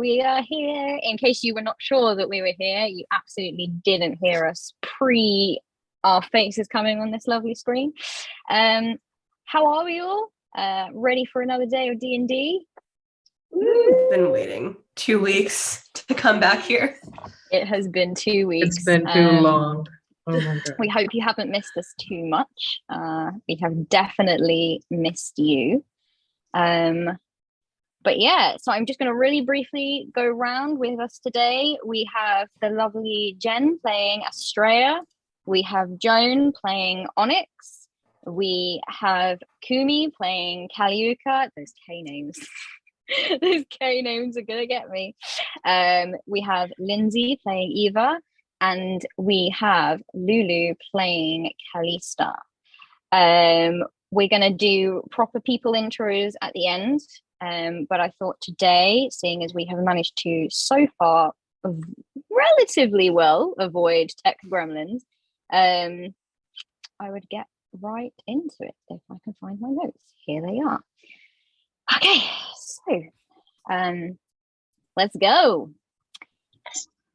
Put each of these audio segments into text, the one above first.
we are here. In case you were not sure that we were here, you absolutely didn't hear us pre our faces coming on this lovely screen. How are we all? Ready for another day of D&D? We've been waiting 2 weeks to come back here. It has been 2 weeks. It's been too long. Oh my God. We hope you haven't missed us too much. We have definitely missed you. But yeah, so I'm just going to really briefly go around with us today. We have the lovely Jen playing Astrea. We have Joan playing Onyx. We have Kumi playing Kaliuka. Those K names. Those K names are going to get me. We have Lindsay playing Eva. And we have Lulu playing Kalista. We're going to do proper people intros at the end. But I thought today, seeing as we have managed to so far relatively well avoid tech gremlins, I would get right into it if I can find my notes. Here they are. Okay, so let's go.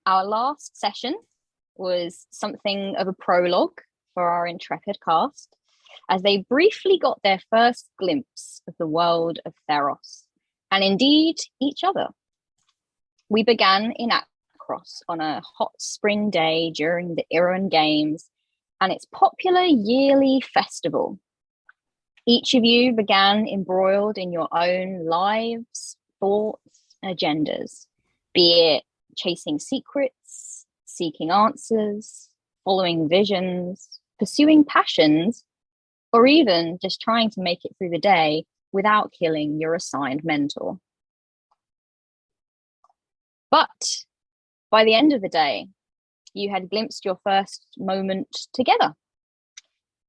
Our last session was something of a prologue for our intrepid cast, as they briefly got their first glimpse of the world of Theros, and indeed each other. We began in Akros on a hot spring day during the Iran Games and its popular yearly festival. Each of you began embroiled in your own lives, thoughts, agendas, be it chasing secrets, seeking answers, following visions, pursuing passions, or even just trying to make it through the day without killing your assigned mentor. But by the end of the day, you had glimpsed your first moment together,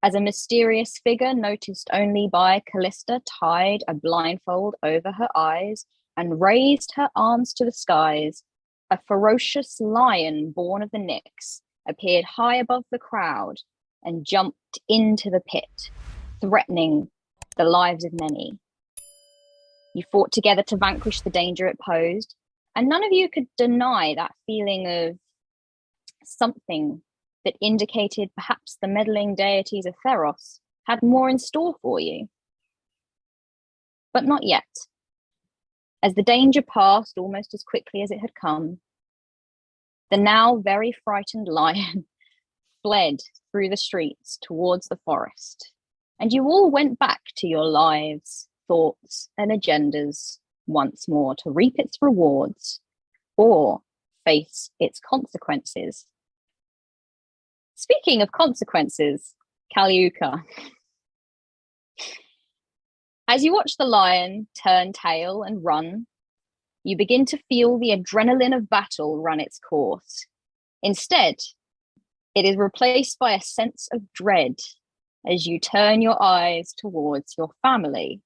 as a mysterious figure noticed only by Callista tied a blindfold over her eyes and raised her arms to the skies. A ferocious lion born of the Nyx appeared high above the crowd and jumped into the pit, threatening the lives of many. You fought together to vanquish the danger it posed, and none of you could deny that feeling of something that indicated perhaps the meddling deities of Theros had more in store for you. But not yet. As the danger passed almost as quickly as it had come, the now very frightened lion fled through the streets towards the forest, and you all went back to your lives, thoughts, and agendas once more to reap its rewards or face its consequences. Speaking of consequences, Kaliuka. As you watch the lion turn tail and run, you begin to feel the adrenaline of battle run its course. Instead, it is replaced by a sense of dread as you turn your eyes towards your family.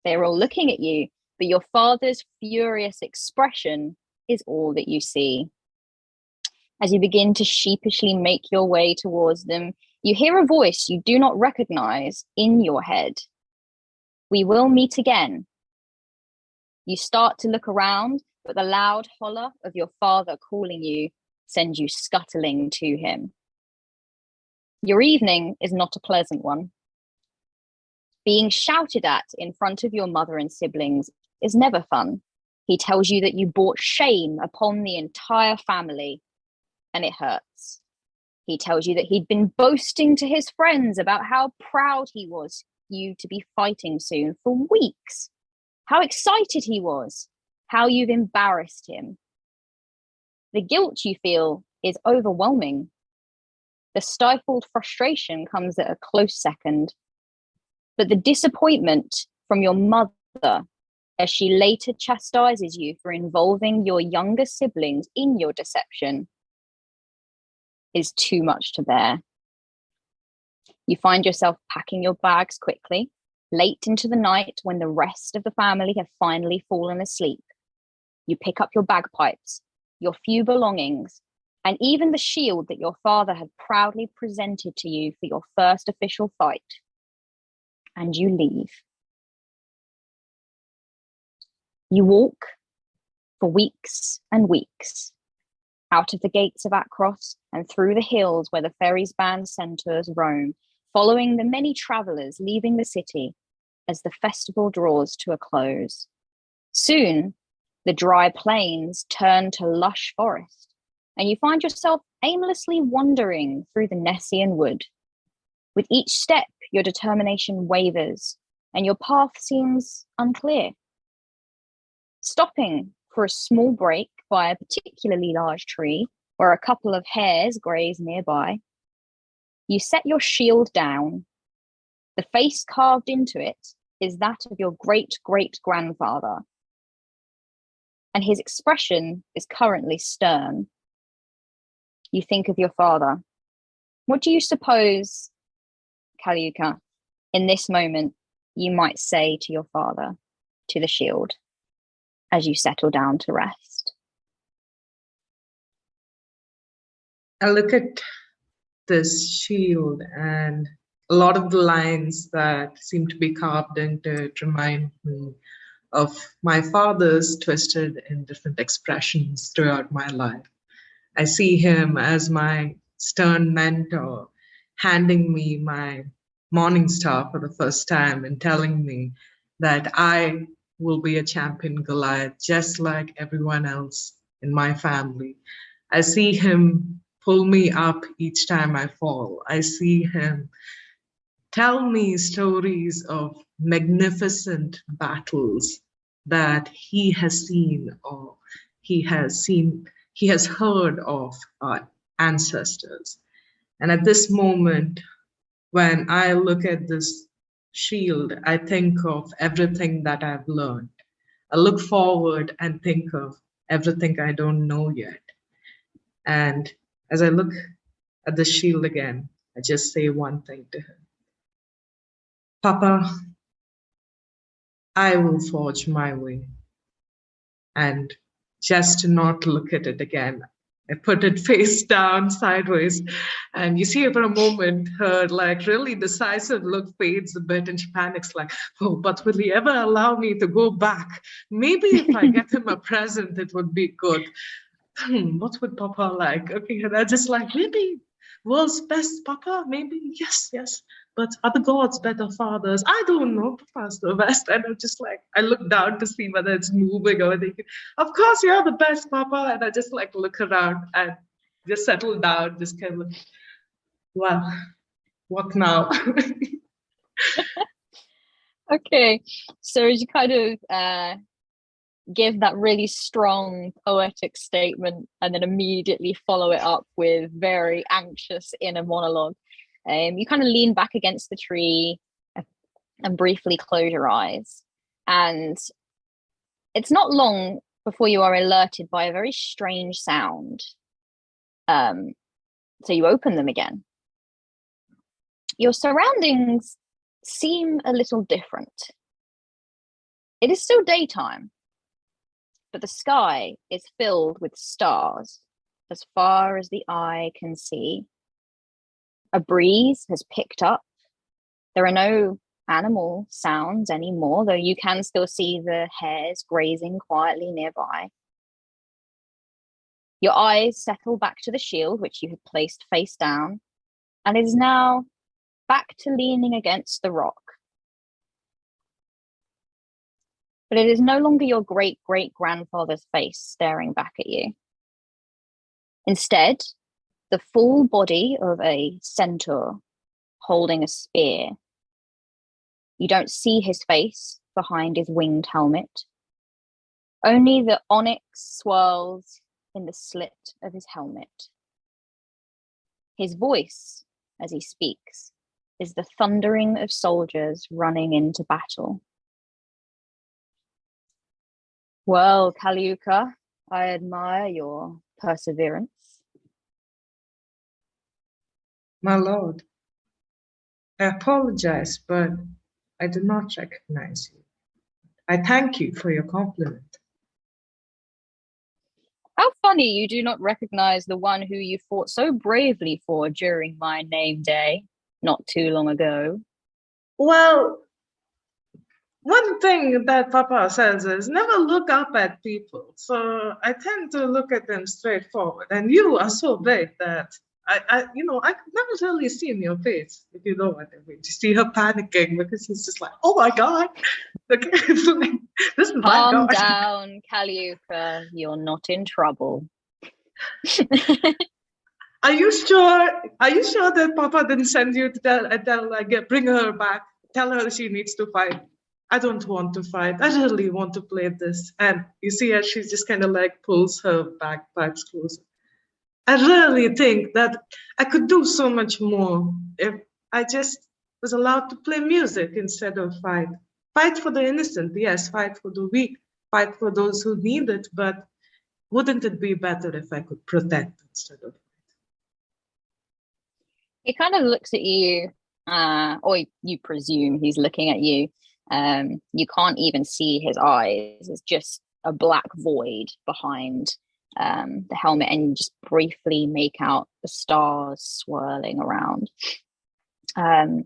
They're all looking at you, but your father's furious expression is all that you see. As you begin to sheepishly make your way towards them, you hear a voice you do not recognize in your head. We will meet again. You start to look around, but the loud holler of your father calling you sends you scuttling to him. Your evening is not a pleasant one. Being shouted at in front of your mother and siblings is never fun. He tells you that you brought shame upon the entire family, and it hurts. He tells you that he'd been boasting to his friends about how proud he was you to be fighting soon for weeks, how excited he was, how you've embarrassed him. The guilt you feel is overwhelming. The stifled frustration comes at a close second, but the disappointment from your mother as she later chastises you for involving your younger siblings in your deception is too much to bear. You find yourself packing your bags quickly, late into the night when the rest of the family have finally fallen asleep. You pick up your bagpipes, your few belongings, and even the shield that your father had proudly presented to you for your first official fight. And you leave. You walk for weeks and weeks, out of the gates of Akros and through the hills where the ferry's band centaurs roam, following the many travellers leaving the city as the festival draws to a close. Soon, the dry plains turn to lush forest, and you find yourself aimlessly wandering through the Nessian wood. With each step, your determination wavers, and your path seems unclear. Stopping for a small break by a particularly large tree where a couple of hares graze nearby, you set your shield down. The face carved into it is that of your great-great-grandfather, and his expression is currently stern. You think of your father. What do you suppose, Kaliuka, in this moment you might say to your father, to the shield, as you settle down to rest? I look at this shield, and a lot of the lines that seem to be carved into it remind me of my father's twisted in different expressions throughout my life. I see him as my stern mentor, handing me my Morning Star for the first time and telling me that I will be a champion Goliath, just like everyone else in my family. I see him pull me up each time I fall. I see him tell me stories of magnificent battles that he has seen, or he has heard of our ancestors. And at this moment, when I look at this shield, I think of everything that I've learned. I look forward and think of everything I don't know yet. And as I look at the shield again, I just say one thing to him. Papa, I will forge my way. And just to not look at it again, I put it face down, sideways. And you see for a moment, her like really decisive look fades a bit and she panics like, oh, but will he ever allow me to go back? Maybe if I get him a present, it would be good. What would Papa like? Okay, and I just like, maybe world's best Papa, maybe, yes. But are the gods better fathers? I don't know, Papa's the best. And I'm just like, I look down to see whether it's moving or anything. Of course, you're the best, Papa. And I just like look around and just settle down, just kind of, well, what now? Okay, so as you kind of give that really strong poetic statement and then immediately follow it up with very anxious inner monologue, you kind of lean back against the tree and briefly close your eyes. And it's not long before you are alerted by a very strange sound. So you open them again. Your surroundings seem a little different. It is still daytime, but the sky is filled with stars as far as the eye can see. A breeze has picked up. There are no animal sounds anymore, though you can still see the hares grazing quietly nearby. Your eyes settle back to the shield, which you had placed face down, and it is now back to leaning against the rock. But it is no longer your great-great-grandfather's face staring back at you. Instead, the full body of a centaur holding a spear. You don't see his face behind his winged helmet. Only the onyx swirls in the slit of his helmet. His voice, as he speaks, is the thundering of soldiers running into battle. Well, Kaliuka, I admire your perseverance. My lord, I apologize, but I do not recognize you. I thank you for your compliment. How funny you do not recognize the one who you fought so bravely for during my name day, not too long ago. Well, one thing that Papa says is never look up at people. So I tend to look at them straight forward. And you are so big that I could never really see in your face, if you know what I mean. You see her panicking because she's just like, oh my God. Okay, it's like, this is my Calm God. down, Calliope. You're not in trouble. Are you sure? Are you sure that Papa didn't send you to tell like, bring her back, tell her she needs to fight? I don't want to fight. I really want to play this. And you see as she just kind of like pulls her bagpipes closer. I really think that I could do so much more if I just was allowed to play music instead of fight. Fight for the innocent, yes, fight for the weak, fight for those who need it, but wouldn't it be better if I could protect instead of He kind of looks at you, or you presume he's looking at you. You can't even see his eyes. It's just a black void behind the helmet, and you just briefly make out the stars swirling around. And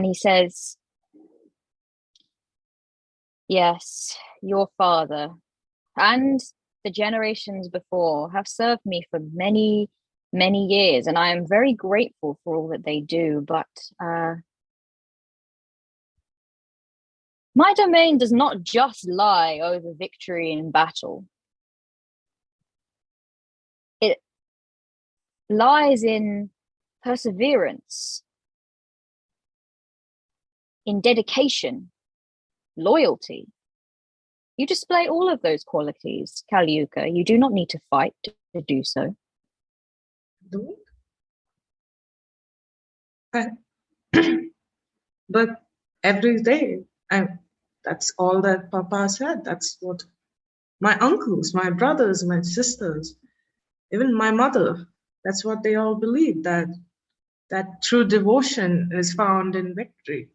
he says, yes, your father and the generations before have served me for many, many years, and I am very grateful for all that they do, but my domain does not just lie over victory in battle. It lies in perseverance, in dedication, loyalty. You display all of those qualities, Calliope. You do not need to fight to do so. But every day, that's all that Papa said. That's what my uncles, my brothers, my sisters, even my mother, that's what they all believe, that true devotion is found in victory.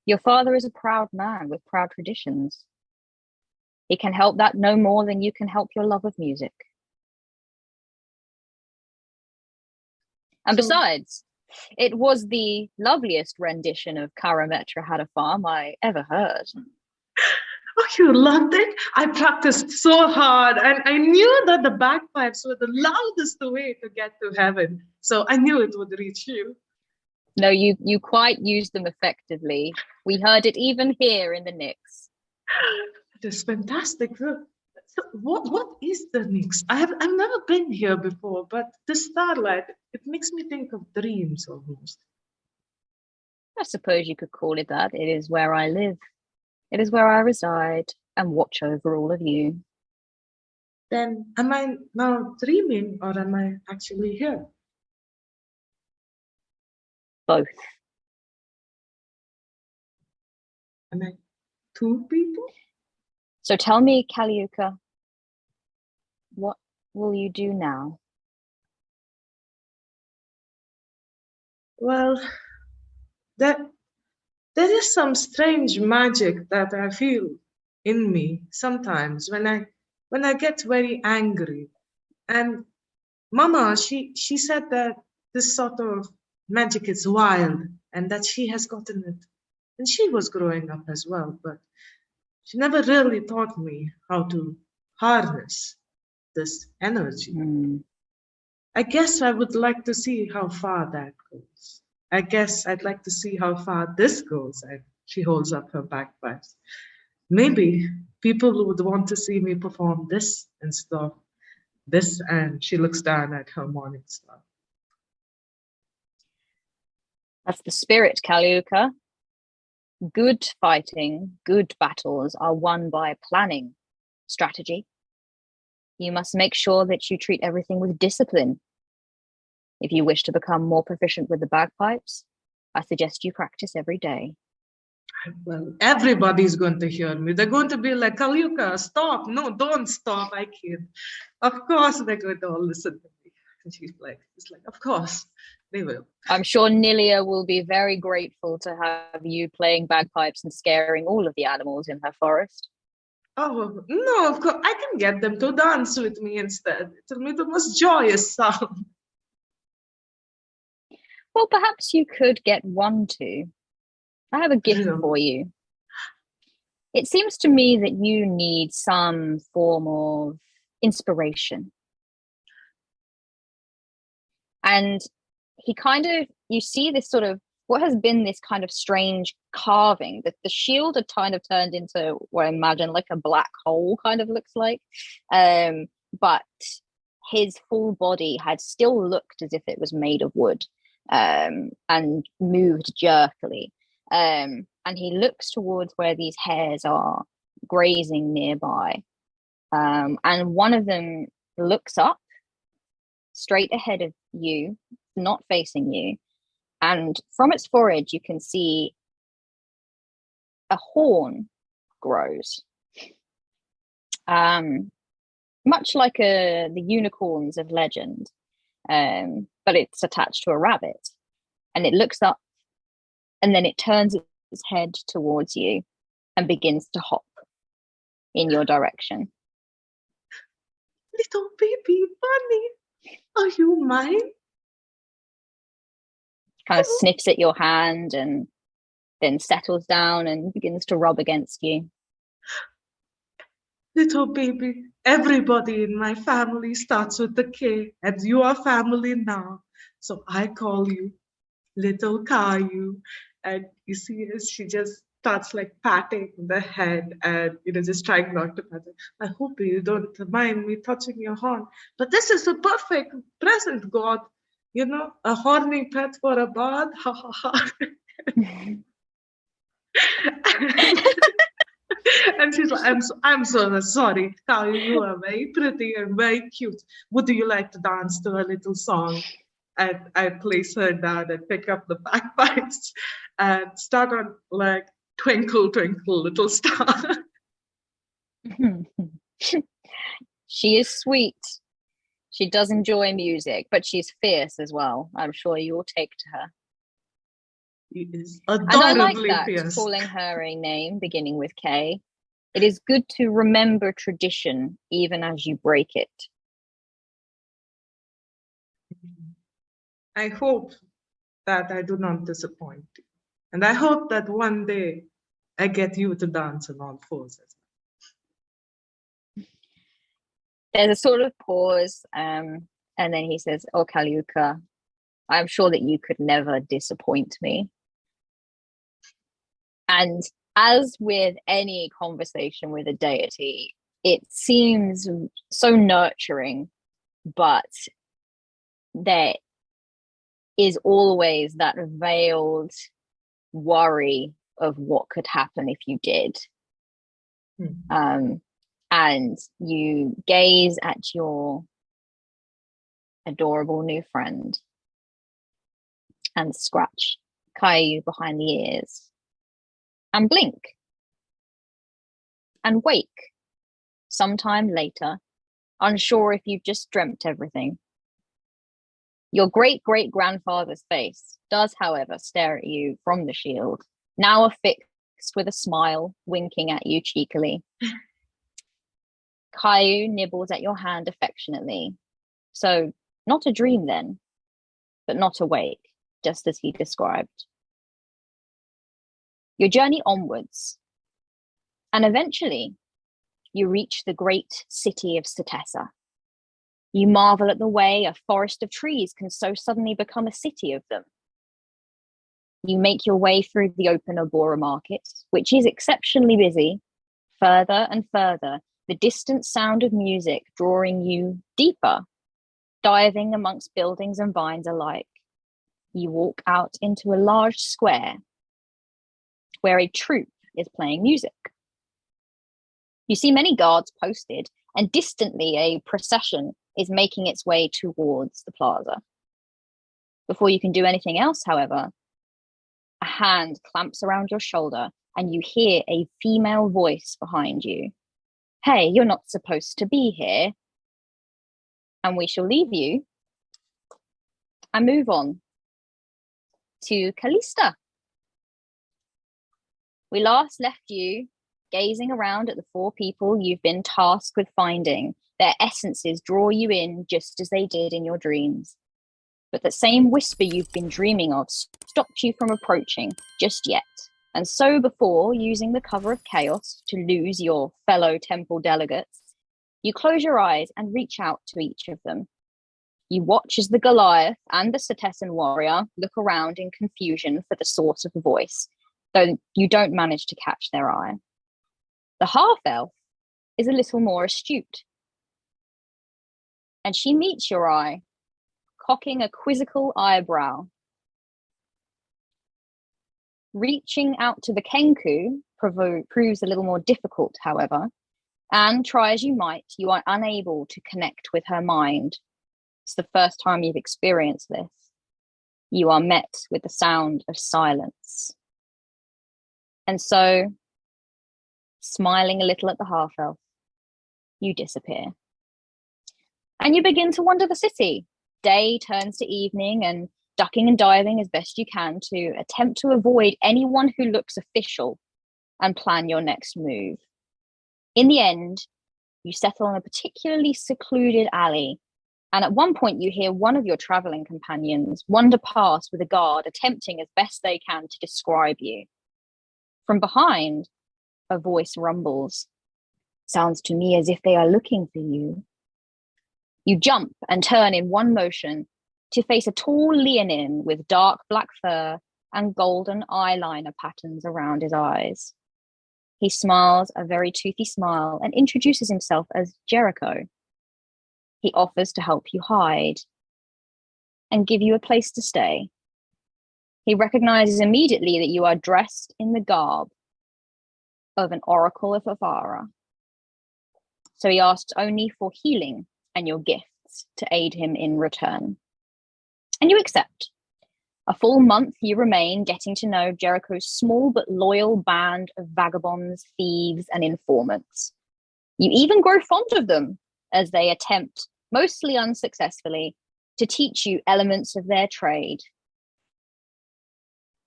Your father is a proud man with proud traditions. He can help that no more than you can help your love of music. And besides, it was the loveliest rendition of Karametra Had a Farm I ever heard. Oh, you loved it? I practiced so hard, and I knew that the bagpipes were the loudest way to get to heaven. So I knew it would reach you. No, you quite used them effectively. We heard it even here in the Nix. It is fantastic. So what is the Nix? I've never been here before, but the starlight, it makes me think of dreams almost. I suppose you could call it that. It is where I live. It is where I reside and watch over all of you. Then am I now dreaming or am I actually here? Both. Am I two people? So tell me, Calliope, what will you do now? Well, there is some strange magic that I feel in me sometimes when I get very angry. And Mama, she said that this sort of magic is wild and that she has gotten it. And she was growing up as well, but she never really taught me how to harness this energy. I guess I would like to see how far that goes. I guess I'd like to see how far this goes. She holds up her bagpipes. Maybe people would want to see me perform this instead of this, and she looks down at her morning star. That's the spirit, Calliope. Good fighting, good battles are won by planning, strategy. You must make sure that you treat everything with discipline. If you wish to become more proficient with the bagpipes, I suggest you practice every day. Well, everybody's going to hear me. They're going to be like, Calliope, stop. No, don't stop. I kid. Of course they're going to all listen to me. And she's like, of course they will. I'm sure Nilia will be very grateful to have you playing bagpipes and scaring all of the animals in her forest. Oh, no, of course. I can get them to dance with me instead. It'll be the most joyous sound. Well, perhaps you could get one to. I have a gift for you. It seems to me that you need some form of inspiration. And you see this sort of, what has been this kind of strange carving, that the shield had kind of turned into what I imagine like a black hole kind of looks like. But his full body had still looked as if it was made of wood, and moved jerkily. And he looks towards where these hares are grazing nearby. And one of them looks up straight ahead of you, not facing you. And from its forehead, you can see a horn grows. Much like the unicorns of legend, but it's attached to a rabbit. And it looks up, and then it turns its head towards you and begins to hop in your direction. Little baby bunny, are you mine? Kind of sniffs at your hand and then settles down and begins to rub against you. Little baby, everybody in my family starts with the K, and you are family now. So I call you Little Caillou. And you see, as she just starts like patting the head and, just trying not to pat it. I hope you don't mind me touching your horn, but this is a perfect present, God. A horny pet for a bath. Ha ha ha. And she's like, I'm so sorry. Caillou, you are very pretty and very cute. Would you like to dance to a little song? And I place her down and pick up the bagpipes and start on like Twinkle, Twinkle, Little Star. She is sweet. She does enjoy music, but she's fierce as well. I'm sure you will take to her. She is And I like adorably that, fierce. calling her a name beginning with K. It is good to remember tradition even as you break it. I hope that I do not disappoint you. And I hope that one day I get you to dance on all fours as well. There's a sort of pause, and then he says, "Oh, Kalyuka, I'm sure that you could never disappoint me." And as with any conversation with a deity, it seems so nurturing, but there is always that veiled worry of what could happen if you did. And you gaze at your adorable new friend and scratch Caillou behind the ears and blink and wake sometime later, unsure if you've just dreamt everything. Your great-great-grandfather's face does, however, stare at you from the shield, now affixed with a smile, winking at you cheekily. Caillou nibbles at your hand affectionately. So, not a dream then, but not awake, just as he described. You journey onwards, and eventually you reach the great city of Setessa. You marvel at the way a forest of trees can so suddenly become a city of them. You make your way through the open Abora market, which is exceptionally busy, further and further, the distant sound of music drawing you deeper, diving amongst buildings and vines alike. You walk out into a large square where a troupe is playing music. You see many guards posted, and distantly a procession is making its way towards the plaza. Before you can do anything else, however, a hand clamps around your shoulder and you hear a female voice behind you. Hey, you're not supposed to be here. And we shall leave you and move on to Callista. We last left you gazing around at the four people you've been tasked with finding. Their essences draw you in just as they did in your dreams. But the same whisper you've been dreaming of stopped you from approaching just yet. And so before using the cover of chaos to lose your fellow temple delegates, you close your eyes and reach out to each of them. You watch as the Goliath and the Setessan warrior look around in confusion for the source of the voice, though you don't manage to catch their eye. The half-elf is a little more astute, and she meets your eye, cocking a quizzical eyebrow. Reaching out to the Kenku proves a little more difficult, however, and try as you might, you are unable to connect with her mind. It's the first time you've experienced this. You are met with the sound of silence. And so, smiling a little at the half-elf, you disappear. And you begin to wander the city. Day turns to evening, and ducking and diving as best you can to attempt to avoid anyone who looks official and plan your next move. In the end, you settle on a particularly secluded alley, and at one point you hear one of your traveling companions wander past with a guard attempting as best they can to describe you. From behind, a voice rumbles. Sounds to me as if they are looking for you. You jump and turn in one motion to face a tall leonine with dark black fur and golden eyeliner patterns around his eyes. He smiles a very toothy smile and introduces himself as Jericho. He offers to help you hide and give you a place to stay. He recognizes immediately that you are dressed in the garb of an oracle of Avara. So he asks only for healing and your gifts to aid him in return. And you accept. A full month you remain getting to know Jericho's small but loyal band of vagabonds, thieves, and informants. You even grow fond of them as they attempt, mostly unsuccessfully, to teach you elements of their trade.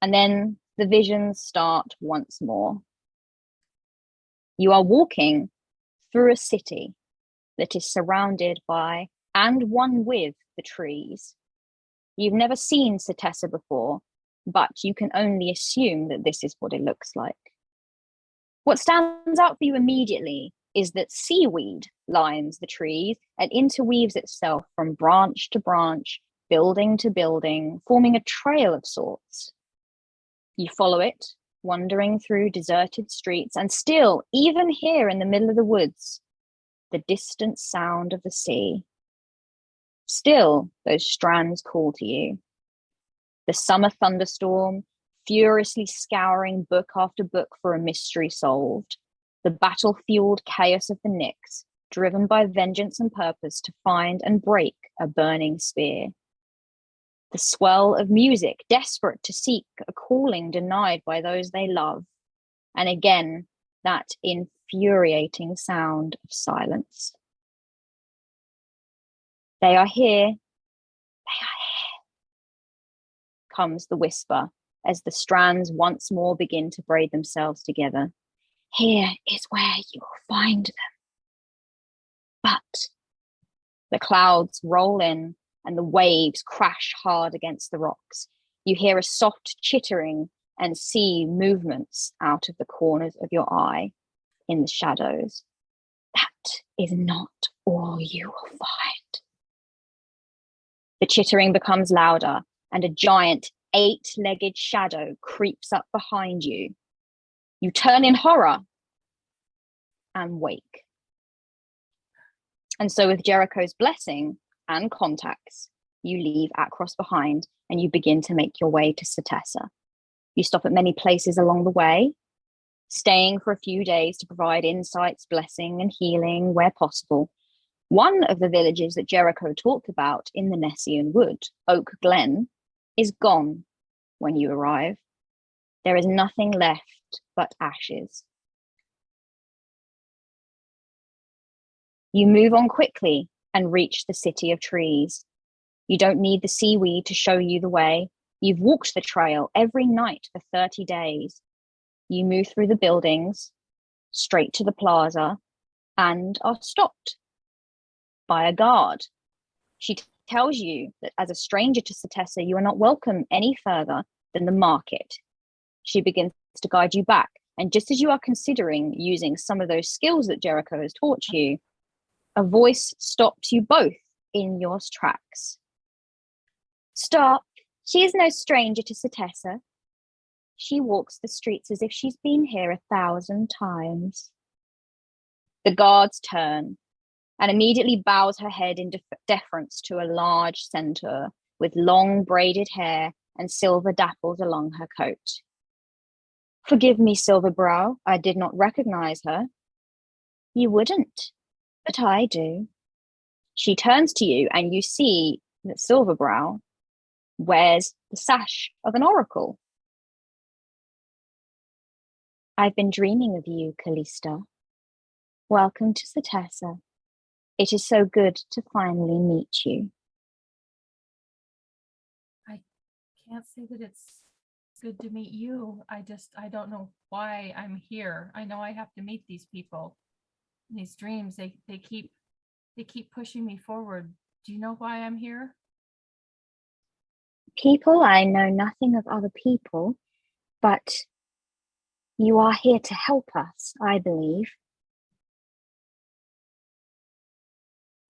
And then the visions start once more. You are walking through a city that is surrounded by and one with the trees. You've never seen Setessa before, but you can only assume that this is what it looks like. What stands out for you immediately is that seaweed lines the trees and interweaves itself from branch to branch, building to building, forming a trail of sorts. You follow it, wandering through deserted streets, and still, even here in the middle of the woods, the distant sound of the sea. Still, those strands call to you. The summer thunderstorm, furiously scouring book after book for a mystery solved. The battle-fueled chaos of the Nyx, driven by vengeance and purpose to find and break a burning spear. The swell of music, desperate to seek a calling denied by those they love. And again, that infuriating sound of silence. They are here. They are here, comes the whisper as the strands once more begin to braid themselves together. Here is where you will find them. But the clouds roll in and the waves crash hard against the rocks. You hear a soft chittering and see movements out of the corners of your eye in the shadows. That is not all you will find. The chittering becomes louder, and a giant 8-legged shadow creeps up behind you. You turn in horror and wake. And so with Jericho's blessing and contacts, you leave Akros behind and you begin to make your way to Setessa. You stop at many places along the way, staying for a few days to provide insights, blessing, and healing where possible. One of the villages that Jericho talked about in the Nessian Wood, Oak Glen, is gone when you arrive. There is nothing left but ashes. You move on quickly and reach the City of Trees. You don't need the seaweed to show you the way. You've walked the trail every night for 30 days. You move through the buildings, straight to the plaza, and are stopped by a guard. She tells you that as a stranger to Setessa, you are not welcome any further than the market. she begins to guide you back. And just as you are considering using some of those skills that Jericho has taught you, a voice stops you both in your tracks. Stop. She is no stranger to Setessa. She walks the streets as if she's been here 1,000 times. The guards turn and immediately bows her head in deference to a large centaur with long braided hair and silver dapples along her coat. Forgive me, Silverbrow, I did not recognize her. You wouldn't, but I do. She turns to you and you see that Silverbrow wears the sash of an oracle. I've been dreaming of you, Callista. Welcome to Setessa. It is so good to finally meet you. I can't say that it's good to meet you. I don't know why I'm here. I know I have to meet these people. These dreams, they keep pushing me forward. Do you know why I'm here? People, I know nothing of other people, but you are here to help us, I believe.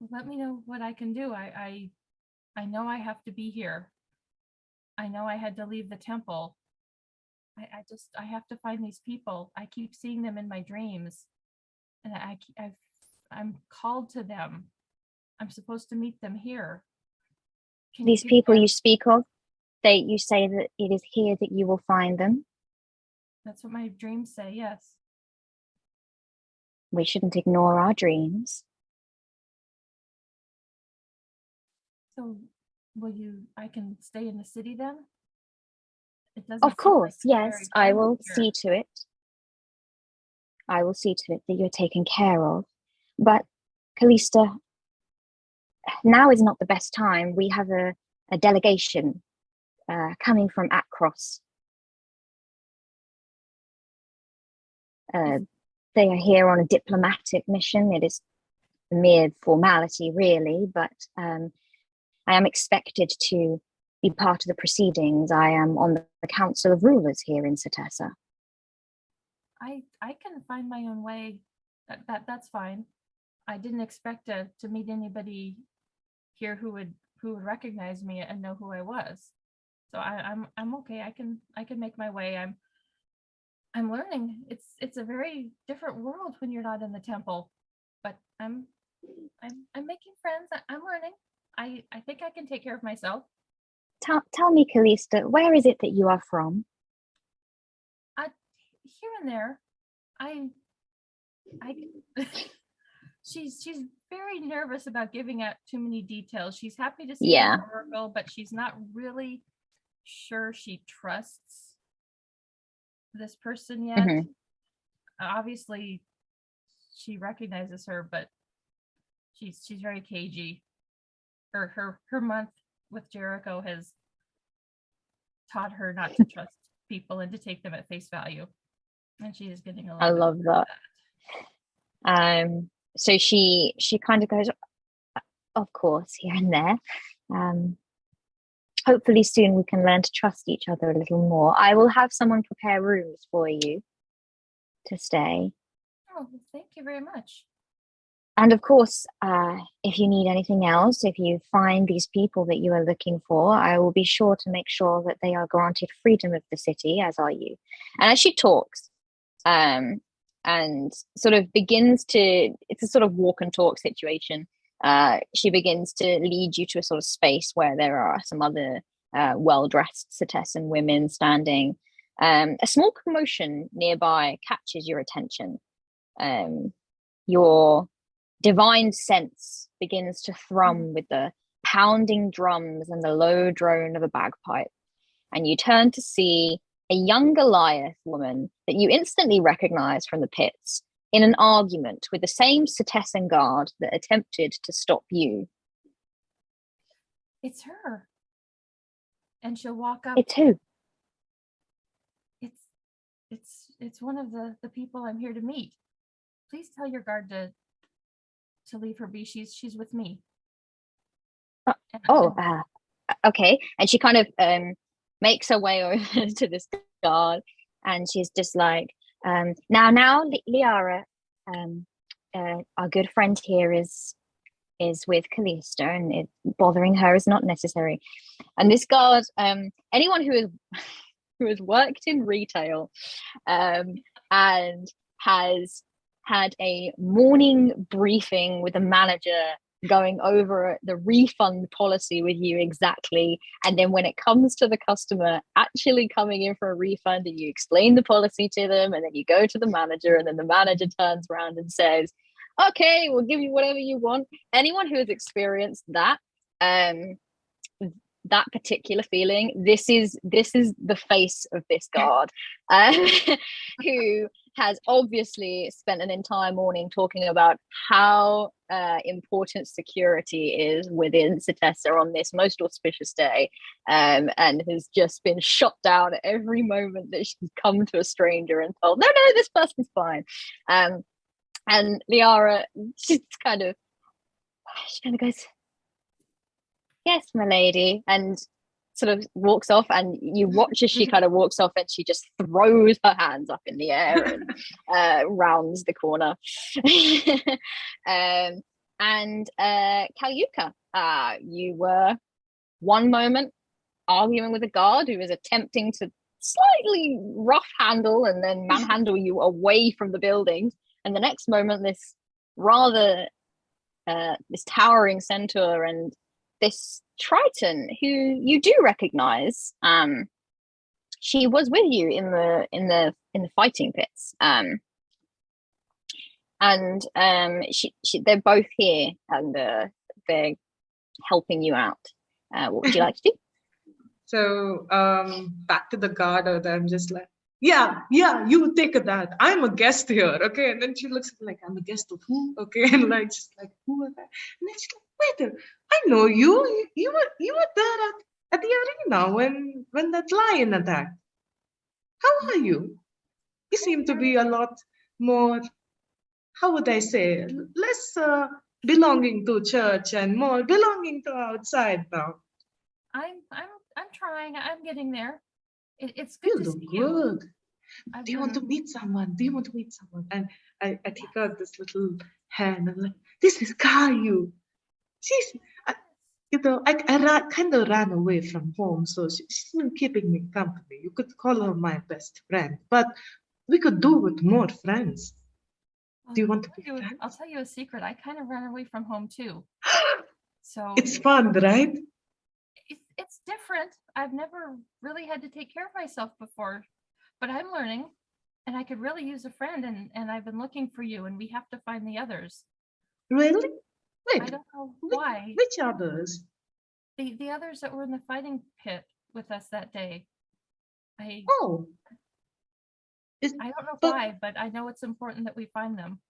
Well, let me know what I can do. I know I have to be here. I know I had to leave the temple. I have to find these people. I keep seeing them in my dreams, and I'm called to them. I'm supposed to meet them here. These people you speak of, you say that it is here that you will find them. That's what my dreams say, yes. We shouldn't ignore our dreams. So I can stay in the city then? It doesn't Of course, seem like yes, I will see to it. I will see to it that you're taken care of. But, Callista, now is not the best time. We have a delegation coming from Akros. They are here on a diplomatic mission. It is a mere formality, really, but I am expected to be part of the proceedings. I am on the Council of Rulers here in Setessa. I can find my own way. That's fine. I didn't expect to meet anybody here who would recognize me and know who I was. So I'm okay. I can make my way. I'm learning. It's a very different world when you're not in the temple. But I'm making friends. I'm learning. I think I can take care of myself. Tell me, Callista, where is it that you are from? Here and there. I she's very nervous about giving out too many details. She's happy to see the oracle, but she's not really sure she trusts this person yet. Mm-hmm. Obviously she recognizes her, but she's very cagey. Her month with Jericho has taught her not to trust people and to take them at face value. And she is getting a little I love that. So she kind of goes, of course, here and there. Hopefully soon we can learn to trust each other a little more. I will have someone prepare rooms for you to stay. Oh, thank you very much. And of course, if you need anything else, if you find these people that you are looking for, I will be sure to make sure that they are granted freedom of the city, as are you. And as she talks, and sort of begins to, it's a sort of walk and talk situation. She begins to lead you to a sort of space where there are some other well-dressed Setessan women standing. A small commotion nearby catches your attention. Your divine sense begins to thrum with the pounding drums and the low drone of a bagpipe. And you turn to see a young Goliath woman that you instantly recognize from the pits in an argument with the same Setessan guard that attempted to stop you. It's her. And she'll walk up. It's who? It's one of the people I'm here to meet. Please tell your guard to leave her be. She's with me. Okay. And she kind of makes her way over to this guard and she's just like, now, Liara, our good friend here is with Callista, and bothering her is not necessary. And this guard, anyone who has worked in retail, and has had a morning briefing with a manager going over the refund policy with you exactly, and then when it comes to the customer actually coming in for a refund, and you explain the policy to them, and then you go to the manager, and then the manager turns around and says, okay, we'll give you whatever you want. Anyone who has experienced that particular feeling, this is the face of this guard, who has obviously spent an entire morning talking about how important security is within Cetessa on this most auspicious day, and has just been shot down at every moment that she's come to a stranger and told, no, this person's fine. And Liara, she kind of goes, yes, my lady, and sort of walks off, and you watch as she kind of walks off, and she just throws her hands up in the air and rounds the corner. And Kalyuka, you were one moment arguing with a guard who was attempting to slightly rough handle and then manhandle you away from the buildings, and the next moment this towering centaur and this Triton, who you do recognize, she was with you in the fighting pits, and they're both here, and they're helping you out. What would you like to do? So back to the guard, I'm just like, yeah, you take that. I'm a guest here, okay? And then she looks at me like, I'm a guest of who? Okay, and like, just like, who are that? And then she's like, wait, I know you. You were there at the arena when that lion attacked. How are you? You seem to be a lot more, how would I say, less belonging to church and more belonging to outside now. I'm trying. I'm getting there. It's good You to look see you. good. Do you want to meet someone? And I take out this little hand. I'm like, this is Caillou. I kind of ran away from home, so she's been keeping me company. You could call her my best friend, but we could do with more friends. Do you want to be friends? I'll tell you a secret. I kind of ran away from home too. So it's fun, right? It's different. I've never really had to take care of myself before, but I'm learning, and I could really use a friend, and I've been looking for you, and we have to find the others. Really? Wait, I don't know why. Which others? The others that were in the fighting pit with us that day. I don't know why, but I know it's important that we find them.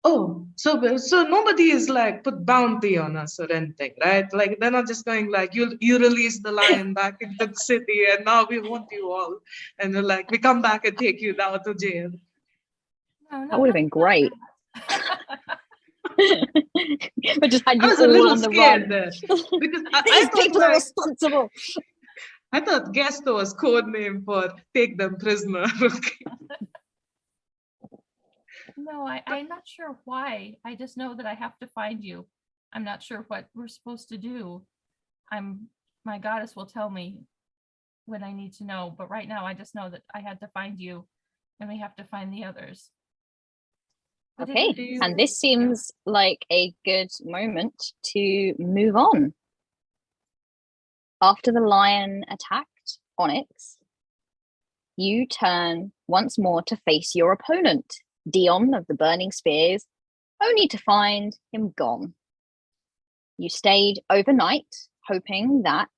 Oh, so nobody is like put bounty on us or anything, right? Like they're not just going like, you release the lion back into the city and now we want you all, and they're like, we come back and take you down to jail. No, that would have been great. But just had you I was a all little on the scared run. there because These people are responsible. I thought Gesto was code name for take them prisoner. No, I'm not sure why. I just know that I have to find you. I'm not sure what we're supposed to do. My goddess will tell me when I need to know, but right now I just know that I had to find you, and we have to find the others. Okay, and this seems like a good moment to move on. After the lion attacked Onyx, you turn once more to face your opponent, Dion of the Burning Spears, only to find him gone. You stayed overnight, hoping that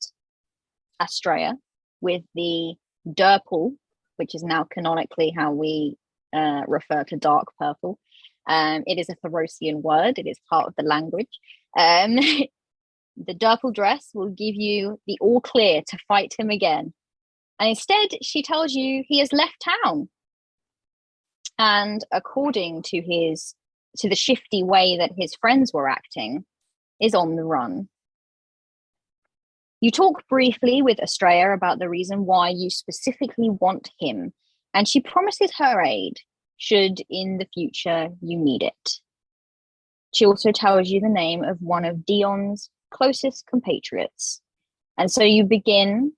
Astrea, with the Durple, which is now canonically how we refer to dark purple, it is a Therosian word, it is part of the language. The Durple dress will give you the all clear to fight him again. And instead, she tells you he has left town. And according to the shifty way that his friends were acting, is on the run. You talk briefly with Astrea about the reason why you specifically want him, and she promises her aid should in the future you need it. She also tells you the name of one of Dion's closest compatriots, and so you begin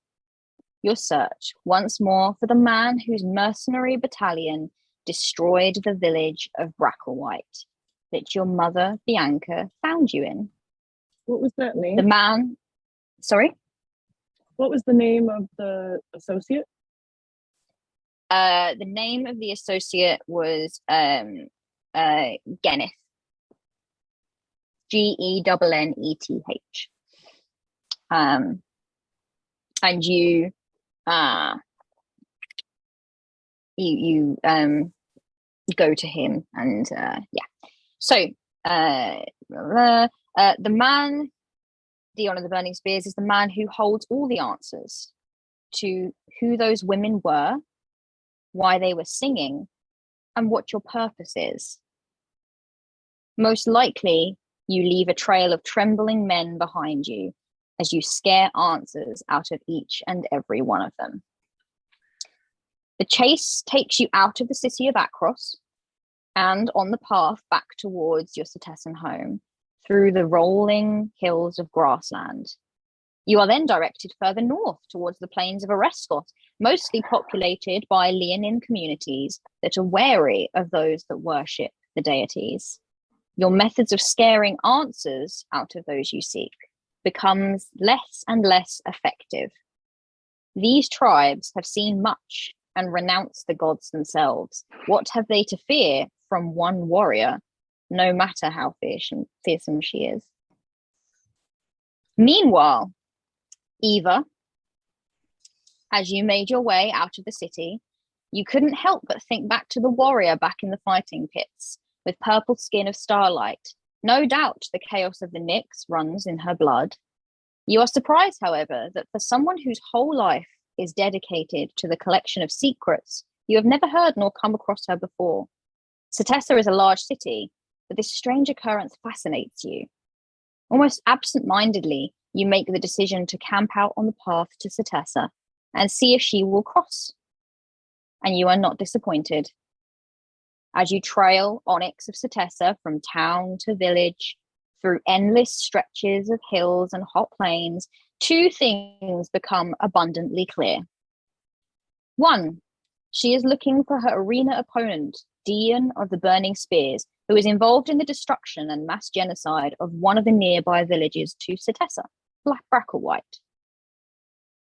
your search once more for the man whose mercenary battalion destroyed the village of Bracklewhite that your mother, Bianca, found you in. What was that name? The man, sorry? What was the name of the associate? The name of the associate was Geneth. Genneth. And you go to him, and so the man, Dion of the Burning Spears, is the man who holds all the answers to who those women were, why they were singing, and what your purpose is. Most likely you leave a trail of trembling men behind you as you scare answers out of each and every one of them. The chase takes you out of the city of Akros and on the path back towards your Setessan home through the rolling hills of grassland. You are then directed further north towards the plains of Areskot, mostly populated by Leonine communities that are wary of those that worship the deities. Your methods of scaring answers out of those you seek becomes less and less effective. These tribes have seen much and renounced the gods themselves. What have they to fear from one warrior, no matter how fearsome she is? Meanwhile, Eva, as you made your way out of the city, you couldn't help but think back to the warrior back in the fighting pits, with purple skin of starlight. No doubt the chaos of the Nyx runs in her blood. You are surprised, however, that for someone whose whole life is dedicated to the collection of secrets, you have never heard nor come across her before. Setessa is a large city, but this strange occurrence fascinates you. Almost absent-mindedly, you make the decision to camp out on the path to Setessa and see if she will cross. And you are not disappointed. As you trail Onyx of Setessa from town to village, through endless stretches of hills and hot plains, two things become abundantly clear. One, she is looking for her arena opponent, Dion of the Burning Spears, who is involved in the destruction and mass genocide of one of the nearby villages to Setessa, Bracklewhite.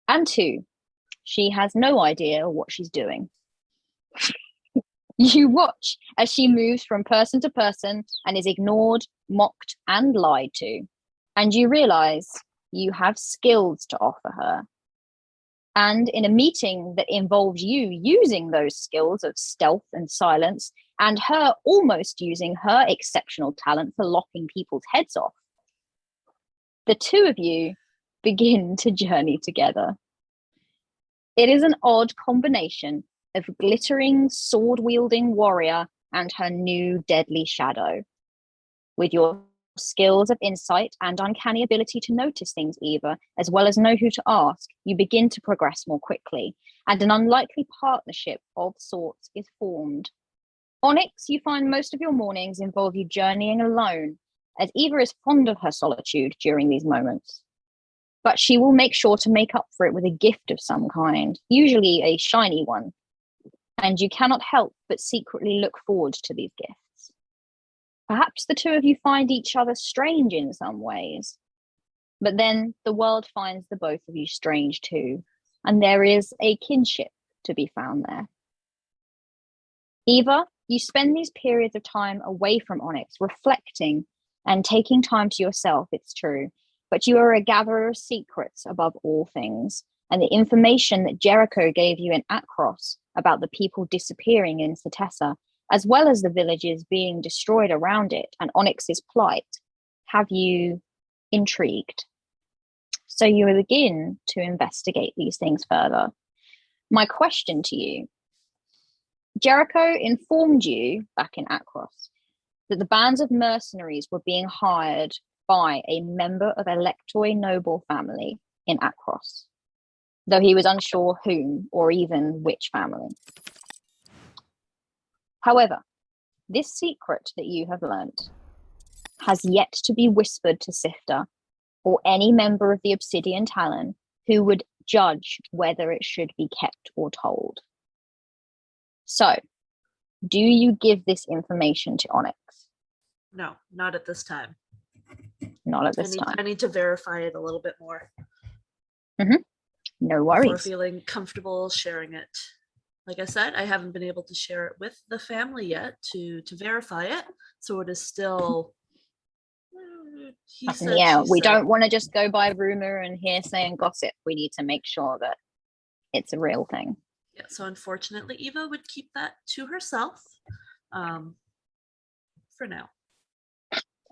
And two, she has no idea what she's doing. You watch as she moves from person to person and is ignored, mocked, and lied to. And you realize you have skills to offer her. And in a meeting that involves you using those skills of stealth and silence, and her almost using her exceptional talent for locking people's heads off, the two of you begin to journey together. It is an odd combination of glittering, sword-wielding warrior and her new deadly shadow. With your skills of insight and uncanny ability to notice things, Eva, as well as know who to ask, you begin to progress more quickly, and an unlikely partnership of sorts is formed. Onyx, you find most of your mornings involve you journeying alone, as Eva is fond of her solitude during these moments. But she will make sure to make up for it with a gift of some kind, usually a shiny one, and you cannot help but secretly look forward to these gifts. Perhaps the two of you find each other strange in some ways, but then the world finds the both of you strange too, and there is a kinship to be found there. Eva, you spend these periods of time away from Onyx, reflecting and taking time to yourself, it's true, but you are a gatherer of secrets above all things, and the information that Jericho gave you in Akros about the people disappearing in Setessa, as well as the villages being destroyed around it and Onyx's plight, have you intrigued. So you begin to investigate these things further. My question to you, Jericho informed you back in Akros that the bands of mercenaries were being hired by a member of Electoi noble family in Akros, though he was unsure whom or even which family. However, this secret that you have learnt has yet to be whispered to Sifter or any member of the Obsidian Talon who would judge whether it should be kept or told. So, do you give this information to Onyx? No, not at this time. Not at this time. I need to verify it a little bit more. No Before worries. feeling comfortable sharing it. Like I said, I haven't been able to share it with the family yet to verify it, so it is still. He said, Yeah, we said. don't want to just go by rumor and hearsay and gossip. We need to make sure that it's a real thing. Yeah, so unfortunately, Eva would keep that to herself for now.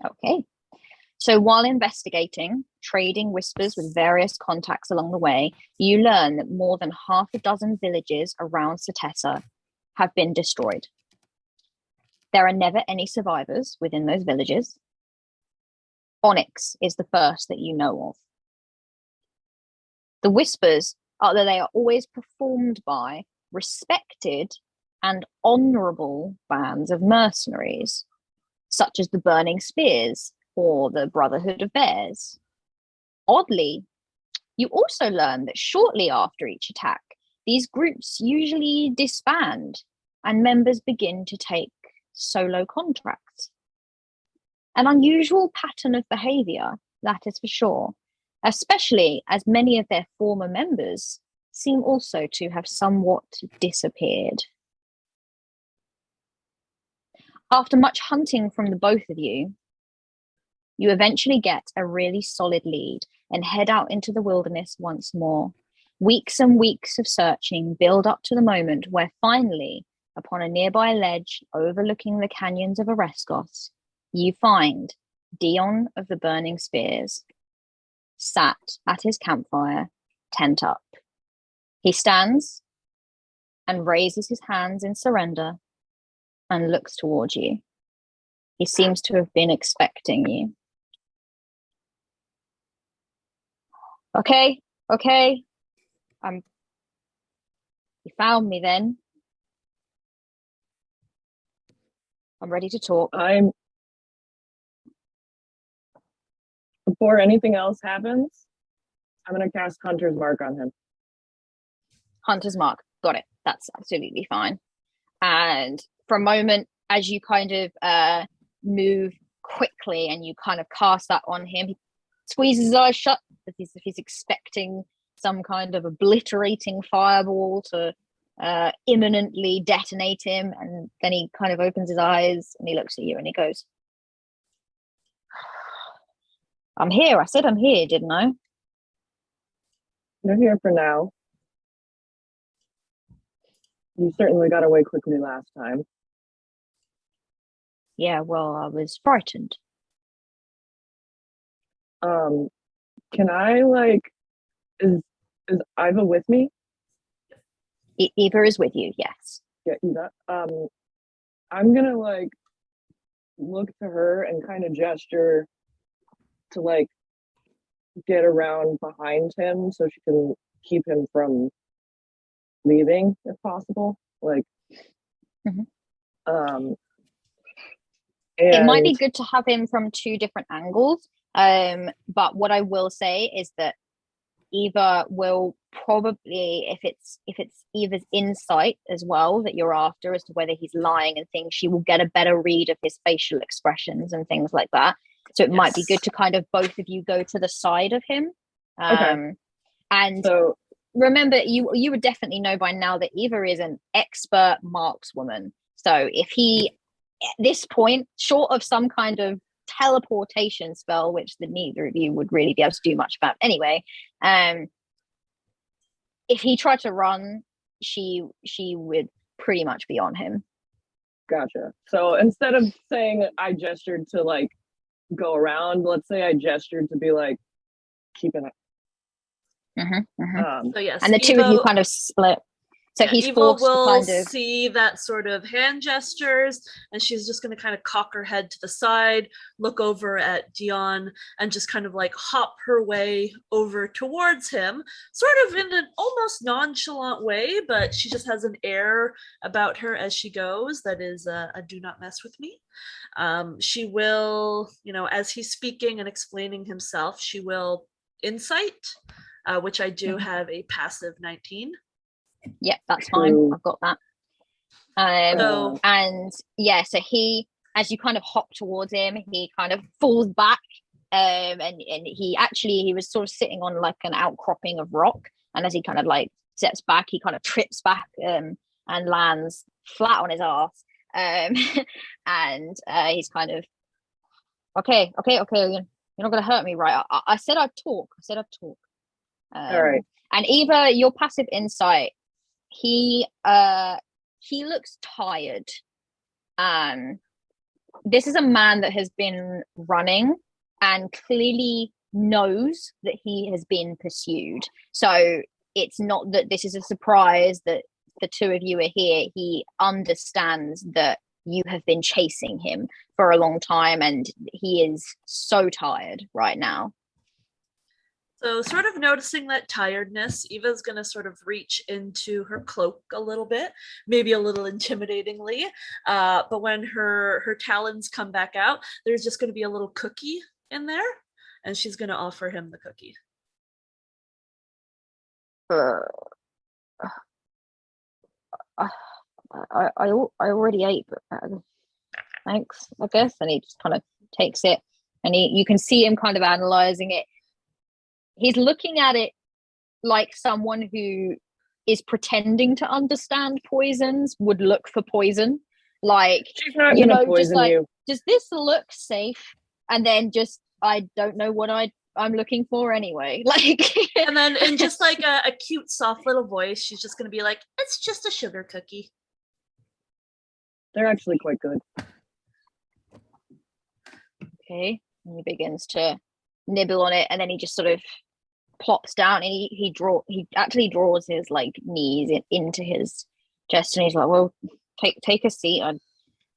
Okay. So while investigating, trading whispers with various contacts along the way, you learn that more than half a dozen villages around Setessa have been destroyed. There are never any survivors within those villages. Onyx is the first that you know of. The whispers are that they are always performed by respected and honourable bands of mercenaries, such as the Burning Spears or the Brotherhood of Bears. Oddly, you also learn that shortly after each attack, these groups usually disband and members begin to take solo contracts. An unusual pattern of behaviour, that is for sure, especially as many of their former members seem also to have somewhat disappeared. After much hunting from the both of you, you eventually get a really solid lead and head out into the wilderness once more. Weeks and weeks of searching build up to the moment where finally, upon a nearby ledge overlooking the canyons of Oreskos, you find Dion of the Burning Spears, sat at his campfire, tent up. He stands and raises his hands in surrender and looks towards you. He seems to have been expecting you. Okay. You found me then. I'm ready to talk. Before anything else happens, I'm going to cast Hunter's Mark on him. Hunter's Mark. Got it. That's absolutely fine. And for a moment, as you kind of move quickly and you kind of cast that on him, he squeezes his eyes shut as if he's expecting some kind of obliterating fireball to imminently detonate him. And then he kind of opens his eyes and he looks at you and he goes, I'm here. I said I'm here, didn't I? You're here for now. You certainly got away quickly last time. Yeah, well, I was frightened. Can I is Iva with me? Eva is with you, yes. Yeah, Eva. I'm gonna look to her and kind of gesture to get around behind him so she can keep him from leaving if possible. It might be good to have him from two different angles. But what I will say is that Eva will probably, if it's Eva's insight as well that you're after as to whether he's lying and things, she will get a better read of his facial expressions and things like that. So it might be good to kind of both of you go to the side of him. Okay. And so, remember, you would definitely know by now that Eva is an expert markswoman. So if he, at this point, short of some kind of teleportation spell, which neither of you would really be able to do much about anyway, if he tried to run, she would pretty much be on him. Gotcha. So instead of saying I gestured to go around, let's say I gestured to be keep an eye. So yes, and the two of you kind of split. So he's Eva forced to will kind of see that sort of hand gestures, and she's just going to kind of cock her head to the side, look over at Dion, and just kind of like hop her way over towards him, sort of in an almost nonchalant way, but she just has an air about her as she goes that is a do not mess with me. She will, as he's speaking and explaining himself, she will insight, which I do have a passive 19. Yeah, that's fine. True. I've got that. So- And yeah, so he, as you kind of hop towards him, he kind of falls back. And he was sort of sitting on like an outcropping of rock. And as he kind of like steps back, he kind of trips back and lands flat on his ass. And he's kind of, okay, you're not gonna hurt me, right? I said I'd talk. All right. And Eva, your passive insight, he looks tired. This is a man that has been running and clearly knows that he has been pursued. So it's not that this is a surprise that the two of you are here. He understands that you have been chasing him for a long time, and he is so tired right now. So, sort of noticing that tiredness, Eva's going to sort of reach into her cloak a little bit, maybe a little intimidatingly. But when her talons come back out, there's just going to be a little cookie in there, and she's going to offer him the cookie. I already ate, but thanks, I guess. And he just kind of takes it, and you can see him kind of analyzing it. He's looking at it like someone who is pretending to understand poisons would look for poison. Like, She's not gonna poison just like, you. does this look safe? And then just, I don't know what I'm looking for anyway. Like, And then in just like a cute, soft little voice, she's just going to be like, it's just a sugar cookie. They're actually quite good. Okay. And he begins to nibble on it, and then he just sort of plops down, and he actually draws his like knees into his chest, and he's like, well, take a seat.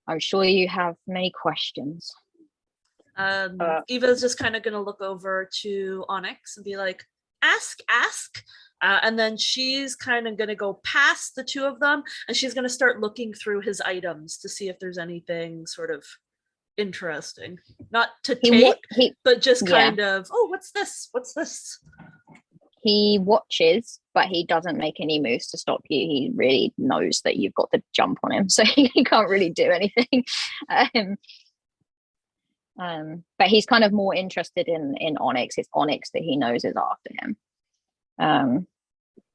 I'm sure you have many questions. Eva's just kind of going to look over to Onyx and be like, ask. And then she's kind of going to go past the two of them, and she's going to start looking through his items to see if there's anything sort of interesting. Not to take, but just kind of, oh, what's this? He watches, but he doesn't make any moves to stop you. He really knows that you've got the jump on him, so he can't really do anything. But he's kind of more interested in Onyx. It's Onyx that he knows is after him.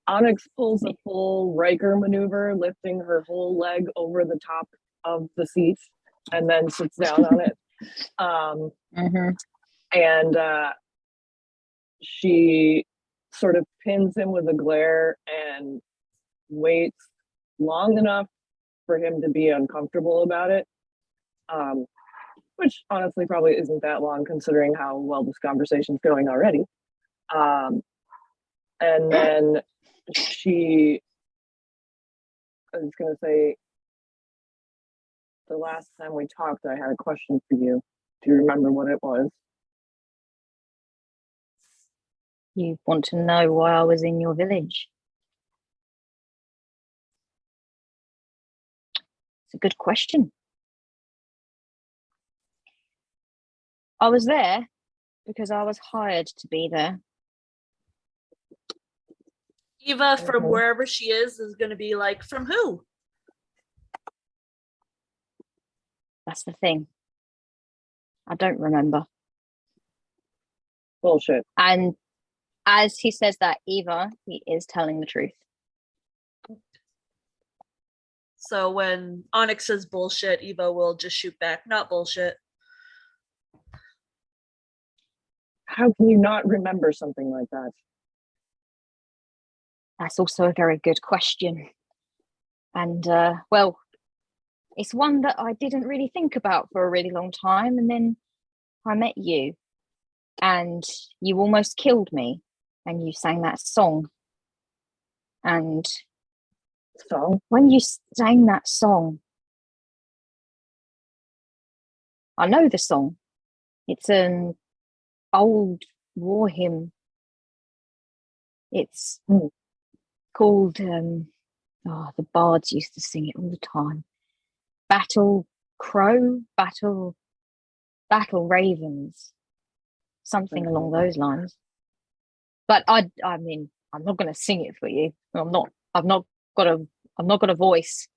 Onyx pulls a full Riker maneuver, lifting her whole leg over the top of the seat, and then sits down on it. And she sort of pins him with a glare and waits long enough for him to be uncomfortable about it, which honestly probably isn't that long considering how well this conversation's going already. And then I was going to say, the last time we talked, I had a question for you. Do you remember what it was? You want to know why I was in your village? It's a good question. I was there because I was hired to be there. Eva, from wherever she is going to be like, from who? That's the thing. I don't remember. Bullshit. And as he says that, Eva, he is telling the truth. So when Onyx says bullshit, Eva will just shoot back, not bullshit. How can you not remember something like that? That's also a very good question. And, well, it's one that I didn't really think about for a really long time. And then I met you, and you almost killed me, and you sang that song. And Song. When you sang that song, I know the song. It's an old war hymn. It's called, the bards used to sing it all the time. Battle Crow, Battle Ravens, something along those lines. But I mean, I'm not going to sing it for you. I've not got a voice.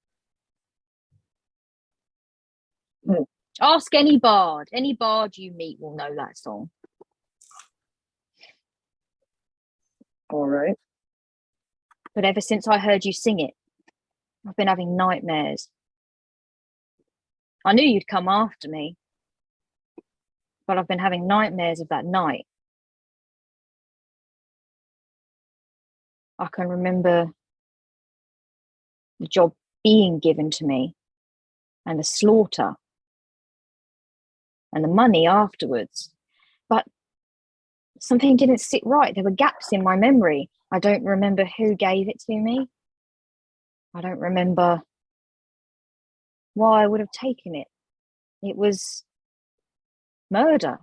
Ask any bard. Any bard you meet will know that song. All right. But ever since I heard you sing it, I've been having nightmares. I knew you'd come after me, but I've been having nightmares of that night. I can remember the job being given to me and the slaughter and the money afterwards. But something didn't sit right. There were gaps in my memory. I don't remember who gave it to me. I don't remember why I would have taken it. It was murder,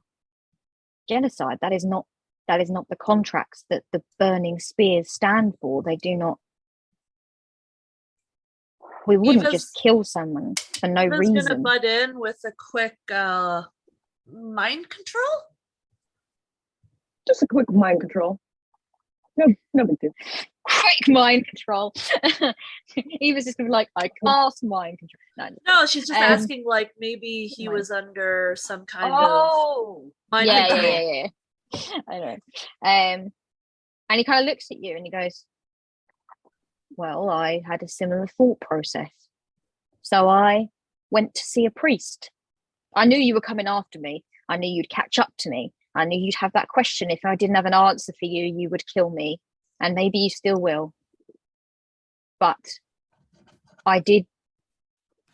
genocide. That is not the contracts that the burning spears stand for. They do not. We wouldn't just kill someone for no reason. Eva's gonna butt in with a quick mind control. Just a quick mind control. No big deal. Quick mind control. Eva's just gonna be like, I cast mind control. No, she's just asking, like, maybe he was under some kind of mind control. Yeah. I know. And he kind of looks at you and he goes, well, I had a similar thought process. So I went to see a priest. I knew you were coming after me. I knew you'd catch up to me. I knew you'd have that question. If I didn't have an answer for you, you would kill me. And maybe you still will. But I did,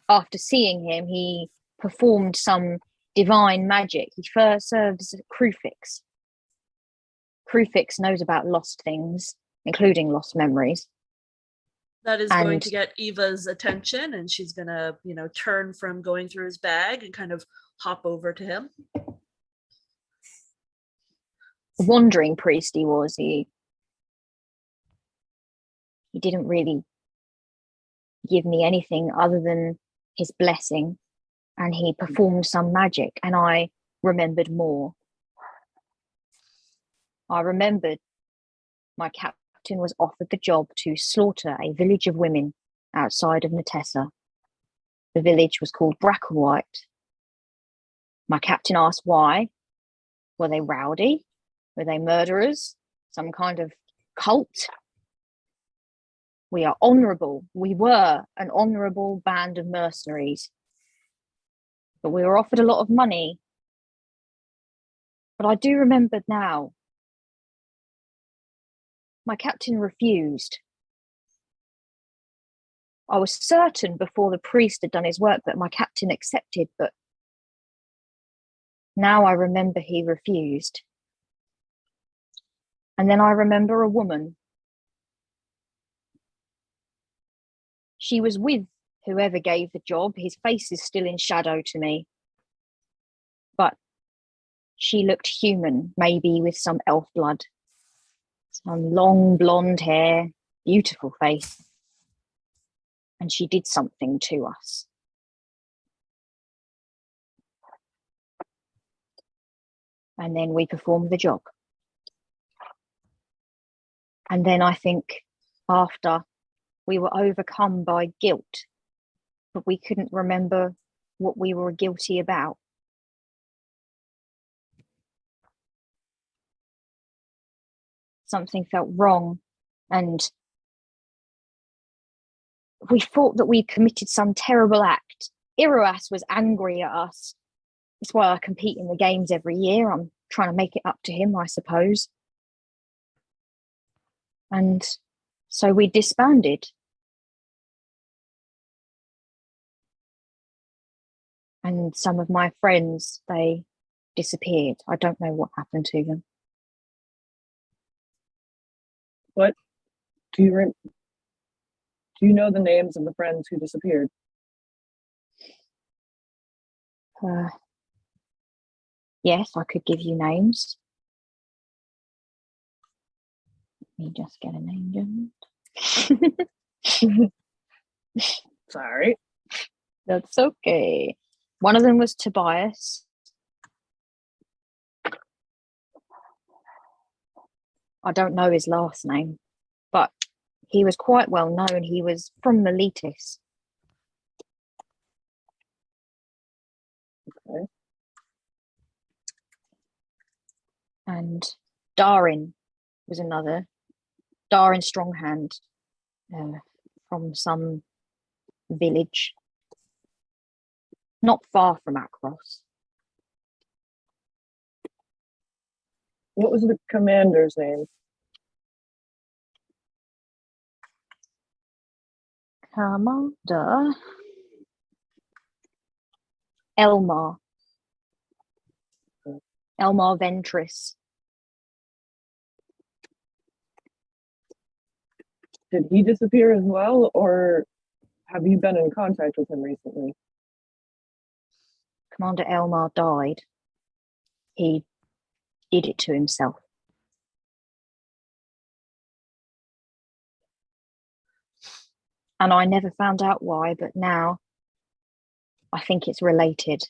after seeing him, he performed some divine magic. He first served as a Crufix. Crufix knows about lost things, including lost memories. That is going to get Eva's attention, and she's gonna, turn from going through his bag and kind of hop over to him. Wandering priest he was. He didn't really give me anything other than his blessing, and he performed some magic, and I remembered more. I remembered my captain was offered the job to slaughter a village of women outside of Natessa. The village was called Bracklewhite. My captain asked why. Were they rowdy? Were they murderers? Some kind of cult? We are honourable. We were an honourable band of mercenaries. But we were offered a lot of money. But I do remember now. My captain refused. I was certain before the priest had done his work that my captain accepted, but now I remember he refused. And then I remember a woman. She was with whoever gave the job. His face is still in shadow to me. But she looked human, maybe with some elf blood. Some long blonde hair, beautiful face. And she did something to us. And then we performed the job. And then I think after we were overcome by guilt, but we couldn't remember what we were guilty about. Something felt wrong, and we thought that we committed some terrible act. Iroas was angry at us. That's why I compete in the games every year. I'm trying to make it up to him, I suppose. And so we disbanded. And some of my friends, they disappeared. I don't know what happened to them. What do Do you know the names of the friends who disappeared? Yes, I could give you names. Let me just get a name down. Sorry. That's okay. One of them was Tobias. I don't know his last name, but he was quite well known. He was from Miletus. Okay. And Darin was another. Darin Stronghand, from some village not far from Akros. What was the commander's name? Commander Elmar. Elmar Ventris. Did he disappear as well, or have you been in contact with him recently? Commander Elmar died. He did it to himself. And I never found out why, but now I think it's related.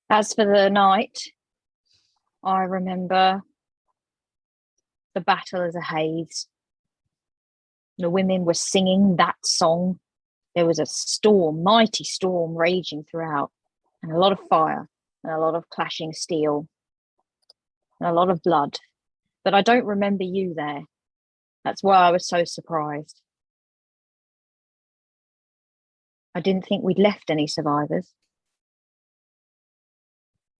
As for the night, I remember the battle as a haze. The women were singing that song. There was a storm, mighty storm raging throughout, and a lot of fire, and a lot of clashing steel, and a lot of blood. But I don't remember you there. That's why I was so surprised. I didn't think we'd left any survivors.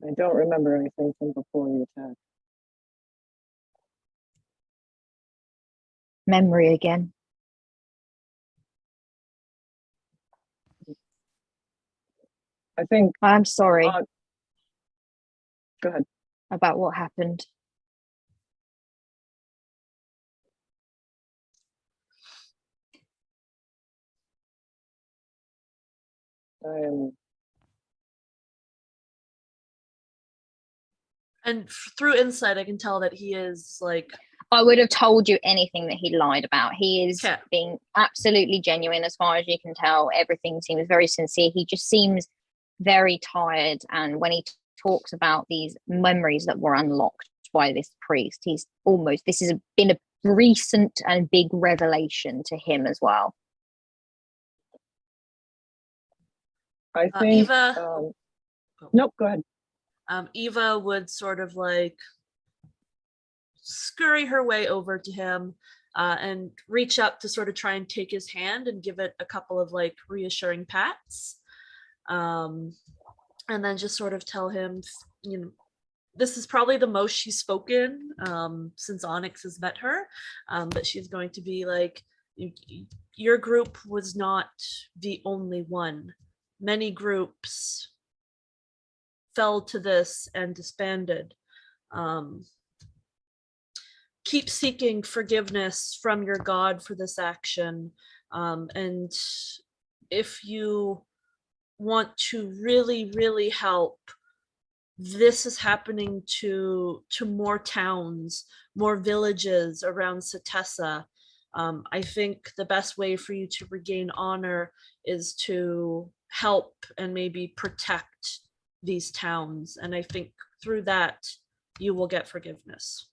I don't remember anything from before the attack. Memory again. I think. I'm sorry Go ahead. about what happened. And through insight, I can tell that he is like. I would have told you anything that he lied about. He is Okay. being absolutely genuine as far as you can tell. Everything seems very sincere. He just seems very tired. And when he talks about these memories that were unlocked by this priest, this has been a recent and big revelation to him as well. I think. Eva. Nope, go ahead. Eva would sort of like scurry her way over to him and reach up to sort of try and take his hand and give it a couple of like reassuring pats. And then just sort of tell him, this is probably the most she's spoken since Onyx has met her. But she's going to be like, your group was not the only one. Many groups fell to this and disbanded. Keep seeking forgiveness from your God for this action. And if you want to really, really help, this is happening to more towns, more villages around Satessa. I think the best way for you to regain honor is to help and maybe protect these towns. And I think through that, you will get forgiveness.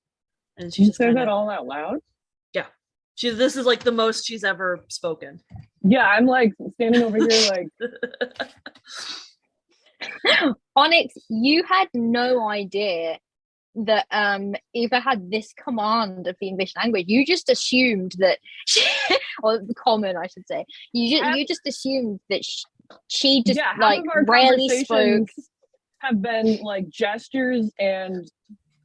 And she You just say kinda, that all out loud? Yeah. This is like the most she's ever spoken. Yeah, I'm like standing over here like. Onyx, you had no idea that Eva had this command of the English language. You just assumed that or the common, I should say. You just assumed that she just like rarely spoke. Have been like gestures and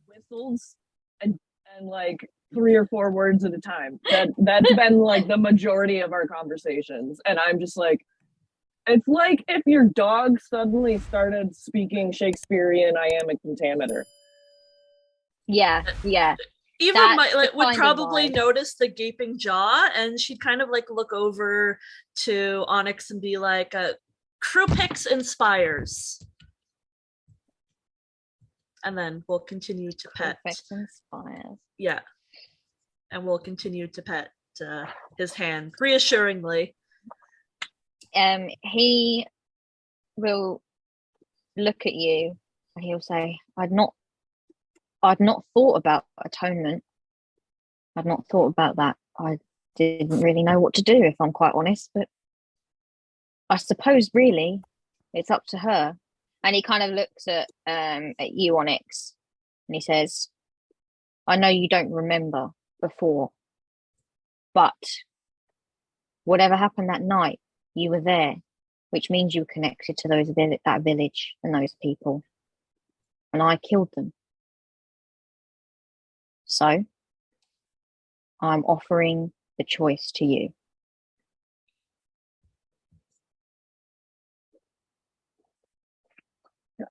whistles and like 3 or 4 words at a time. That's been like the majority of our conversations. And I'm just like, It's like if your dog suddenly started speaking Shakespearean iambic pentameter. Yeah. Eva That's would kind of probably vibe. notice the gaping jaw, and she'd kind of look over to Onyx and be like, "Crew picks inspires," and then we'll continue to pet. Perfect inspires. Yeah, and we'll continue to pet his hand reassuringly. He will look at you and he'll say, I'd not thought about atonement. I'd not thought about that. I didn't really know what to do, if I'm quite honest, but I suppose really it's up to her. And he kind of looks at you, Onyx, and he says, I know you don't remember before, but whatever happened that night, you were there, which means you were connected to that village and those people. And I killed them. So I'm offering the choice to you.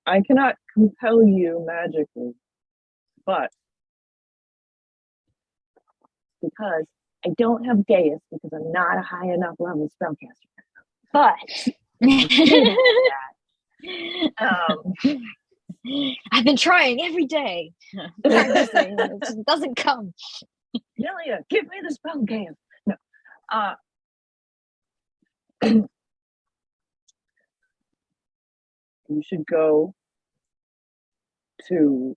I cannot compel you magically, but because I don't have Gaius, because I'm not a high enough level spellcaster. But I've been trying every day, practicing. It just doesn't come. Nelia, give me the spell, Gaius. No. You should go to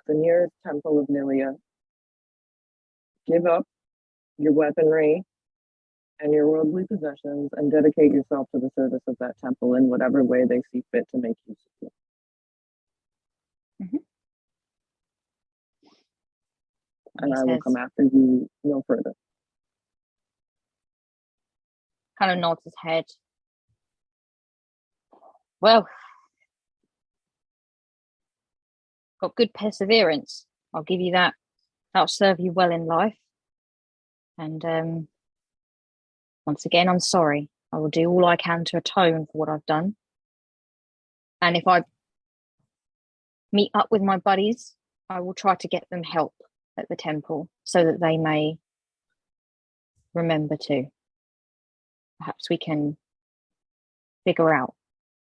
the nearest temple of Nelia, give up your weaponry and your worldly possessions, and dedicate yourself to the service of that temple in whatever way they see fit to make use of you. Mm-hmm. And I will come after you no further. Kind of nods his head. Well, got good perseverance. I'll give you that. That'll serve you well in life. And once again, I'm sorry. I will do all I can to atone for what I've done. And if I meet up with my buddies, I will try to get them help at the temple so that they may remember to. Perhaps we can figure out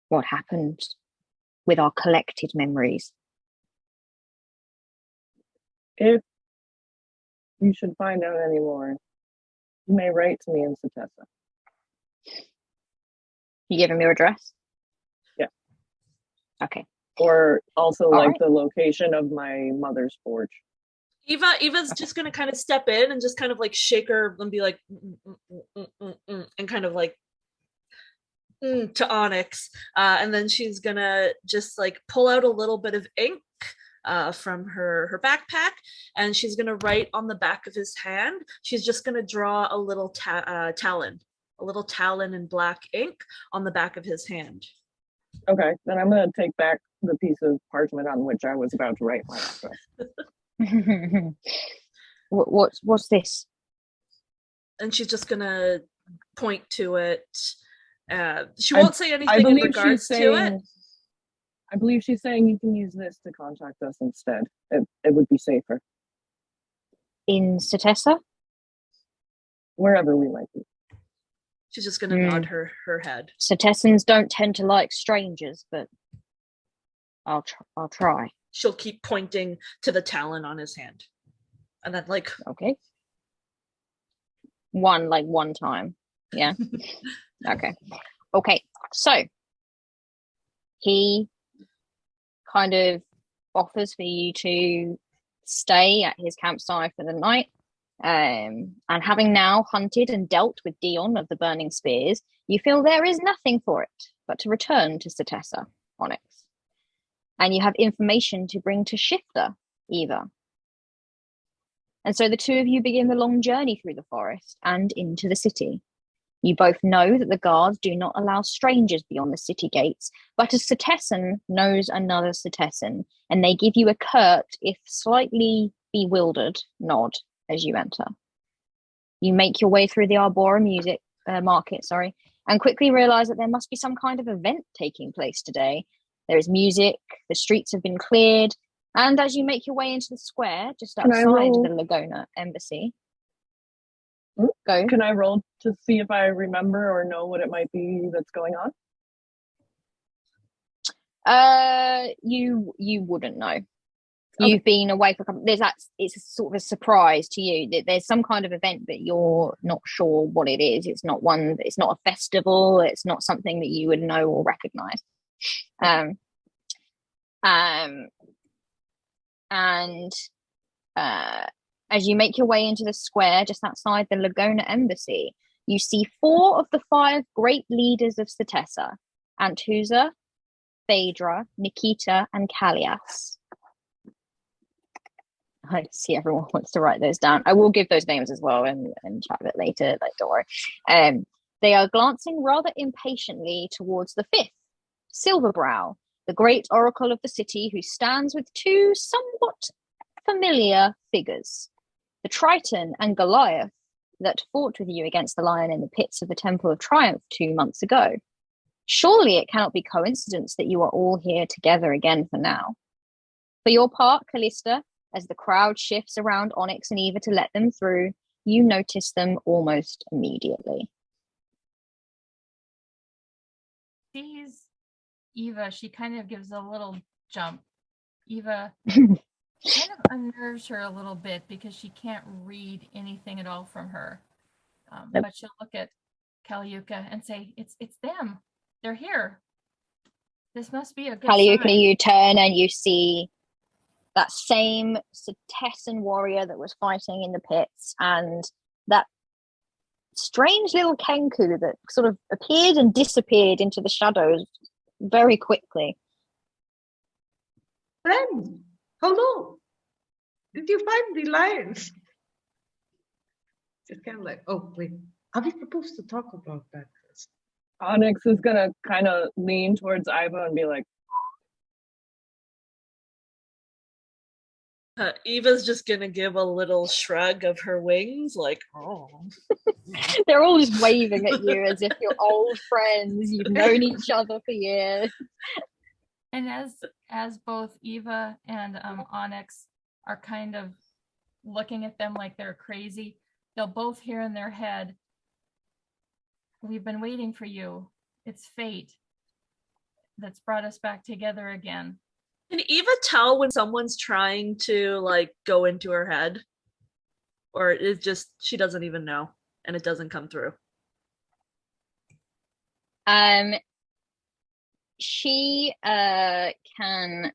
what happened with our collected memories. If you should find out any more, you may write to me in Satessa. You giving me your address? Yeah. Okay. Or also All right. the location of my mother's forge. Eva's just gonna kind of step in and just kind of shake her and be like, and kind of to Onyx, and then she's gonna just pull out a little bit of ink from her backpack, and she's gonna write on the back of his hand. She's just gonna draw a little talon in black ink on the back of his hand. Okay, then I'm gonna take back the piece of parchment on which I was about to write my address. What's this? And she's just gonna point to it. She won't say anything in regards to it. I believe she's saying you can use this to contact us instead. It would be safer. In Satessa? Wherever we might be. She's just gonna nod her head. Satessans don't tend to like strangers, but I'll try. She'll keep pointing to the talon on his hand. And then okay. One time. Yeah. Okay. So he kind of offers for you to stay at his campsite for the night. And having now hunted and dealt with Dion of the Burning Spears, you feel there is nothing for it but to return to Satessa, Onyx. And you have information to bring to Shifter, Eva. And so the two of you begin the long journey through the forest and into the city. You both know that the guards do not allow strangers beyond the city gates, but a Satessan knows another Satessan, and they give you a curt, if slightly bewildered, nod as you enter. You make your way through the Arbora market, and quickly realize that there must be some kind of event taking place today. There is music, the streets have been cleared, and as you make your way into the square just Can I outside roll- the Lagona embassy, Hmm? go. Can I roll to see if I remember or know what it might be that's going on? You wouldn't know. Okay. You've been away for a couple. It's a sort of a surprise to you. There's some kind of event, but you're not sure what it is. It's not one. It's not a festival. It's not something that you would know or recognize. And as you make your way into the square just outside the Lagona embassy, you see 4 of the 5 great leaders of Setessa: Anthusa, Phaedra, Nikita, and Callias. I see everyone wants to write those down. I will give those names as well and chat a bit later, like, don't worry. They are glancing rather impatiently towards the 5th, Silverbrow, the great oracle of the city, who stands with 2 somewhat familiar figures, the Triton and Goliath that fought with you against the lion in the pits of the Temple of Triumph 2 months ago. Surely it cannot be coincidence that you are all here together again for now. For your part, Callista, as the crowd shifts around Onyx and Eva to let them through, you notice them almost immediately. Sees Eva, she kind of gives a little jump. Eva kind of unnerves her a little bit because she can't read anything at all from her. But she'll look at Kalyuka and say, it's them. They're here. This must be a good Kalyuka, sign. you turn and you see that same Setessan warrior that was fighting in the pits, and that strange little Kenku that sort of appeared and disappeared into the shadows very quickly. Friends, hello. Did you find the lions? It's kind of like, oh, wait, are we supposed to talk about that first? Onyx is gonna kind of lean towards Iva and be like, Eva's just gonna give a little shrug of her wings, like, oh. They're all just waving at you as if you're old friends. You've known each other for years. And as both Eva and Onyx are kind of looking at them like they're crazy, they'll both hear in their head, "We've been waiting for you. It's fate that's brought us back together again." Can Eva tell when someone's trying to like go into her head? Or it's just she doesn't even know and it doesn't come through? She can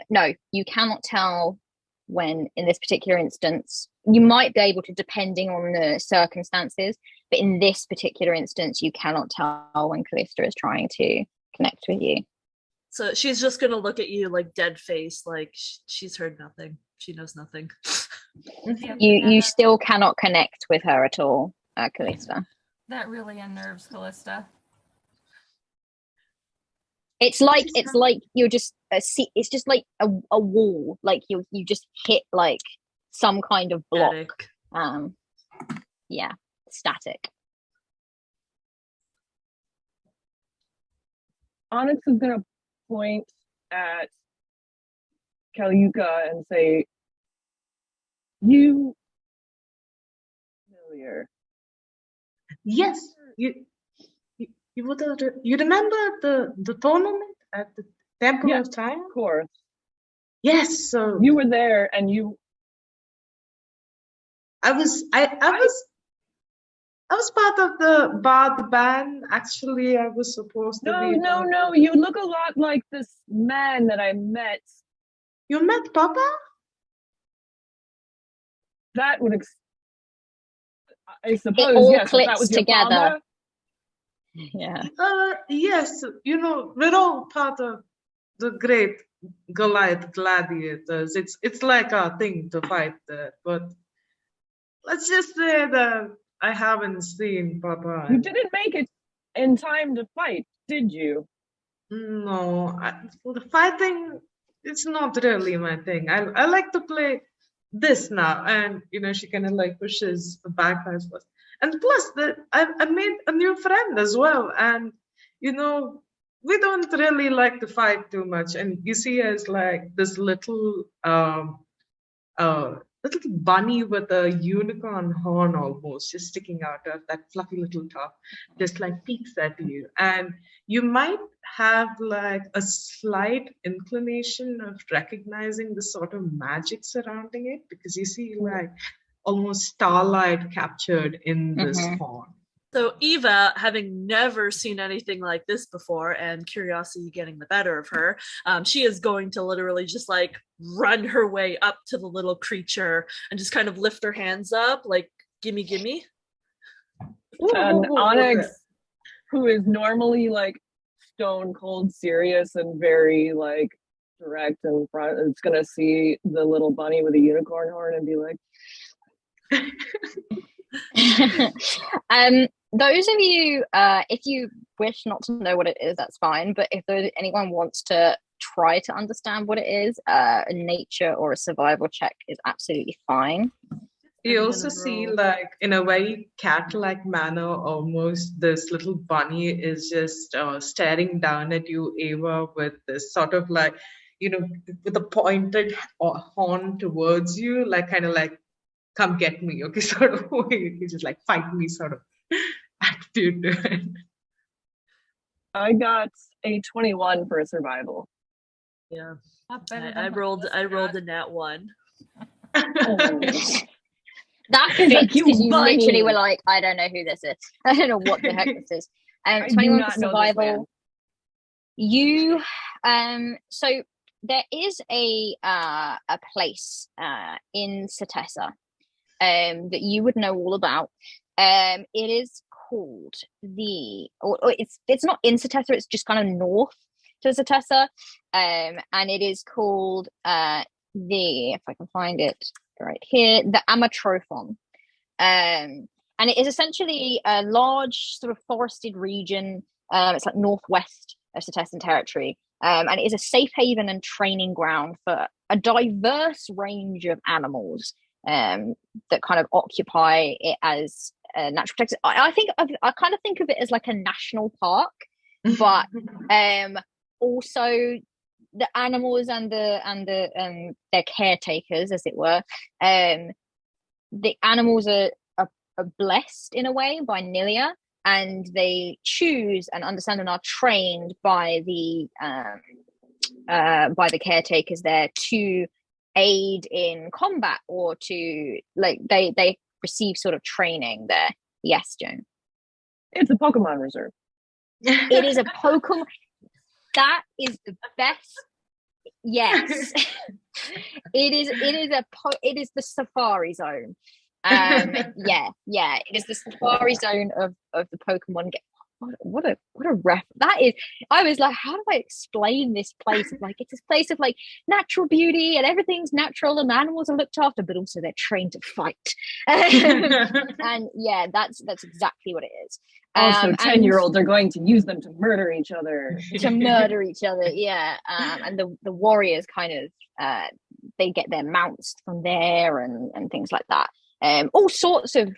no, you cannot tell when in this particular instance. You might be able to, depending on the circumstances, but in this particular instance you cannot tell when Callista is trying to connect with you. So she's just gonna look at you like dead face, like she's heard nothing. She knows nothing. You still cannot connect with her at all, Callista. That really unnerves Callista. It's like you're just it's just like a wall, like you just hit like some kind of block. Static. Yeah, static. Onyx is gonna point at Kalyuka and say, "You familiar?" Yes, you remember the tournament at the Temple Yeah. of Triumph? Of course, Yes, so you were there, and I was part of the Bard band. Actually, I was supposed to be. No. You look a lot like this man that I met. You met Papa? That would, I suppose, It all yes. If that clicks was your together. father. Yeah. Yes, we're all part of the great Goliath gladiators. It's like a thing to fight that, but let's just say that I haven't seen Papa. You didn't make it in time to fight, did you? No, the fighting, it's not really my thing. I like to play this now, and she kind of like pushes the back first. And plus, I made a new friend as well. And, we don't really like to fight too much. And you see as like this little bunny with a unicorn horn almost just sticking out of that fluffy little top, just like peeks at you. And you might have like a slight inclination of recognizing the sort of magic surrounding it because you see like almost starlight captured in this horn. So Eva, having never seen anything like this before and curiosity getting the better of her, she is going to literally just like run her way up to the little creature and just kind of lift her hands up like, gimme, gimme. And Onyx, who is normally like stone cold serious and very like direct and front, is gonna see the little bunny with a unicorn horn and be like, those of you, if you wish not to know what it is, that's fine. But if anyone wants to try to understand what it is, a nature or a survival check is absolutely fine. You also see, like, in a very cat-like manner, almost this little bunny is just staring down at you, Ava, with this sort of like, with a pointed horn towards you, like kind of like, come get me, okay, sort of way. He's just like, fight me, sort of attitude to it. I got a 21 for a survival. Yeah. I rolled a nat 1. That convinced because you literally were like, I don't know who this is. I don't know what the heck this is. 21 for survival. You so there is a place in Setessa that you would know all about. It is called it's not in Setessa, it's just kind of north to Setessa. And it is called if I can find it right here, the Amatrophon. And it is essentially a large sort of forested region. It's like northwest of Setessan territory. And it is a safe haven and training ground for a diverse range of animals that kind of occupy it as natural protectors. I kind of think of it as like a national park, but also the animals and their caretakers, as it were. The animals are blessed in a way by Nilia, and they choose and understand and are trained by the caretakers there to aid in combat or to like they receive sort of training there. Yes, Joan. It's a Pokemon reserve. It is a Pokemon. That is the best. Yes, it is the Safari Zone. Yeah, it is the Safari Zone of the Pokemon game. What a ref that is. I was like, how do I explain this place? Like, it's this place of like natural beauty and everything's natural and animals are looked after, but also they're trained to fight. And yeah, that's exactly what it is. Also, 10-year-olds are going to use them to murder each other. Yeah. And the warriors kind of they get their mounts from there and things like that. All sorts of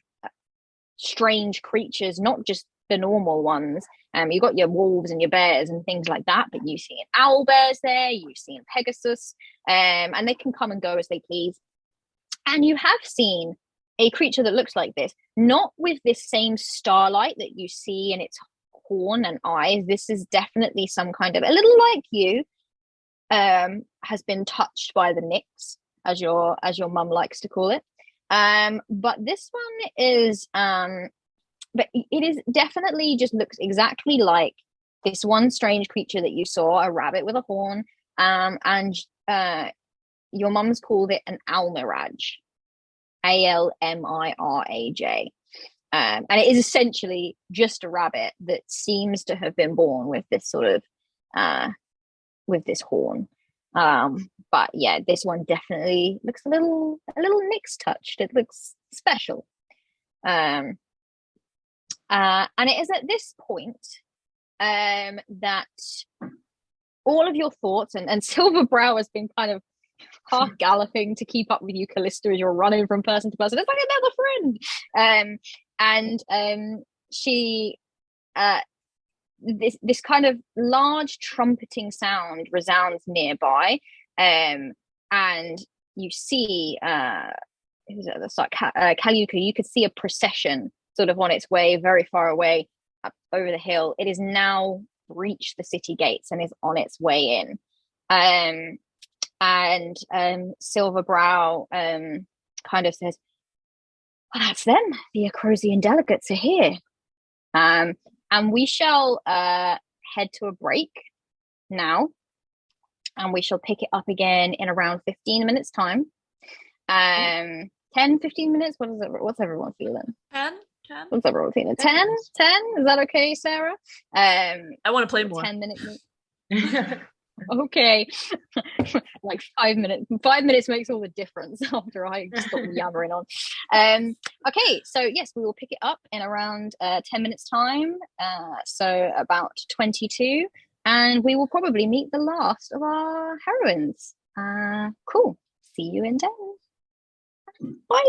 strange creatures, not just the normal ones. You got your wolves and your bears and things like that, but you see an owl bears there, you see a Pegasus, and they can come and go as they please. And you have seen a creature that looks like this, not with this same starlight that you see in its horn and eyes. This is definitely some kind of, a little like you, has been touched by the Nyx, as your mum likes to call it. But this one is but it is definitely just looks exactly like this one strange creature that you saw, a rabbit with a horn, and your mum's called it an Almiraj, Almiraj, and it is essentially just a rabbit that seems to have been born with this sort of with this horn. But yeah, this one definitely looks a little Nyx touched. It looks special. And it is at this point that all of your thoughts and Silverbrow has been kind of half galloping to keep up with you, Callista, as you're running from person to person. It's like another friend. and she this kind of large trumpeting sound resounds nearby, and you see who's at the start, Kalyuka. You could see a procession sort of on its way very far away up over the hill. It is now reached the city gates and is on its way in. And Silverbrow kind of says, well, that's them. The Acrosian delegates are here. And we shall head to a break now. And we shall pick it up again in around 15 minutes time. 10, 15 minutes? What's everyone feeling? 10? What's everyone feeling? 10? 10? Is that okay, Sarah? I want to play more. 10 minutes. Okay. Like 5 minutes. 5 minutes makes all the difference after I stop yammering on. Okay, so yes, we will pick it up in around 10 minutes time. So about 22. And we will probably meet the last of our heroines. Cool. See you in 10. Bye.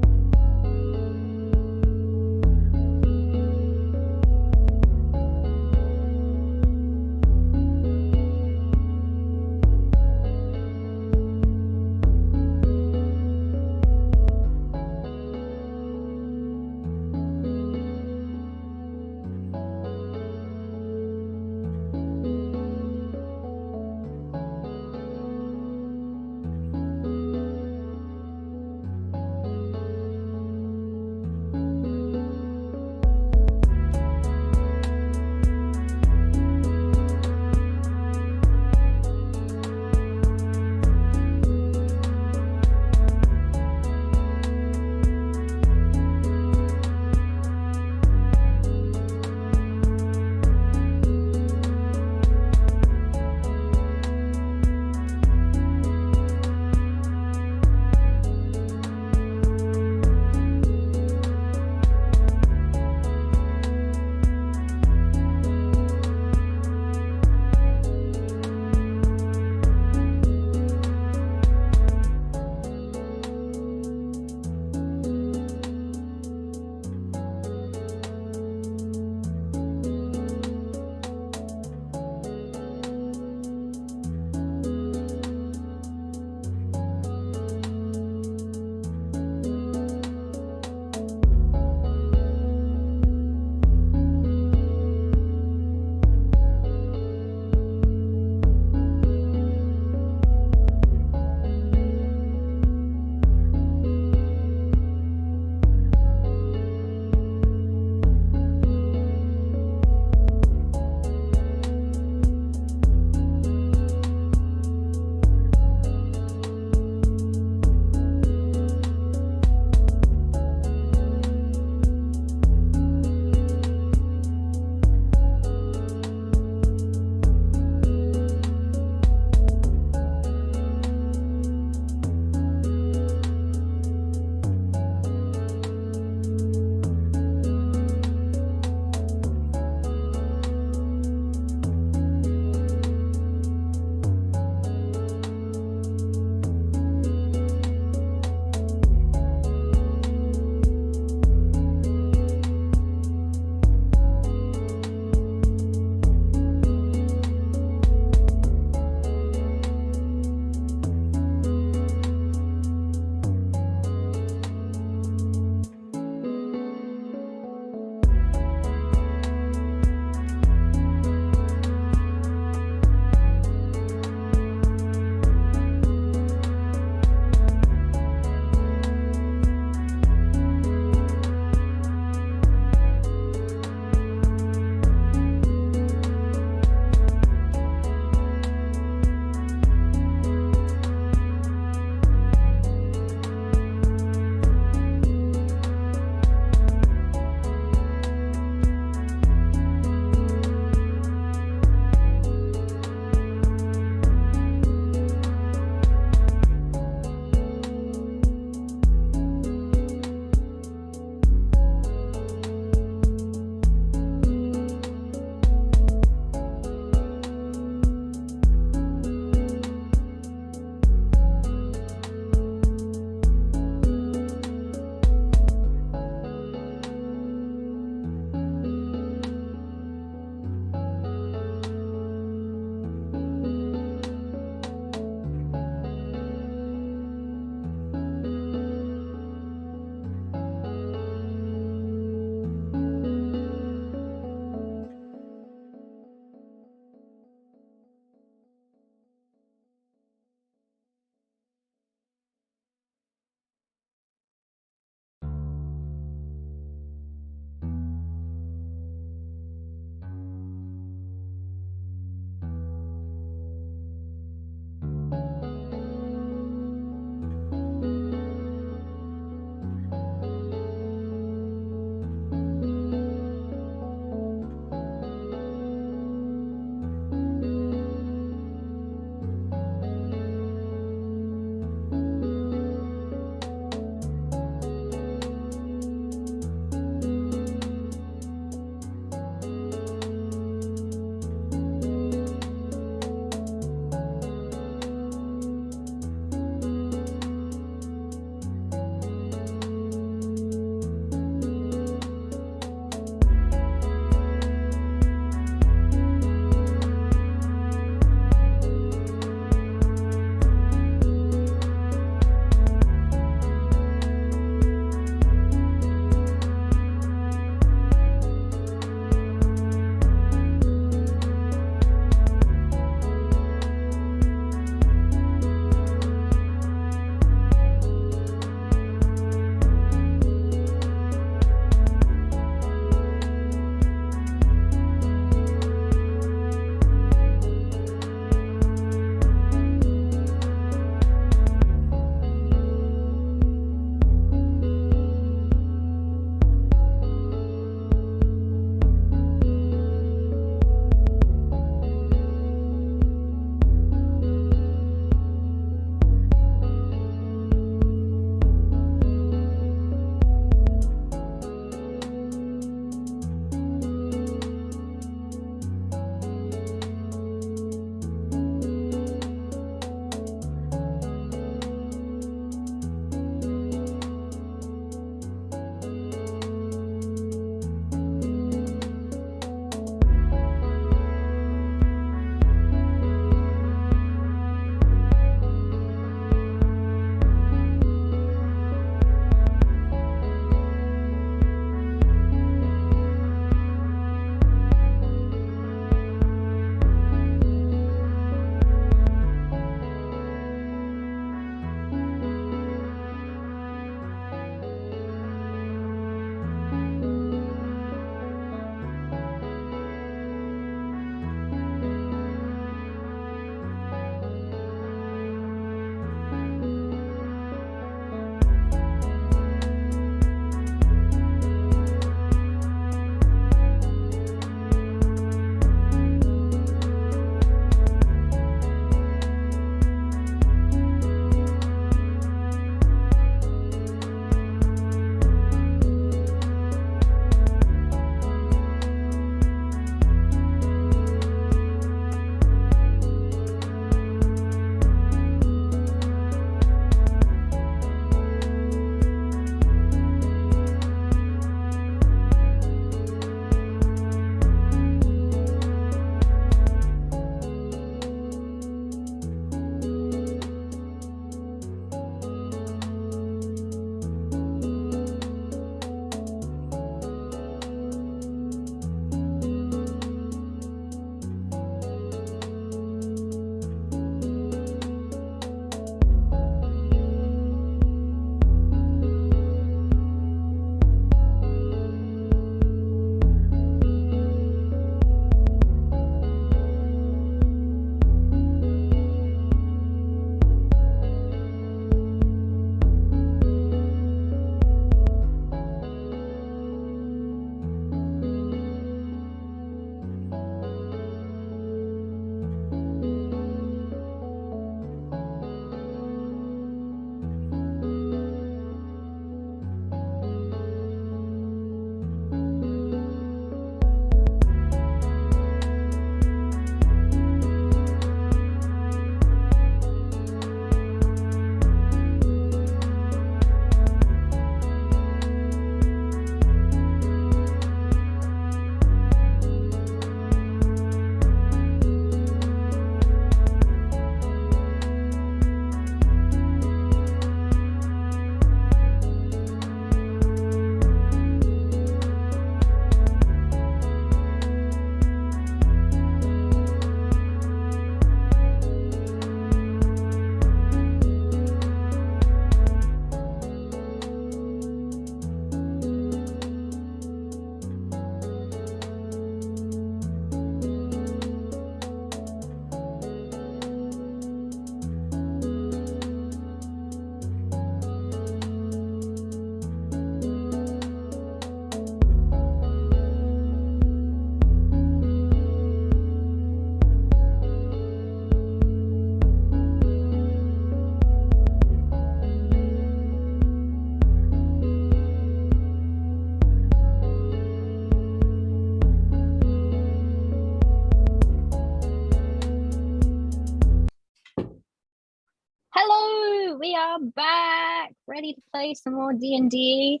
we are back, ready to play some more D&D.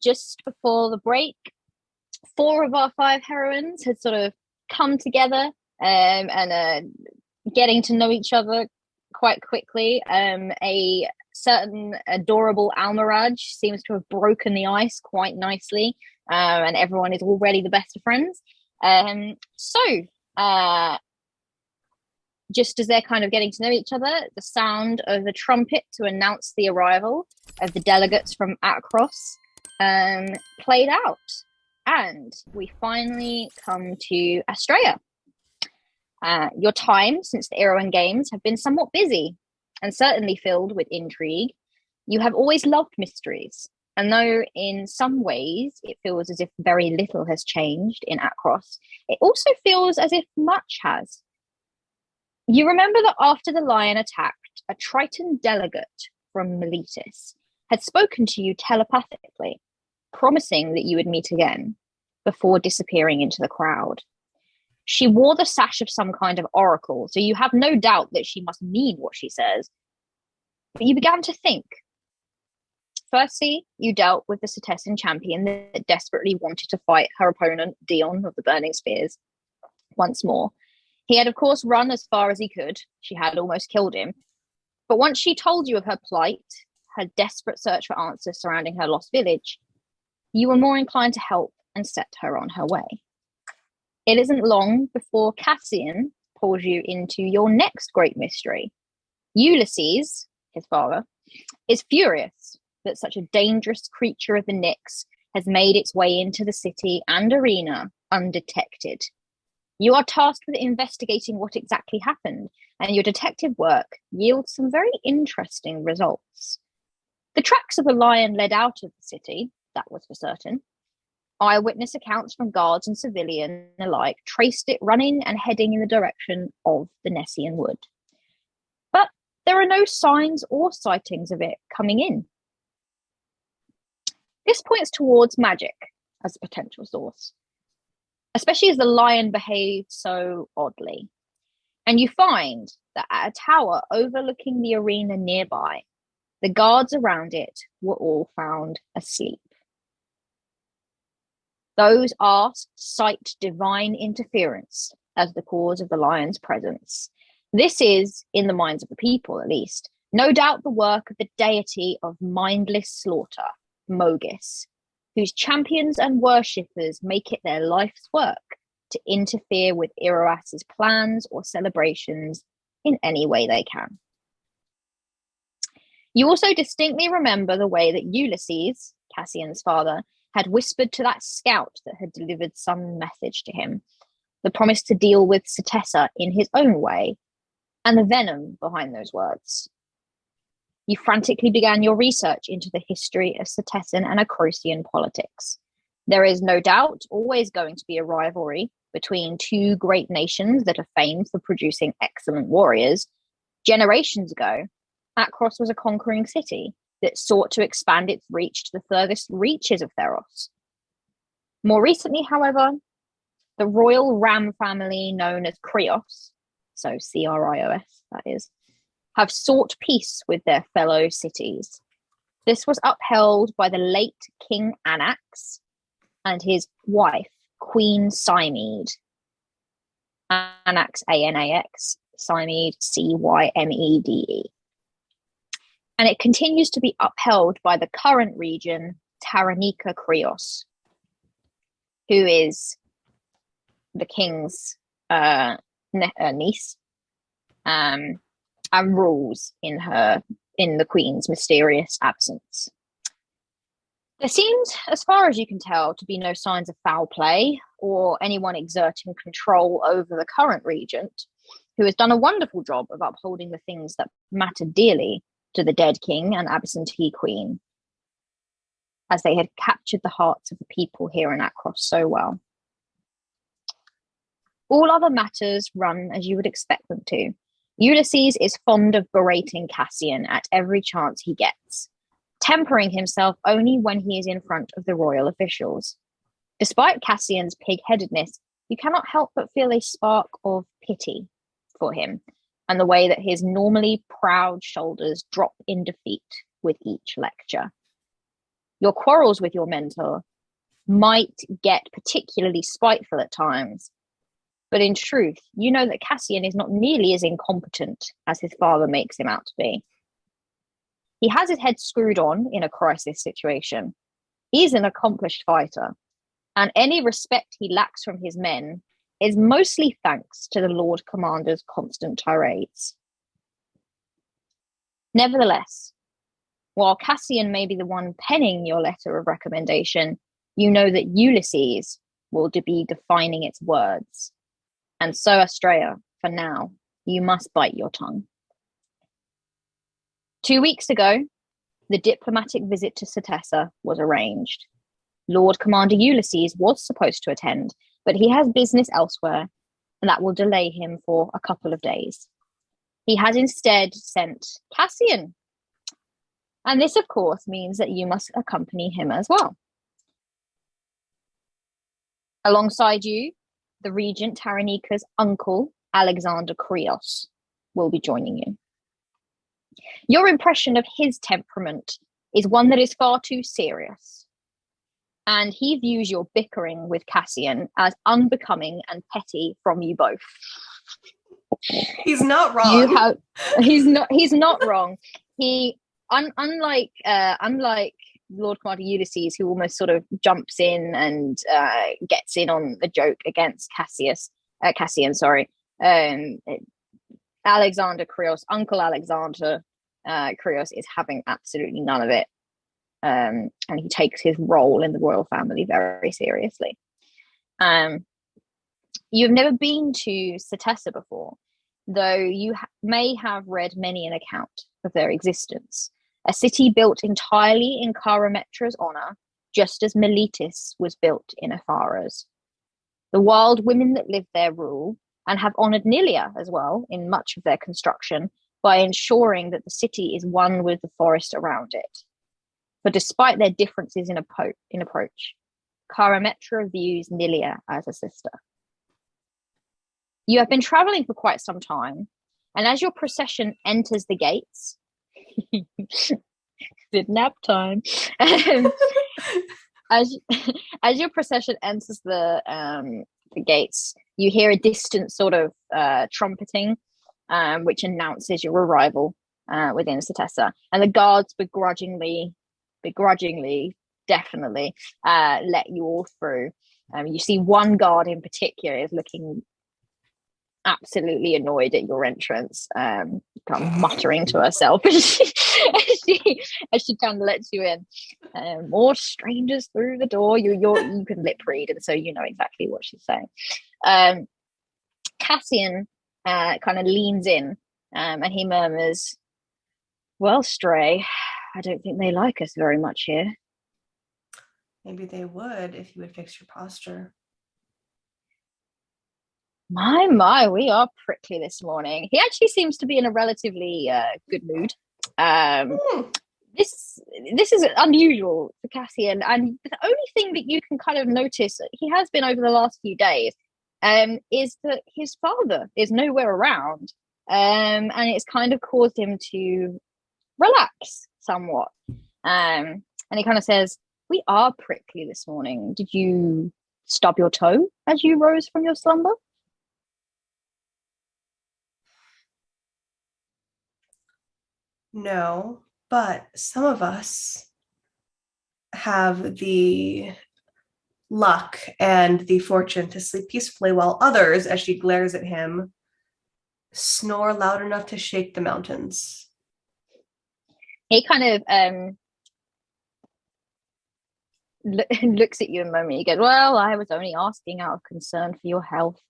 Just before the break, 4 of our 5 heroines had sort of come together and getting to know each other quite quickly. A certain adorable Almiraj seems to have broken the ice quite nicely, and everyone is already the best of friends. Just as they're kind of getting to know each other, the sound of the trumpet to announce the arrival of the delegates from Across played out. And we finally come to Astraea. Your time since the Erewhon Games have been somewhat busy and certainly filled with intrigue. You have always loved mysteries, and though in some ways it feels as if very little has changed in Across, it also feels as if much has. You remember that after the lion attacked, a Triton delegate from Miletus had spoken to you telepathically, promising that you would meet again before disappearing into the crowd. She wore the sash of some kind of oracle, so you have no doubt that she must mean what she says. But you began to think. Firstly, you dealt with the Cetessian champion that desperately wanted to fight her opponent, Dion of the Burning Spears, once more. He had, of course, run as far as he could. She had almost killed him. But once she told you of her plight, her desperate search for answers surrounding her lost village, you were more inclined to help and set her on her way. It isn't long before Cassian pulls you into your next great mystery. Ulysses, his father, is furious that such a dangerous creature of the Nyx has made its way into the city and arena undetected. You are tasked with investigating what exactly happened, and your detective work yields some very interesting results. The tracks of a lion led out of the city, that was for certain. Eyewitness accounts from guards and civilian alike traced it running and heading in the direction of the Nessian Wood. But there are no signs or sightings of it coming in. This points towards magic as a potential source, especially as the lion behaved so oddly. And you find that at a tower overlooking the arena nearby, the guards around it were all found asleep. Those asked cite divine interference as the cause of the lion's presence. This is, in the minds of the people at least, no doubt the work of the deity of mindless slaughter, Mogis, whose champions and worshippers make it their life's work to interfere with Iroas's plans or celebrations in any way they can. You also distinctly remember the way that Ulysses, Cassian's father, had whispered to that scout that had delivered some message to him, the promise to deal with Cetessa in his own way, and the venom behind those words. You frantically began your research into the history of Cetessan and Acrosian politics. There is no doubt always going to be a rivalry between 2 great nations that are famed for producing excellent warriors. Generations ago, Acros was a conquering city that sought to expand its reach to the furthest reaches of Theros. More recently, however, the royal ram family known as Krios, so Krios, that is, have sought peace with their fellow cities. This was upheld by the late King Anax and his wife, Queen Cymede. Anax, A-N-A-X, Cymede, C-Y-M-E-D-E. And it continues to be upheld by the current region, Taranika Krios, who is the king's niece, and rules in the queen's mysterious absence. There seems, as far as you can tell, to be no signs of foul play or anyone exerting control over the current regent, who has done a wonderful job of upholding the things that matter dearly to the dead king and absentee queen, as they had captured the hearts of the people here in Acros so well. All other matters run as you would expect them to. Ulysses is fond of berating Cassian at every chance he gets, tempering himself only when he is in front of the royal officials. Despite Cassian's pig-headedness, you cannot help but feel a spark of pity for him, and the way that his normally proud shoulders drop in defeat with each lecture. Your quarrels with your mentor might get particularly spiteful at times, but in truth, you know that Cassian is not nearly as incompetent as his father makes him out to be. He has his head screwed on in a crisis situation. He's an accomplished fighter, and any respect he lacks from his men is mostly thanks to the Lord Commander's constant tirades. Nevertheless, while Cassian may be the one penning your letter of recommendation, you know that Ulysses will be defining its words. And so, Astraea, for now, you must bite your tongue. 2 weeks ago, the diplomatic visit to Cetessa was arranged. Lord Commander Ulysses was supposed to attend, but he has business elsewhere, and that will delay him for a couple of days. He has instead sent Cassian. And this, of course, means that you must accompany him as well. Alongside you, the Regent Taranika's uncle, Alexander Krios, will be joining you. Your impression of his temperament is one that is far too serious, and he views your bickering with Cassian as unbecoming and petty from you both. He's not wrong. He's not wrong. Unlike Lord Commander Ulysses, who almost sort of jumps in and gets in on the joke against Cassian. Alexander Krios, Uncle Alexander Krios, is having absolutely none of it, and he takes his role in the royal family very seriously. You've never been to Cetessa before, though you may have read many an account of their existence. A city built entirely in Karametra's honor, just as Miletus was built in Aphara's. The wild women that live there rule, and have honored Nilia as well in much of their construction, by ensuring that the city is one with the forest around it. But despite their differences in approach, Karametra views Nilia as a sister. You have been traveling for quite some time, and as your procession enters the gates, did nap time. as your procession enters the gates, you hear a distant sort of trumpeting, which announces your arrival within Cetessa, and the guards begrudgingly, definitely let you all through. You see one guard in particular is looking absolutely annoyed at your entrance, kind of muttering to herself as she kind of lets you in. More strangers through the door. You can lip read, and so you know exactly what she's saying. Cassian kind of leans in, and he murmurs, "Well, Stray, I don't think they like us very much here." Maybe they would if you would fix your posture. My, we are prickly this morning. He actually seems to be in a relatively good mood. This is unusual for Cassian, and the only thing that you can kind of notice he has been over the last few days is that his father is nowhere around, and it's kind of caused him to relax somewhat. And he kind of says, "We are prickly this morning. Did you stub your toe as you rose from your slumber?" No, but some of us have the luck and the fortune to sleep peacefully, while others, as she glares at him, snore loud enough to shake the mountains. He kind of looks at you a moment. He goes, "Well, I was only asking out of concern for your health.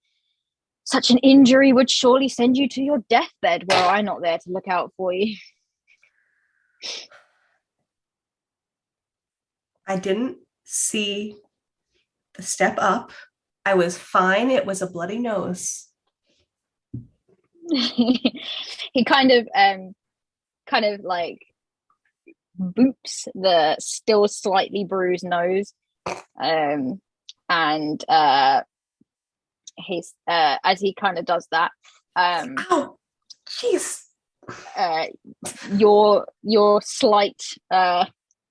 Such an injury would surely send you to your deathbed were I not there to look out for you." I didn't see the step up. I was fine. It was a bloody nose. He kind of like boops the still slightly bruised nose, and he's as he kind of does that, Ow! Jeez. Your slight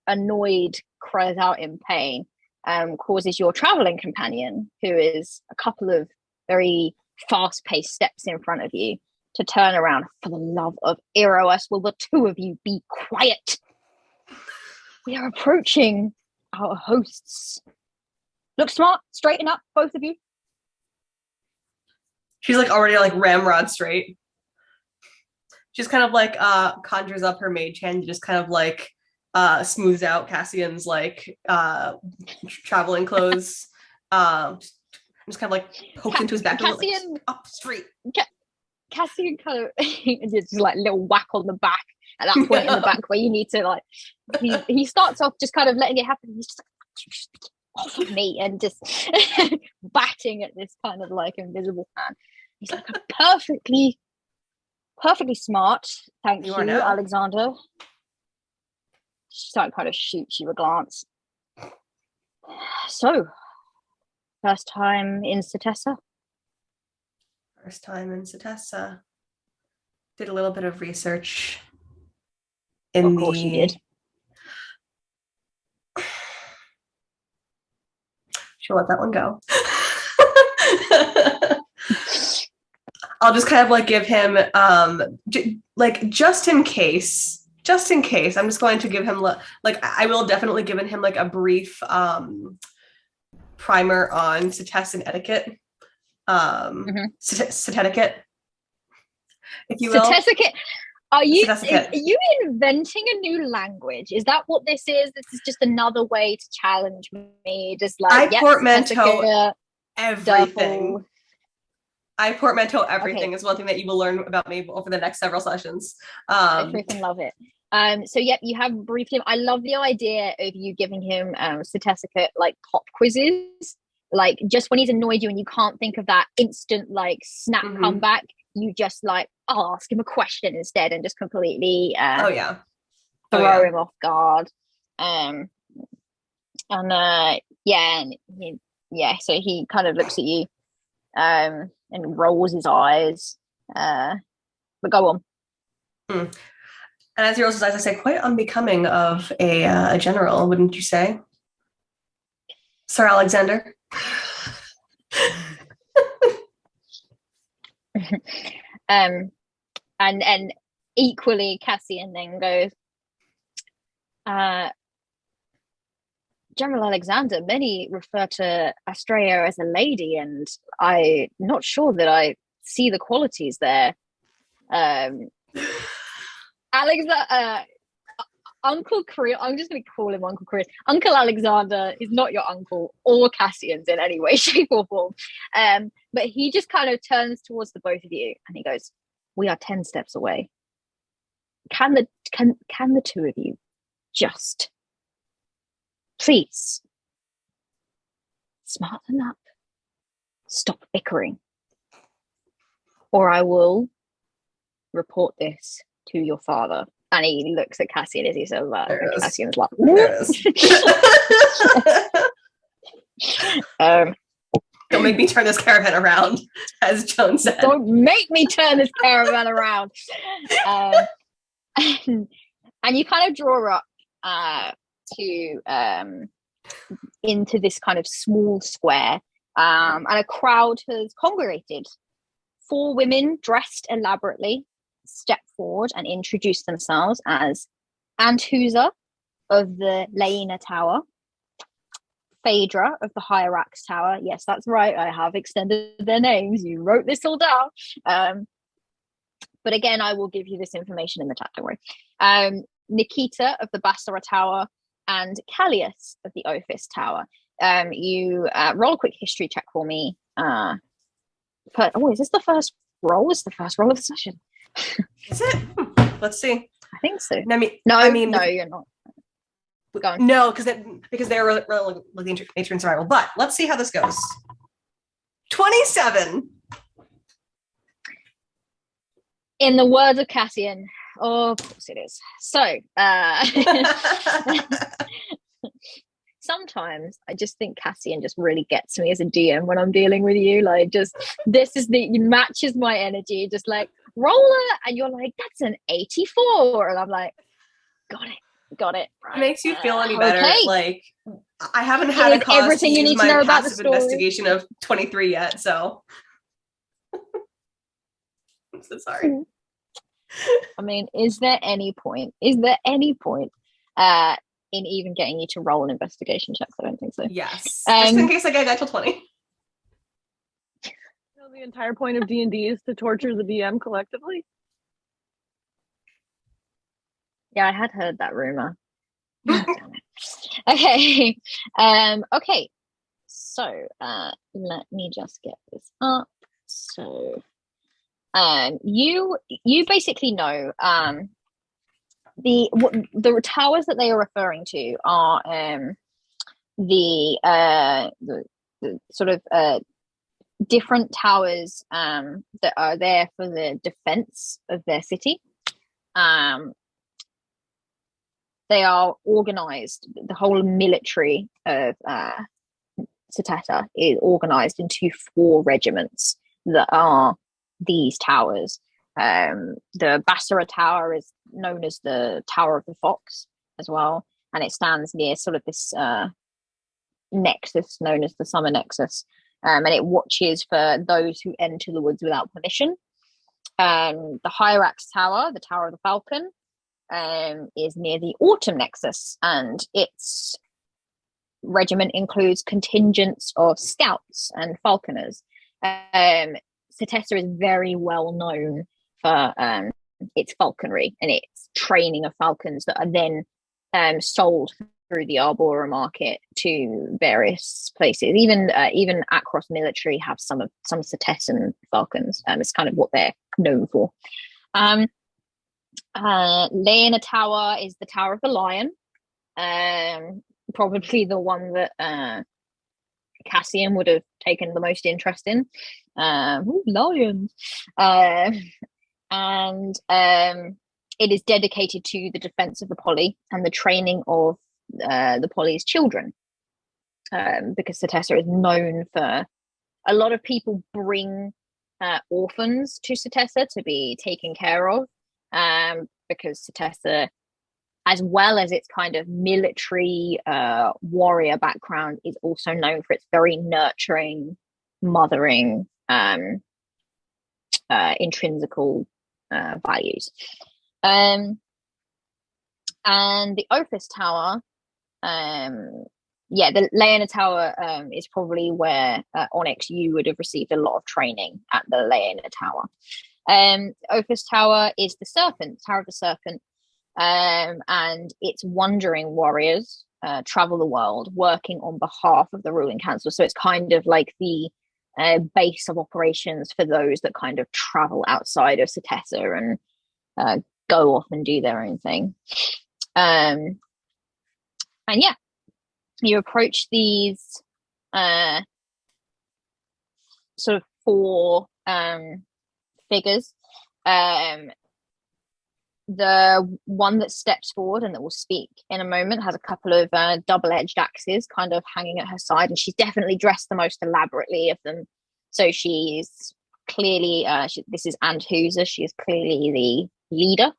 annoyed cries out in pain causes your traveling companion, who is a couple of very fast-paced steps in front of you, to turn around. For the love of Eros, will the two of you be quiet? We are approaching our hosts. Look smart, straighten up, both of you. She's like already like ramrod straight. She's kind of like conjures up her mage hand and just kind of like smooths out Cassian's like traveling clothes. Just kind of like pokes into his back a little, like, up straight. Cassian kind of just like a little whack on the back at that point in the back where you need to like. He starts off just kind of letting it happen. He's just like, off of me, and just batting at this kind of like invisible hand. He's like, perfectly smart. Thank you, Alexander. She kind of shoots you a glance. So, first time in Setessa? First time in Setessa. Did a little bit of research. Of course you did. She'll let that one go. I'll just kind of like give him like just in case, I'm just going to give him like I will definitely give him like a brief primer on Setessan etiquette. Setetiquette, if you will. Setetiquette. Are you inventing a new language? Is that what this is? This is just another way to challenge me. Just like I portmanteau everything. I portmanteau everything is one thing that you will learn about me over the next several sessions. I freaking love it. So yep, you have briefed him. I love the idea of you giving him Setetiquette like pop quizzes. Like just when he's annoyed you and you can't think of that instant like snap comeback, you just like ask him a question instead and just completely throw him off guard. So he kind of looks at you and rolls his eyes. But go on. And as he rolls his eyes, I say, quite unbecoming of a general, wouldn't you say, Sir Alexander? And equally Cassian then goes, General Alexander, many refer to Astrea as a lady, and I'm not sure that I see the qualities there. Uncle Chris, I'm just going to call him Uncle Chris. Uncle Alexander is not your uncle or Cassian's in any way, shape, or form. But he just kind of turns towards the both of you and he goes, "We are 10 steps away. Can the two of you just please smarten up, stop bickering, or I will report this to your father." And he looks at Cassian as he says that. And Cassian's like, don't make me turn this caravan around, as Joan said. Don't make me turn this caravan around. And you kind of draw up into this kind of small square, and a crowd has congregated. 4 women dressed elaborately step forward and introduce themselves as Anthusa of the Laena Tower, Phaedra of the Hyrax Tower. Yes, that's right. I have extended their names. You wrote this all down. But again, I will give you this information in the chat, don't worry. Nikita of the Bassara Tower and Callias of the Ophis Tower. You roll a quick history check for me. Is this the first roll? It's the first roll of the session. Is it? Let's see. I think so. No, you're not. No, because they're really like the nature and survival. But let's see how this goes. 27. In the words of Cassian, of course it is. So, sometimes I just think Cassian just really gets me as a DM when I'm dealing with you. Like, just this is matches my energy. Just like, roll it, and you're like, that's an 84, and I'm like, got it. Right. It makes you feel any better. Okay. Like, I haven't had a cause everything to you use need to my know about the passive story. investigation of 23 yet, so I'm so sorry. I mean, is there any point in even getting you to roll an investigation check? I don't think so. Yes. Just in case I get a natural 20. The entire point of D&D is to torture the DM collectively. Yeah, I had heard that rumor. Okay. Okay. So let me just get this up. So you basically know the towers that they are referring to are the sort of different towers that are there for the defense of their city. They are organized. The whole military of Seteta is organized into 4 regiments that are these towers. The Bassara Tower is known as the Tower of the Fox as well, and it stands near sort of this nexus known as the Summer Nexus, and it watches for those who enter the woods without permission. The Hyrax Tower, the Tower of the Falcon, is near the Autumn Nexus, and its regiment includes contingents of scouts and falconers. Setesa is very well known for its falconry and its training of falcons that are then sold through the Arbora market to various places. Even Akros military have some Setesan falcons. It's kind of what they're known for. Leona Tower is the Tower of the Lion, probably the one that Cassian would have taken the most interest in. Lions. And it is dedicated to the defense of the poly and the training of the poly's children, because Setesa is known for, a lot of people bring orphans to Setesa to be taken care of, because Setesa, as well as its kind of military warrior background, is also known for its very nurturing, mothering, intrinsical values. And the Ophis Tower, the Leona Tower is probably where Onyx, you would have received a lot of training at the Leona Tower. Ophis Tower is the Serpent, Tower of the Serpent, and its wandering warriors travel the world working on behalf of the ruling council. So it's kind of like the base of operations for those that kind of travel outside of Setesa and go off and do their own thing. And yeah, you approach these sort of 4 figures. The one that steps forward and that will speak in a moment has a couple of double-edged axes kind of hanging at her side, and she's definitely dressed the most elaborately of them. So she's clearly, this is Anthusa, she is clearly the leader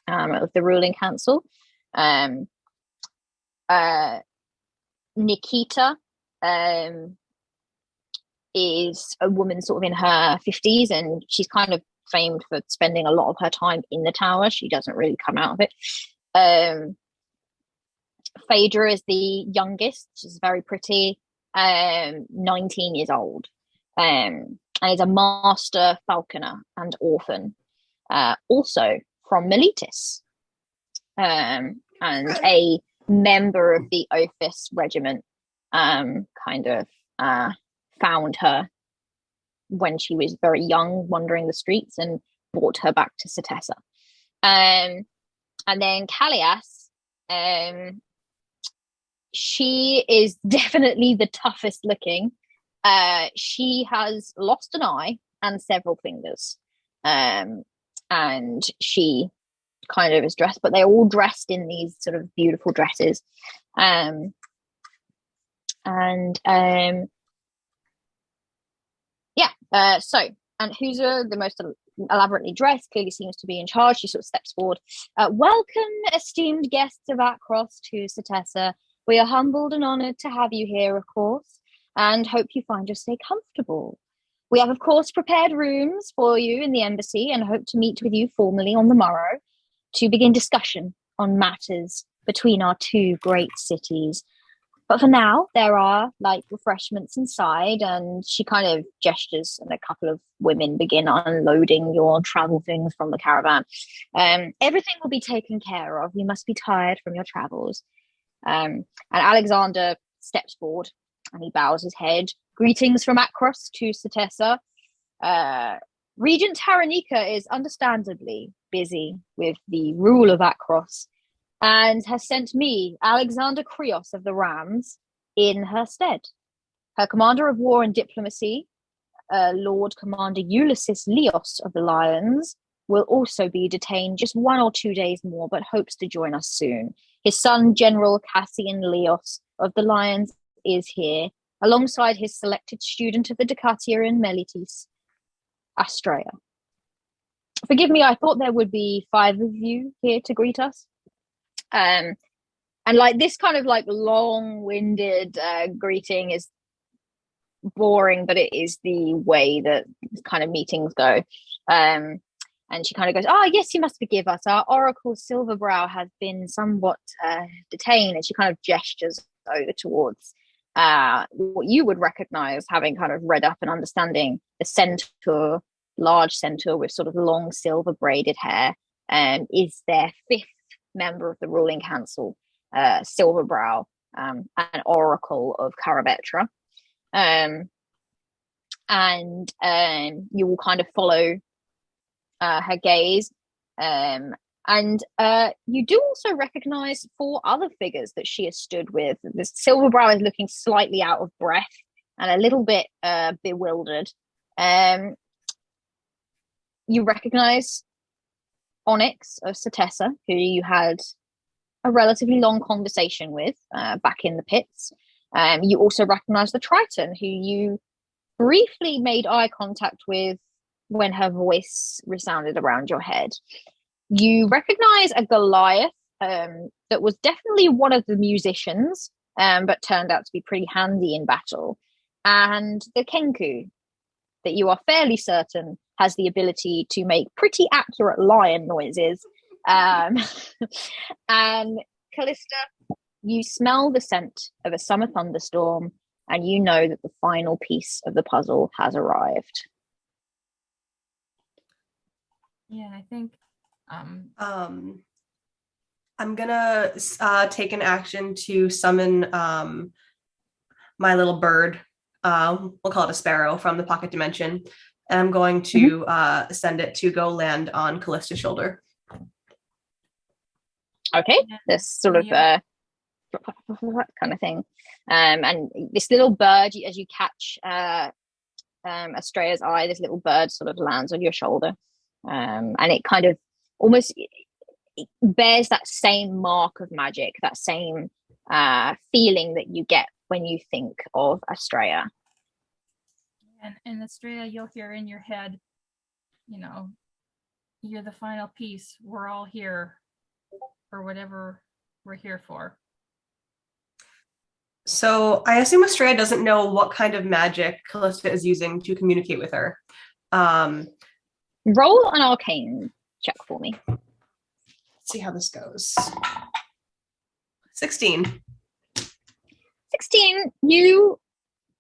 of the ruling council. Nikita is a woman sort of in her 50s, and she's kind of famed for spending a lot of her time in the tower. She doesn't really come out of it. Phaedra is the youngest. She's very pretty, 19 years old, and is a master falconer and orphan, also from Miletus, and a member of the Ophis regiment. Kind of found her when she was very young, wandering the streets, and brought her back to Setesa. And then Callias, she is definitely the toughest looking. She has lost an eye and several fingers, and she kind of is dressed, but they're all dressed in these sort of beautiful dresses. So, and who's the most elaborately dressed, clearly seems to be in charge. She sort of steps forward. Welcome, esteemed guests of Akros, to Satessa. We are humbled and honoured to have you here, of course, and hope you find your stay comfortable. We have, of course, prepared rooms for you in the embassy and hope to meet with you formally on the morrow to begin discussion on matters between our two great cities. But for now, there are light refreshments inside, and she kind of gestures, and a couple of women begin unloading your travel things from the caravan. Everything will be taken care of. You must be tired from your travels. And Alexander steps forward, and he bows his head. Greetings from Akros to Satessa. Regent Taranika is understandably busy with the rule of Akros, and has sent me, Alexander Krios of the Rams, in her stead. Her commander of war and diplomacy, Lord Commander Ulysses Leos of the Lions, will also be detained just 1 or 2 days more, but hopes to join us soon. His son, General Cassian Leos of the Lions, is here, alongside his selected student of the Decatirian Melitis, Astrea. Forgive me, I thought there would be 5 of you here to greet us. And like this kind of like long-winded greeting is boring, but it is the way that kind of meetings go. And she kind of goes, "Oh yes, you must forgive us. Our Oracle Silverbrow has been somewhat detained," and she kind of gestures over towards what you would recognize, having kind of read up and understanding the centaur, large centaur with sort of long silver braided hair, is their 5th member of the ruling council, Silverbrow, an oracle of Karabetra. And you will kind of follow her gaze. And you do also recognize 4 other figures that she has stood with. This Silverbrow is looking slightly out of breath and a little bit bewildered. You recognize Onyx of Satessa, who you had a relatively long conversation with back in the pits. You also recognize the Triton, who you briefly made eye contact with when her voice resounded around your head. You recognize a Goliath that was definitely one of the musicians, but turned out to be pretty handy in battle. And the Kenku, that you are fairly certain has the ability to make pretty accurate lion noises. And Callista, you smell the scent of a summer thunderstorm, and you know that the final piece of the puzzle has arrived. Yeah, I think I'm gonna take an action to summon my little bird. We'll call it a sparrow from the pocket dimension, and I'm going to send it to go land on Callista's shoulder. Okay, this sort of kind of thing. And this little bird, as you catch Astrea's eye, this little bird sort of lands on your shoulder. And it kind of almost it bears that same mark of magic, that same feeling that you get when you think of Astrea. and Astrea, you'll hear in your head, you know, you're the final piece. We're all here for whatever we're here for. So I assume Astrea doesn't know what kind of magic Callista is using to communicate with her. Roll an arcane check for me. Let's see how this goes. 16. 16, you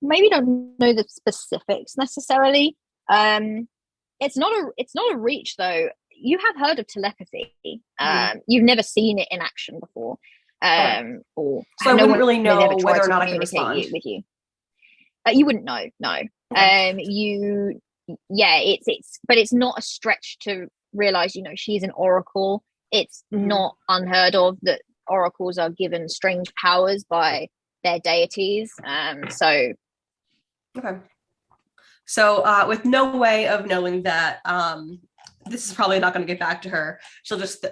maybe don't know the specifics necessarily. It's not a reach though. You have heard of telepathy. You've never seen it in action before. Or so I wouldn't really know whether or not I can respond with you. You wouldn't know, no. Okay. But it's not a stretch to realize, you know, she's an oracle. It's not unheard of that oracles are given strange powers by their deities. Okay. So with no way of knowing that this is probably not going to get back to her, she'll just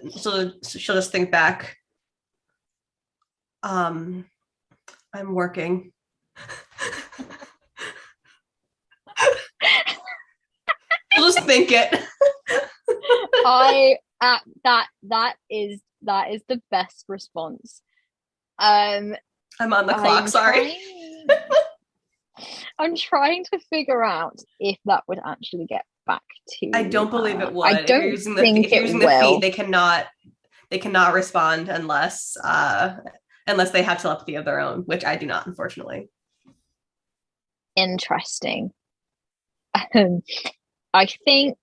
think back. I'm working. She'll just think it. That is the best response. I'm on the clock, sorry. I'm trying to figure out if that would actually get back to. I don't believe it would. I don't think it will. They cannot respond unless they have telepathy of their own, which I do not, unfortunately. Interesting. I think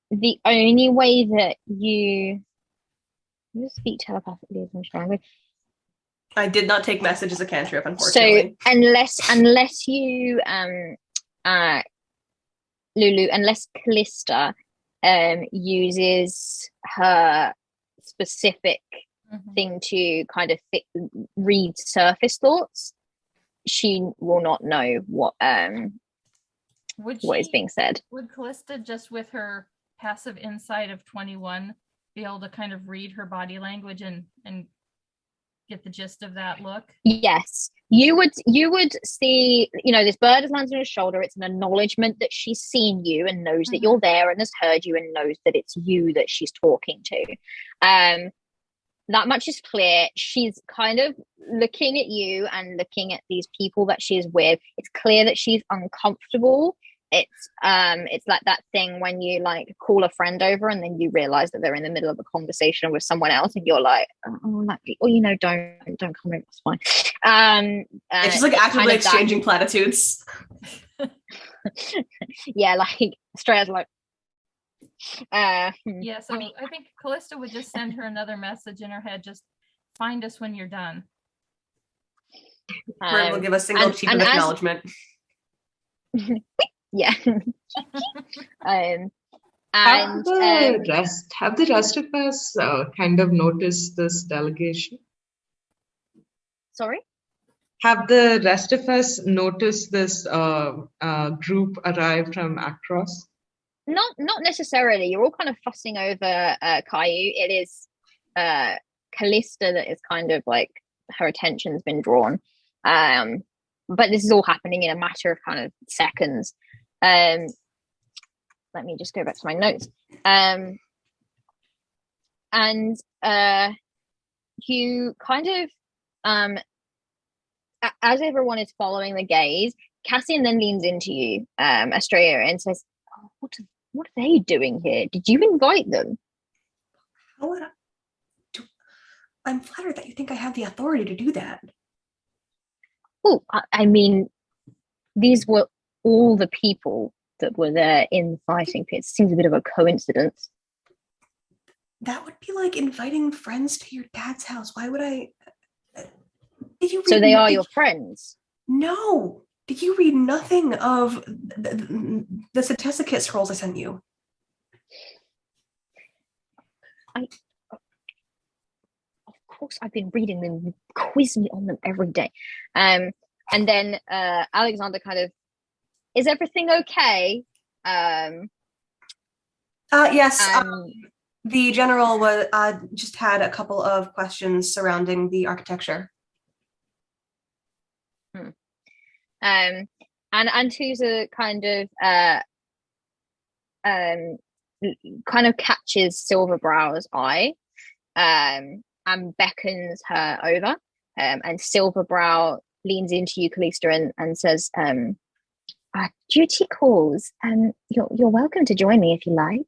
the only way that you speak telepathically is in language. I did not take message as a cantrip, unfortunately. So unless you Lulu, unless Callista uses her specific thing to kind of read surface thoughts, she will not know what is being said. Would Callista, just with her passive insight of 21, be able to kind of read her body language and get the gist of that look? Yes, you would see, this bird has landed on his shoulder. It's an acknowledgement that she's seen you and knows that you're there and has heard you and knows that it's you that she's talking to. That much is clear. She's kind of looking at you and looking at these people that she is with. It's clear that she's uncomfortable. It's like that thing when you like call a friend over and then you realize that they're in the middle of a conversation with someone else and you're like, don't come in, it's fine. It's just like actively exchanging platitudes. Yeah, like straight as like yeah, so I think Callista would just send her another message in her head, just find us when you're done. We'll give a single cheap acknowledgement. Yeah. Have the rest of us kind of noticed this delegation? Sorry? Have the rest of us noticed this group arrive from across? Not necessarily. You're all kind of fussing over Caillou. It is Callista that is kind of like her attention's been drawn. But this is all happening in a matter of kind of seconds. Let me just go back to my notes. And you kind of as everyone is following the gaze, Cassian then leans into you, Estrella, and says, what are they doing here? Did you invite them? I'm flattered that you think I have the authority to do that. Oh, I mean, these were all the people that were there in the fighting pits. Seems a bit of a coincidence. That would be like inviting friends to your dad's house. Why would I? Did you read? So they are your friends? No. Did you read nothing of the certificate scrolls I sent you? Of course, I've been reading them. You quiz me on them every day. And then Alexander kind of, is everything okay? Yes. The general just had a couple of questions surrounding the architecture. And Antusa kind of catches Silverbrow's eye and beckons her over, and Silverbrow leans into you, Callista, and says, duty calls, and you're welcome to join me if you like.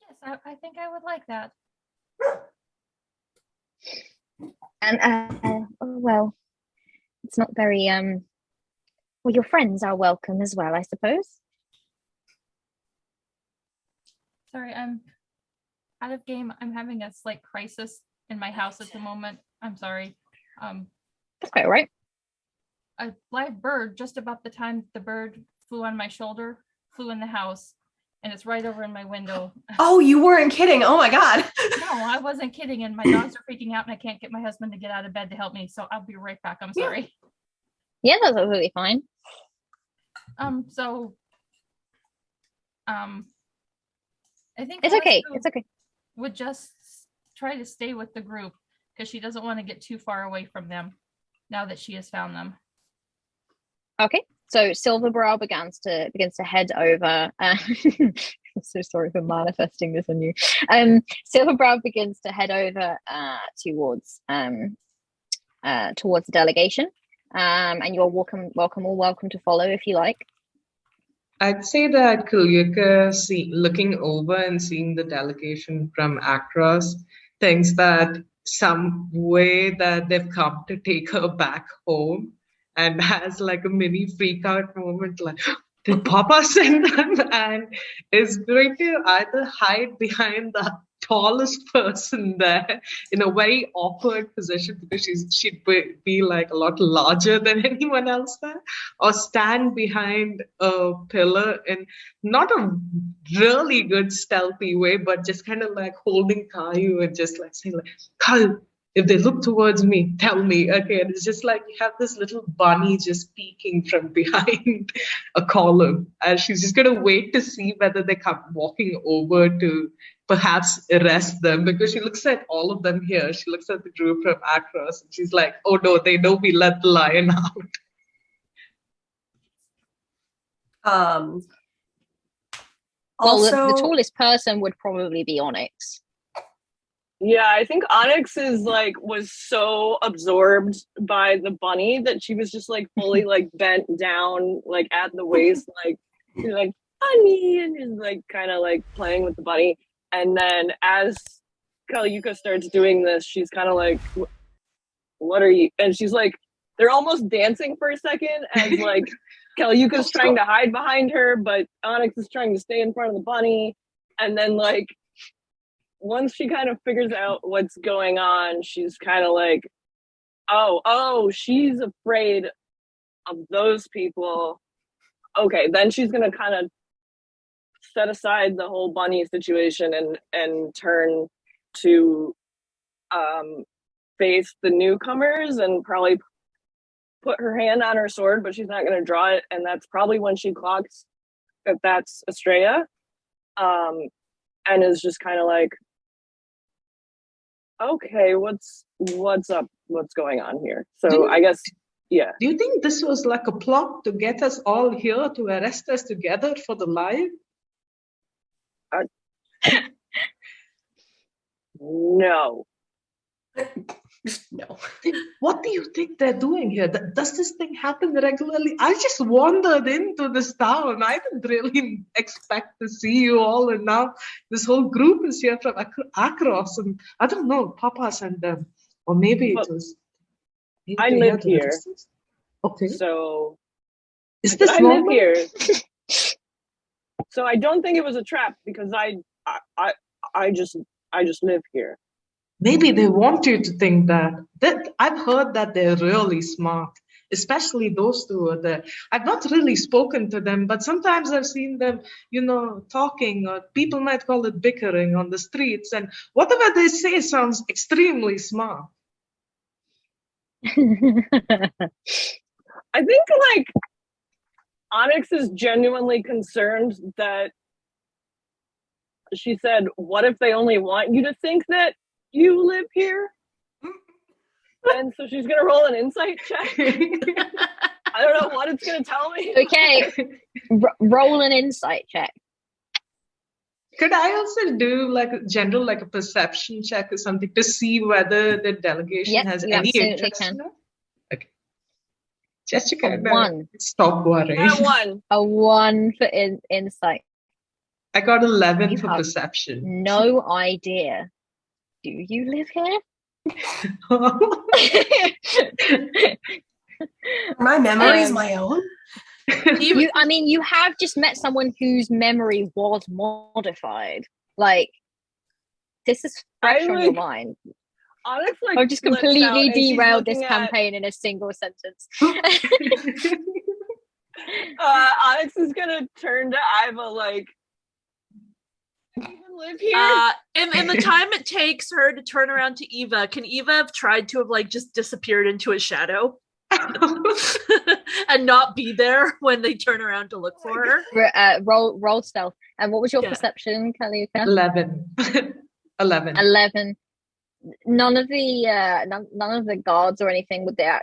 Yes, I think I would like that. And well, it's not very well, your friends are welcome as well, I suppose. Sorry, I'm out of game. I'm having a slight crisis in my house at the moment. I'm sorry. That's quite all right. A live bird, just about the time the bird flew on my shoulder, flew in the house, and it's right over in my window. Oh, you weren't kidding. Oh my God. No, I wasn't kidding. And my dogs are freaking out and I can't get my husband to get out of bed to help me. So I'll be right back. I'm sorry. Yeah, that's absolutely fine. I think it's okay. It's okay. Would just try to stay with the group because she doesn't want to get too far away from them now that she has found them. Okay. So Silverbrow begins to head over. I'm so sorry for manifesting this on you. Silverbrow begins to head over towards the delegation. And you're welcome to follow if you like. I'd say that Kulyuka, looking over and seeing the delegation from across, thinks that some way that they've come to take her back home, and has like a mini freak out moment, like, did Papa send them? And is going to either hide behind the tallest person there in a very awkward position because she'd be like a lot larger than anyone else there, or stand behind a pillar in not a really good stealthy way, but just kind of like holding Caillou and just like saying like, Caillou, if they look towards me, tell me. Okay, and it's just like you have this little bunny just peeking from behind a column, and she's just gonna wait to see whether they come walking over to perhaps arrest them, because she looks at all of them here. She looks at the group from Akros, and she's like, oh no, they know we let the lion out. Also, the tallest person would probably be Onyx. Yeah, I think Onyx was so absorbed by the bunny that she was just like fully like bent down like at the waist, like she's like bunny, and is like kind of like playing with the bunny. And then as Kalyuka starts doing this, she's kind of like, what are you? And she's like, they're almost dancing for a second as like Kalyuka's trying to hide behind her, but Onyx is trying to stay in front of the bunny. And then like, once she kind of figures out what's going on, she's kind of like, oh, she's afraid of those people. Okay, then she's going to kind of set aside the whole bunny situation and turn to face the newcomers and probably put her hand on her sword, but she's not going to draw it. And that's probably when she clocks that that's Estrella, and is just kind of like, okay, what's up? What's going on here? So I guess, yeah. Do you think this was like a plot to get us all here to arrest us together for the live? No. No. What do you think they're doing here? Does this thing happen regularly? I just wandered into this town. I didn't really expect to see you all, and now this whole group is here from Akros, and I don't know, Papa sent them, or maybe it was. I live here. Okay. So is this I normal? live here. So I don't think it was a trap because I just live here. Maybe they want you to think that. I've heard that they're really smart, especially those two are there. I've not really spoken to them, but sometimes I've seen them, talking, or people might call it bickering on the streets, and whatever they say sounds extremely smart. I think like Onyx is genuinely concerned that she said, what if they only want you to think that you live here? And so she's gonna roll an insight check. I don't know what it's gonna tell me. Okay, roll an insight check. Could I also do like a perception check or something to see whether the delegation has any interest in it? Okay. Just to kind of stop worrying. A 1 for insight. I got 11 for perception. No idea. Do you live here? My memory is my own. You have just met someone whose memory was modified. Like, this is fresh on your mind. Onyx, I've just completely derailed this campaign in a single sentence. Onyx is gonna turn to Iva like, live here? In the time it takes her to turn around to Eva, can Eva have tried to have like just disappeared into a shadow and not be there when they turn around to look for her? Roll stealth. And what was your perception, Kalyuka? 11. None of the guards or anything with their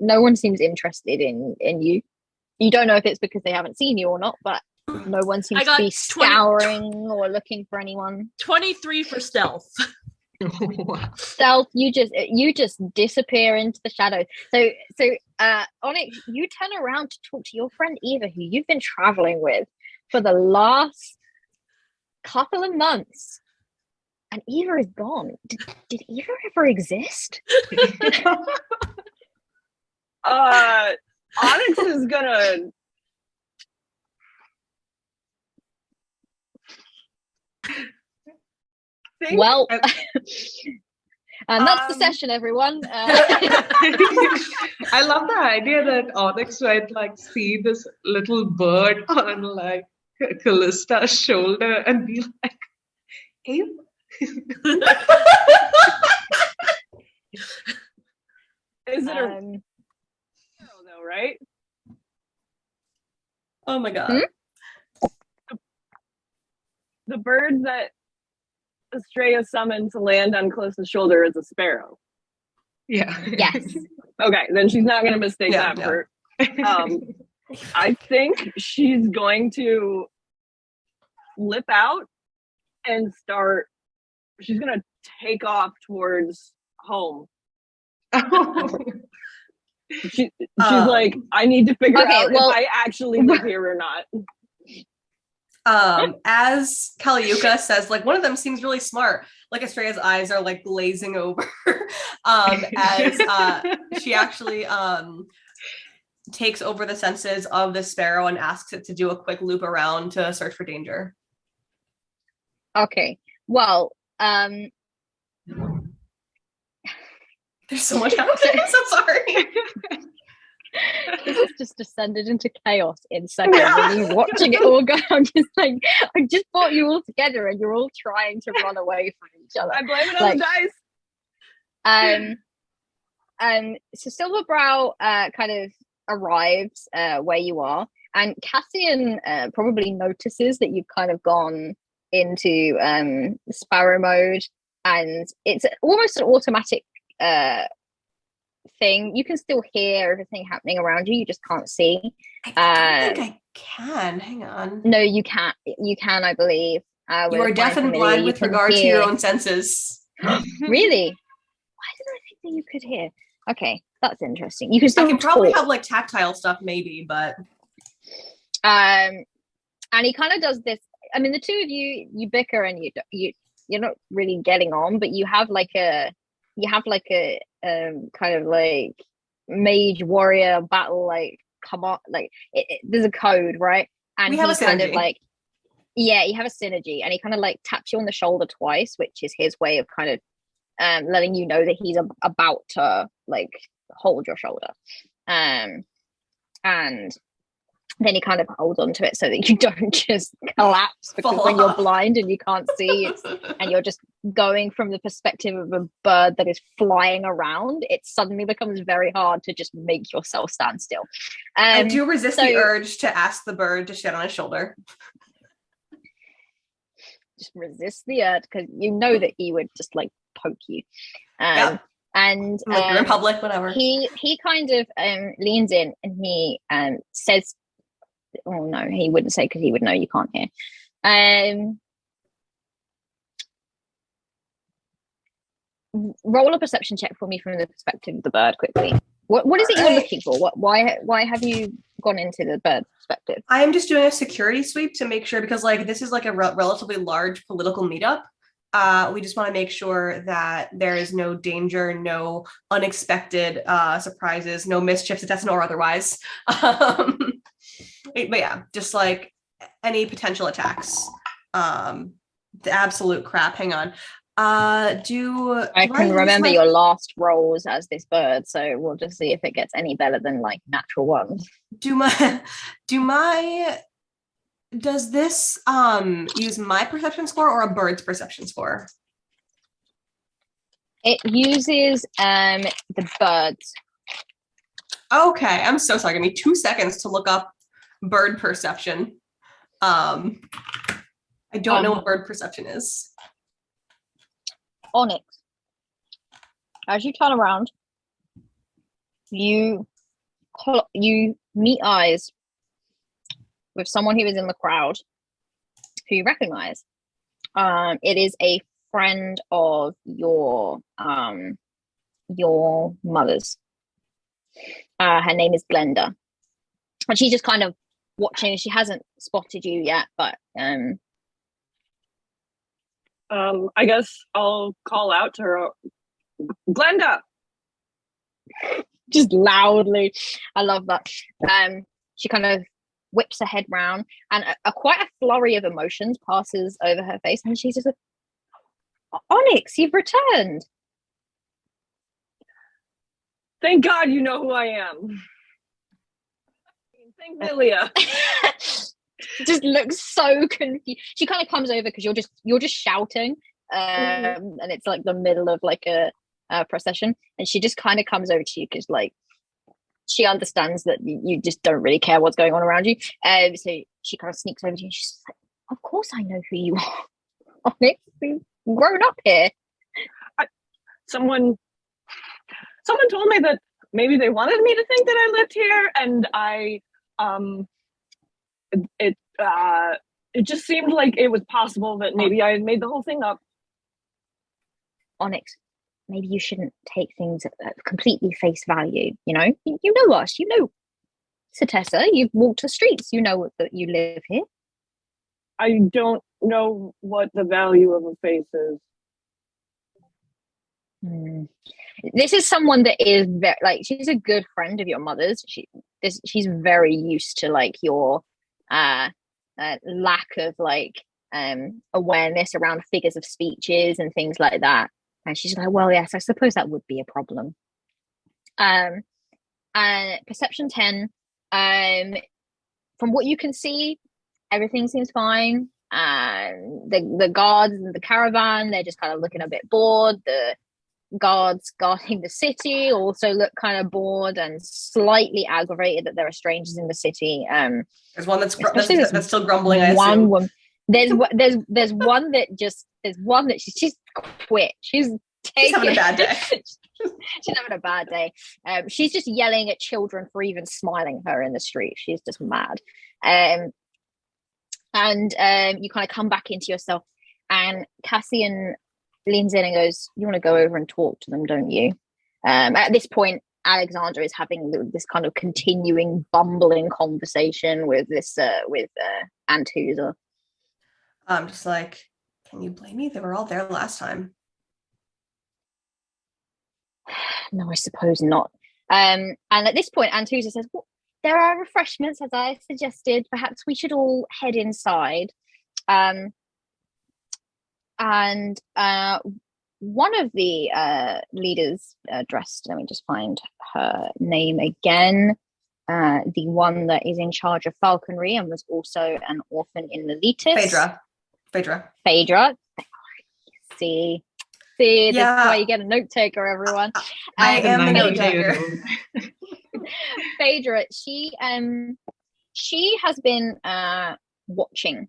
no one seems interested in you. You don't know if it's because they haven't seen you or not, but no one seems to be scouring or looking for anyone. 23 for stealth. Stealth, you just disappear into the shadows. So Onyx, you turn around to talk to your friend Eva, who you've been traveling with for the last couple of months. And Eva is gone. Did Eva ever exist? Onyx is gonna well, and that's the session, everyone. I love the idea that Onyx might like see this little bird on like Callista's shoulder and be like, "Hey." Is it a though, right? Oh my god. The bird that Estrella summoned to land on Callista's shoulder is a sparrow. Yeah. Yes. Okay, then she's not going to mistake that for. I think she's going to flip out and start. She's going to take off towards home. She's like, I need to figure out if I actually live here or not. As Kaliuka says, like, one of them seems really smart. Like, Estrella's eyes are like glazing over. As she actually takes over the senses of the sparrow and asks it to do a quick loop around to search for danger. Okay. Well, there's so much happening. I'm so sorry. This has just descended into chaos in seconds. And you watching it all go, I'm just like, I just brought you all together, and you're all trying to run away from each other. I blame it on the dice. So Silverbrow kind of arrives where you are, and Cassian probably notices that you've kind of gone into sparrow mode, and it's almost an automatic thing. You can still hear everything happening around you, you just can't see. I don't think I can. Hang on. No, you can't. You can, I believe. You are deaf and blind with regard to your own senses. Really? Why did I think that you could hear? Okay, that's interesting. You can still probably have like tactile stuff, maybe, but and he kind of does this. I mean, the two of you bicker, and you're not really getting on, but you have like a kind of like mage warrior battle, like, come on, like there's a code, right? And we have a kind synergy. of like, yeah, you have a synergy, and he kind of like taps you on the shoulder twice, which is his way of kind of letting you know that he's about to like hold your shoulder, and then he kind of holds on to it so that you don't just collapse, because when you're blind and you can't see, and you're just going from the perspective of a bird that is flying around, it suddenly becomes very hard to just make yourself stand still. I do resist the urge to ask the bird to sit on his shoulder. Just resist the urge, because you know that he would just like poke you. And like you're in public, whatever. He kind of leans in, and he says, oh no, he wouldn't say, because he would know you can't hear. Roll a perception check for me from the perspective of the bird quickly. What is it you're looking for? Why have you gone into the bird perspective? I am just doing a security sweep to make sure, because like this is like a relatively large political meetup. We just want to make sure that there is no danger, no unexpected surprises, no mischief, intestinal or otherwise. But yeah, just like any potential attacks. The absolute crap. Hang on. I can remember your last rolls as this bird, so we'll just see if it gets any better than like natural ones. Does this use my perception score or a bird's perception score? It uses the birds. Okay, I'm so sorry. Give me 2 seconds to look up bird perception. I don't know what bird perception is. Onyx, as you turn around, you meet eyes with someone who is in the crowd who you recognize. It is a friend of your mother's. Her name is Glenda, and she's just kind of watching. She hasn't spotted you yet, but I guess I'll call out to her, Glenda. Just loudly. I love that. She kind of whips her head round, and quite a flurry of emotions passes over her face, and she's just like, Onyx, you've returned. Thank God you know who I am. Thank Lilia. Just looks so confused. She kind of comes over because you're just shouting, and it's like the middle of like a procession, and she just kind of comes over to you because like she understands that you just don't really care what's going on around you. So she kind of sneaks over to you and she's like, of course I know who you are. Onyx, we've grown up here. Someone told me that maybe they wanted me to think that I lived here, and it just seemed like it was possible that maybe I had made the whole thing up. Onyx, maybe you shouldn't take things at completely face value. You know, you know us. You know Satessa. You've walked the streets. You know that you live here. I don't know what the value of a face is. This is someone that is very, like, she's a good friend of your mother's. She's very used to like your lack of like awareness around figures of speeches and things like that. And she's like, well, yes, I suppose that would be a problem. And perception 10, from what you can see, everything seems fine. The guards and the caravan, they're just kind of looking a bit bored. The guards guarding the city also look kind of bored and slightly aggravated that there are strangers in the city. There's one that's still grumbling. I one assume. woman. There's one that she's quit. She's having a bad day. She's having a bad day. She's just yelling at children for even smiling at her in the street. She's just mad. And you kind of come back into yourself, and Cassian leans in and goes, you want to go over and talk to them, don't you? At this point, Alexander is having this kind of continuing bumbling conversation with Antusa. I'm just like, can you blame me? They were all there last time. No, I suppose not. And at this point, Antusa says, well, there are refreshments, as I suggested. Perhaps we should all head inside. And one of the leaders dressed, let me just find her name again, the one that is in charge of falconry and was also an orphan in Miletus. Phaedra. See, yeah. That's why you get a note taker, everyone. I am a note taker. Phaedra, she has been watching.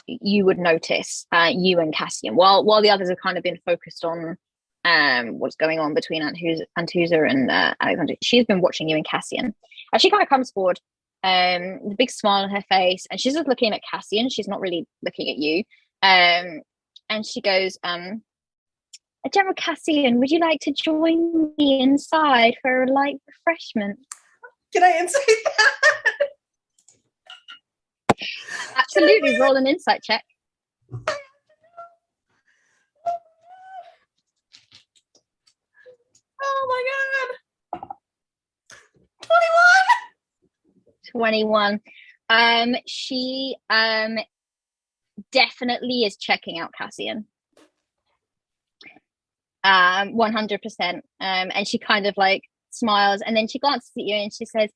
You would notice you and Cassian, while the others have kind of been focused on what's going on between Antusa and Alexander. She's been watching you and Cassian, and she kind of comes forward, with a big smile on her face, and she's just looking at Cassian. She's not really looking at you, and she goes, General Cassian, would you like to join me inside for a light refreshment? Can I insight that? Absolutely, roll an insight check. Oh my god. 21. She definitely is checking out Cassian. 100%. And she kind of like smiles, and then she glances at you and she says,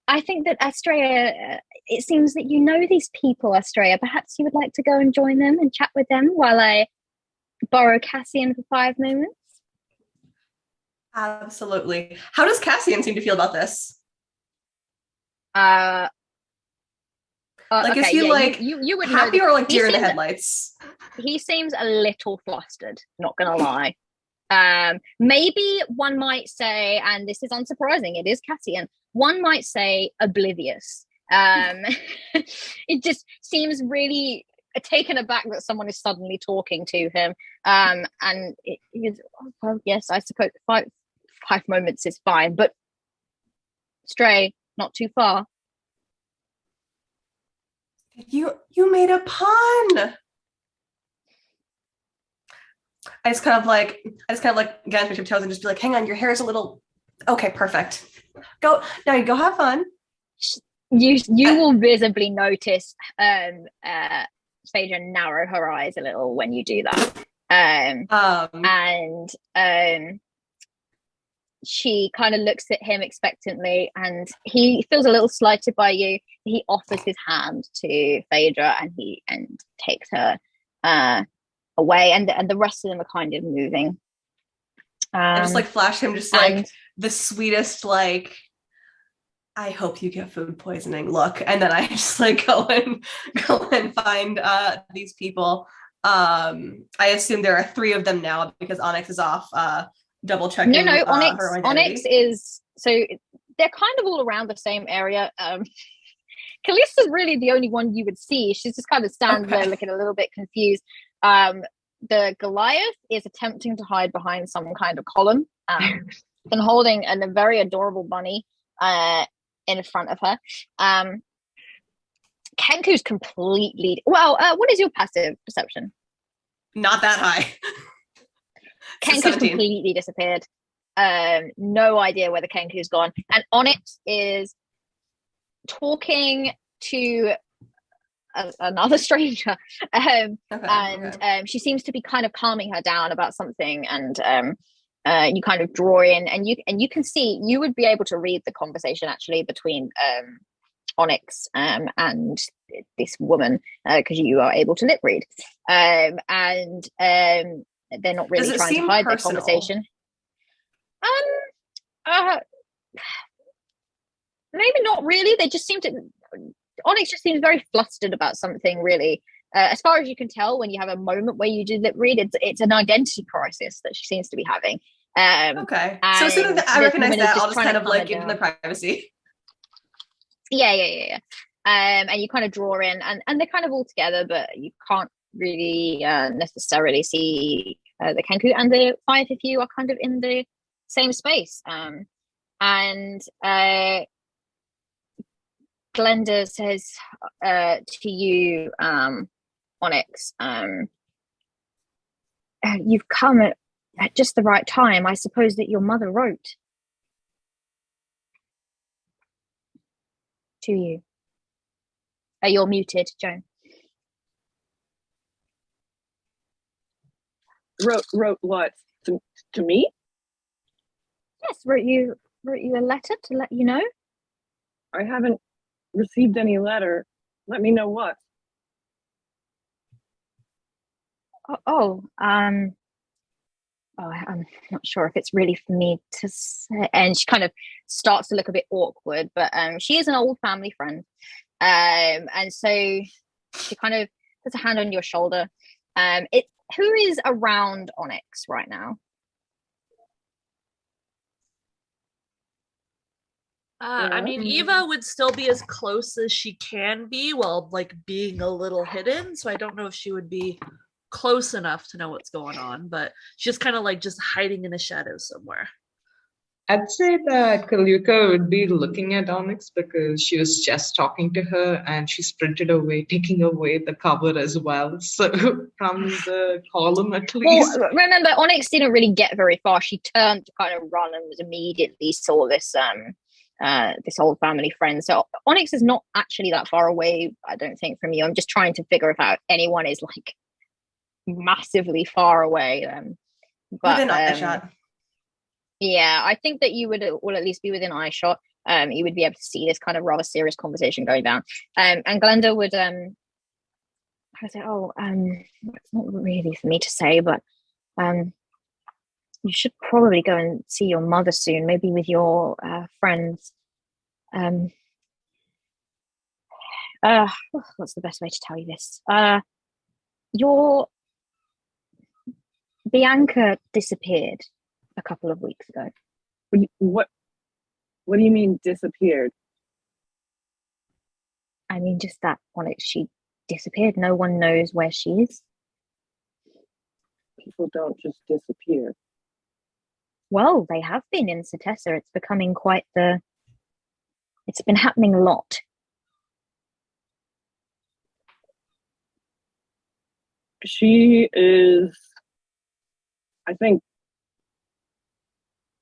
I think that Astrea, it seems that you know these people, Astrea. Perhaps you would like to go and join them and chat with them while I borrow Cassian for 5 moments? Absolutely. How does Cassian seem to feel about this? Like, okay, is he like you would happy know or like deer in the headlights? He seems a little flustered, not gonna lie. Maybe one might say, and this is unsurprising, it is Cassian, one might say oblivious. It just seems really taken aback that someone is suddenly talking to him. And he's, oh, well, yes, I suppose 5 moments is fine, but stray, not too far. You made a pun. I just kind of like get on my tiptoes and just be like, hang on, your hair is a little okay, perfect. Go now, you go have fun. You will visibly notice Phaedra narrow her eyes a little when you do that. And she kind of looks at him expectantly, and he feels a little slighted by you. He offers his hand to Phaedra, and takes her away, and the rest of them are kind of moving. I just like flash him just like the sweetest, like, I hope you get food poisoning look, and then I just like go and find these people. I assume there are 3 of them now because Onyx is off double checking. No, Onyx. Her identity. Onyx is, so they're kind of all around the same area. Callista's really the only one you would see. She's just kind of standing there looking a little bit confused. The Goliath is attempting to hide behind some kind of column and holding a very adorable bunny in front of her. Kenku's completely, what is your passive perception? Not that high. Kenku's completely disappeared. No idea where the Kenku's gone. And Onyx is talking to another stranger, she seems to be kind of calming her down about something, and you kind of draw in, and you can see, you would be able to read the conversation actually between Onyx and this woman, because you are able to lip read, and they're not really trying to hide their conversation. Maybe not really. They just seem to. Onyx just seems very flustered about something, really. As far as you can tell, when you have a moment where you do lip read, it's an identity crisis that she seems to be having. Okay. So as soon as I recognize that, I'll just kind of like give them the privacy. Yeah. And you kind of draw in, and they're kind of all together, but you can't really necessarily see the Kenku, and the 5 of you are kind of in the same space. And Glenda says to you, Onyx, you've come at just the right time. I suppose that your mother wrote to you. You're muted, Joan. Wrote what? To me? Yes, wrote you a letter to let you know. I haven't received any letter. Let me know what. I'm not sure if it's really for me to say. And she kind of starts to look a bit awkward, but she is an old family friend, and so she kind of puts a hand on your shoulder. Who is around Onyx right now? I mean, Eva would still be as close as she can be while like being a little hidden, so I don't know if she would be close enough to know what's going on, but she's kind of like just hiding in the shadows somewhere. I'd say that Kaluka would be looking at Onyx because she was just talking to her and she sprinted away, taking away the cover as well. So from the column at least. Well, remember, Onyx didn't really get very far. She turned to kind of run and was immediately saw this this old family friend. So Onyx is not actually that far away, I don't think, from you. I'm just trying to figure out if anyone is like massively far away. But within eyeshot. Yeah, I think that you will at least be within eyeshot. You would be able to see this kind of rather serious conversation going down. And Glenda would I say, it's not really for me to say, but you should probably go and see your mother soon, maybe with your friends. What's the best way to tell you this? Your Bianca disappeared a couple of weeks ago. What? What do you mean disappeared? I mean, just that Onyx, she disappeared. No one knows where she is. People don't just disappear. Well, they have been in Setessa. It's becoming quite the... It's been happening a lot. She is, I think,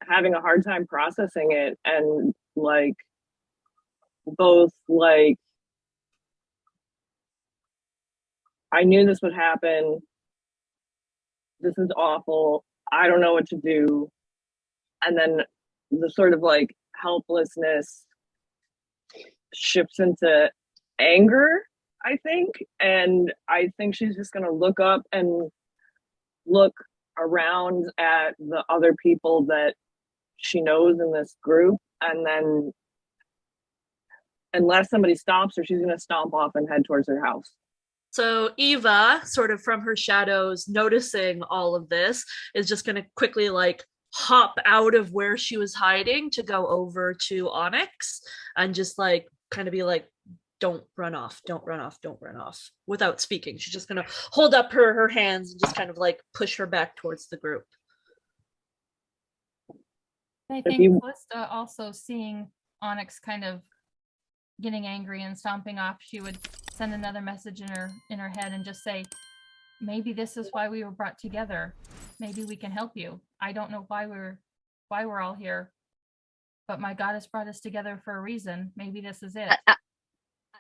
having a hard time processing it, and like both like I knew this would happen. This is awful. I don't know what to do. And then the sort of like helplessness shifts into anger, I think. And I think she's just going to look up and look around at the other people that she knows in this group. And then, unless somebody stops her, she's going to stomp off and head towards her house. So Eva, sort of from her shadows, noticing all of this, is just going to quickly like hop out of where she was hiding to go over to Onyx and just like kind of be like, don't run off, don't run off, don't run off, without speaking. She's just going to hold up her hands and just kind of like push her back towards the group. I think Callista, also seeing Onyx kind of getting angry and stomping off, she would send another message in her head and just say, maybe this is why we were brought together. Maybe we can help you. I don't know why we're all here, but my goddess brought us together for a reason. Maybe this is it. At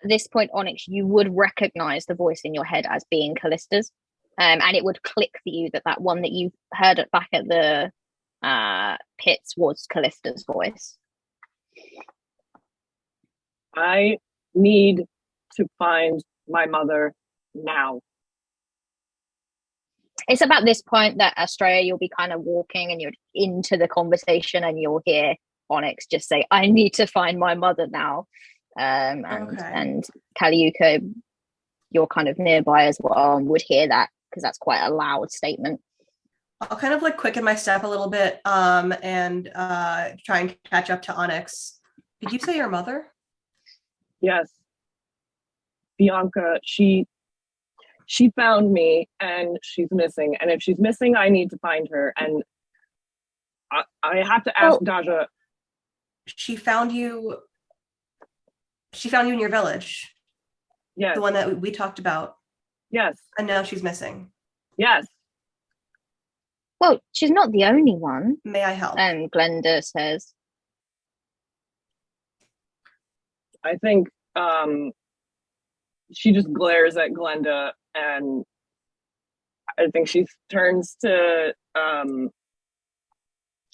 this point, Onyx, you would recognize the voice in your head as being Callista's, and it would click for you that one that you heard back at the pits was Callista's voice. I need to find my mother now. It's about this point that Estrella, you'll be kind of walking and you're into the conversation and you'll hear Onyx just say, I need to find my mother now. And Kaliuka, you're kind of nearby as well and would hear that because that's quite a loud statement. I'll kind of like quicken my step a little bit and try and catch up to Onyx. Did you say your mother? Yes. Bianca, she found me and she's missing. And if she's missing, I need to find her. And I have to ask Daja. She found you in your village. Yes. The one that we talked about. Yes. And now she's missing. Yes. Well, she's not the only one. May I help? And Glenda says. I think she just glares at Glenda, and I think she turns to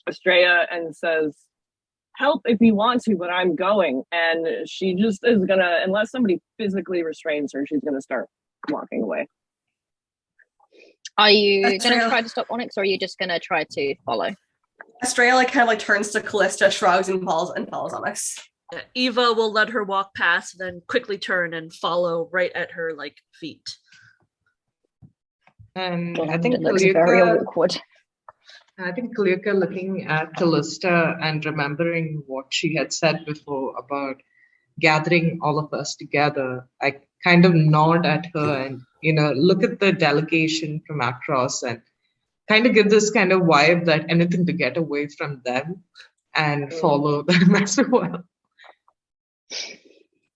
Estrella and says, help if you want to, but I'm going. And she just is gonna, unless somebody physically restrains her, she's gonna start walking away. Are you going to try to stop Onyx, or are you just going to try to follow? Estrella kind of like turns to Callista, shrugs, and follows Onyx. Eva will let her walk past, then quickly turn and follow right at her like feet. And God, I think it looks very awkward. I think Kaliuka, looking at Callista and remembering what she had said before about gathering all of us together, I kind of nod at her and, look at the delegation from across and kind of give this kind of vibe that anything to get away from them and follow them as well.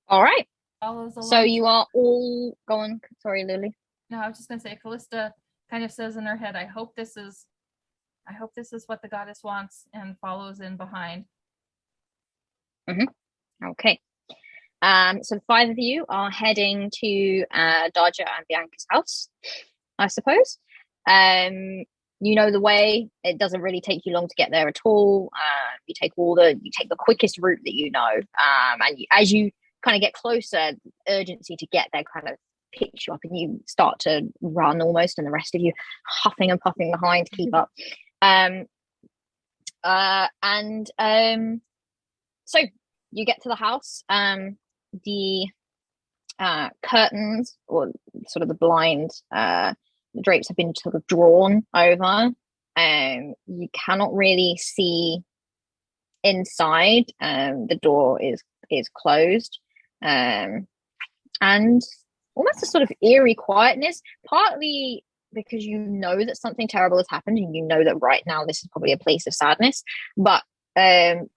All right. Follows along. So you are all going. Sorry, Lily. No, I was just going to say, Callista kind of says in her head, I hope this is what the goddess wants, and follows in behind. Mm-hmm. Okay. So the 5 of you are heading to Daja and Bianca's house, I suppose. You know the way. It doesn't really take you long to get there at all. You take the quickest route that you know. And as you kind of get closer, the urgency to get there kind of picks you up, and you start to run almost, and the rest of you huffing and puffing behind to keep up. So you get to the house. The curtains, or sort of the blind, the drapes have been sort of drawn over. You cannot really see inside, the door is closed, and almost a sort of eerie quietness, partly because you know that something terrible has happened and you know that right now this is probably a place of sadness, but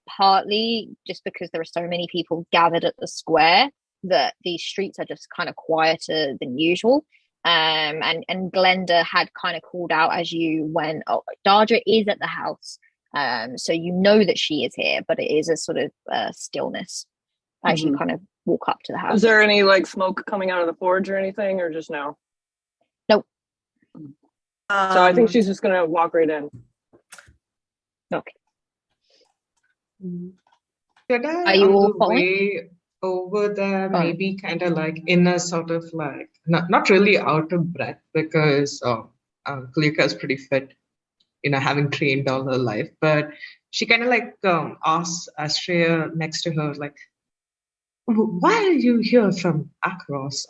partly just because there are so many people gathered at the square that these streets are just kind of quieter than usual. And Glenda had kind of called out as you went, oh, Dardra is at the house. So you know that she is here, but it is a sort of stillness as you kind of walk up to the house. Is there any like smoke coming out of the forge or anything, or just no? Nope. So I think she's just gonna walk right in. Okay. Should I, Are you on all the following? way over there, Oh. maybe kind of like in a sort of like not really out of breath because Kalika is pretty fit, having trained all her life, but she kind of like asks Astrea next to her, like, why are you here from Akros?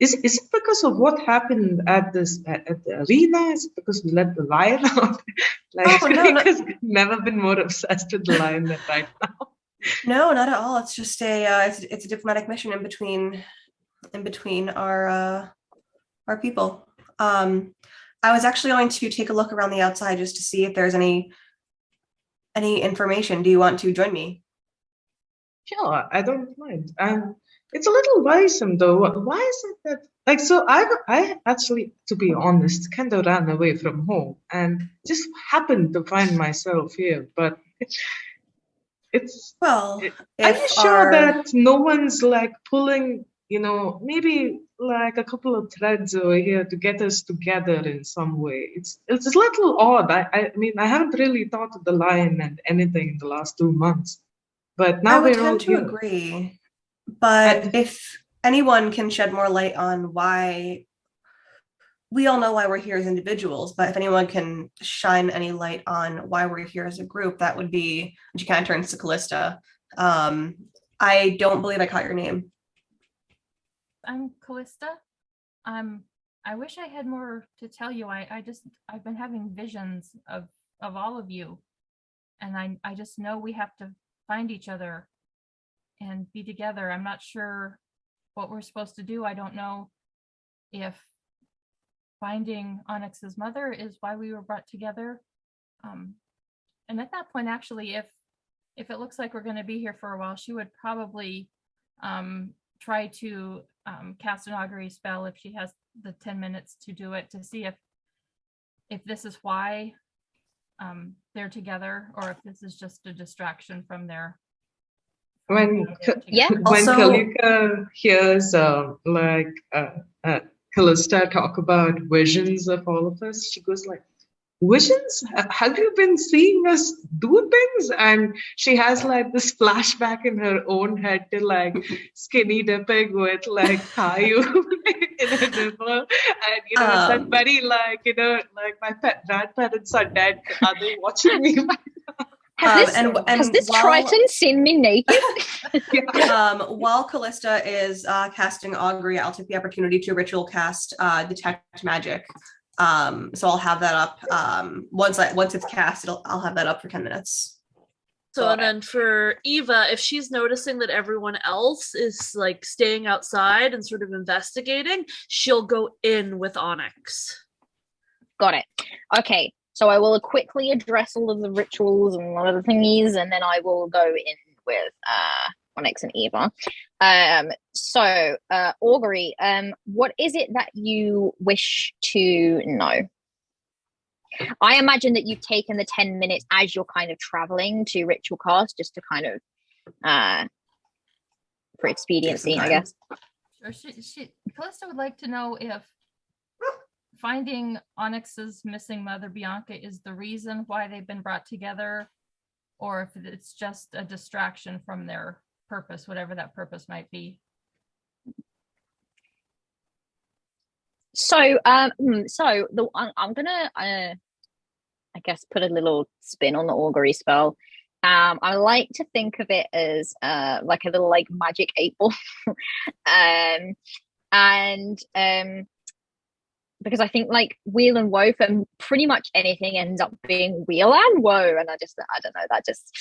Is it because of what happened at the arena? Is it because we let the lion out? Like, Kalika's never been more obsessed with the lion than right now. No, not at all. It's just it's a diplomatic mission in between our people. I was actually going to take a look around the outside just to see if there's any information. Do you want to join me? Sure, I don't mind. It's a little worrisome though. Why is it that so I actually, to be honest, kind of ran away from home and just happened to find myself here, but it's Well, are you sure that no one's like pulling, maybe like a couple of threads over here to get us together in some way? It's a little odd. I mean, I haven't really thought of the lion and anything in the last 2 months, but now I would we're all tend to here. agree, but if anyone can shed more light on why, we all know why we're here as individuals, but if anyone can shine any light on why we're here as a group, that would be. And she kind of turns to Callista. I don't believe I caught your name. I'm Callista. I wish I had more to tell you. I've been having visions of all of you, and I just know we have to find each other and be together. I'm not sure what we're supposed to do. I don't know if finding Onyx's mother is why we were brought together. And at that point, actually, if it looks like we're going to be here for a while, she would probably try to cast an augury spell if she has the 10 minutes to do it, to see if this is why they're together, or if this is just a distraction from their. When Also, Kalika hears Callista talk about visions of all of us, she goes like, visions? Have you been seeing us do things? And she has like this flashback in her own head to like skinny dipping with like Caillou in her nipple. And it's that very like, like my grandparents are dead. Are they watching me right now? Has this Triton seen me naked? While Callista is casting augury, I'll take the opportunity to ritual cast detect magic. So I'll have that up once it's cast. I'll have that up for 10 minutes. So and then for Eva, if she's noticing that everyone else is like staying outside and sort of investigating, she'll go in with Onyx. Got it. Okay. So I will quickly address all of the rituals and all of the thingies, and then I will go in with Onyx and Eva. So augury, what is it that you wish to know? I imagine that you've taken the 10 minutes as you're kind of traveling to ritual cast, just to kind of for expediency, I guess. Sure. Callista would like to know if finding Onyx's missing mother, Bianca, is the reason why they've been brought together, or if it's just a distraction from their purpose, whatever that purpose might be. So, I'm gonna, I guess, put a little spin on the augury spell. I like to think of it as like a little like magic 8 ball, and because I think like weal and woe for pretty much anything ends up being weal and woe, and I don't know, that just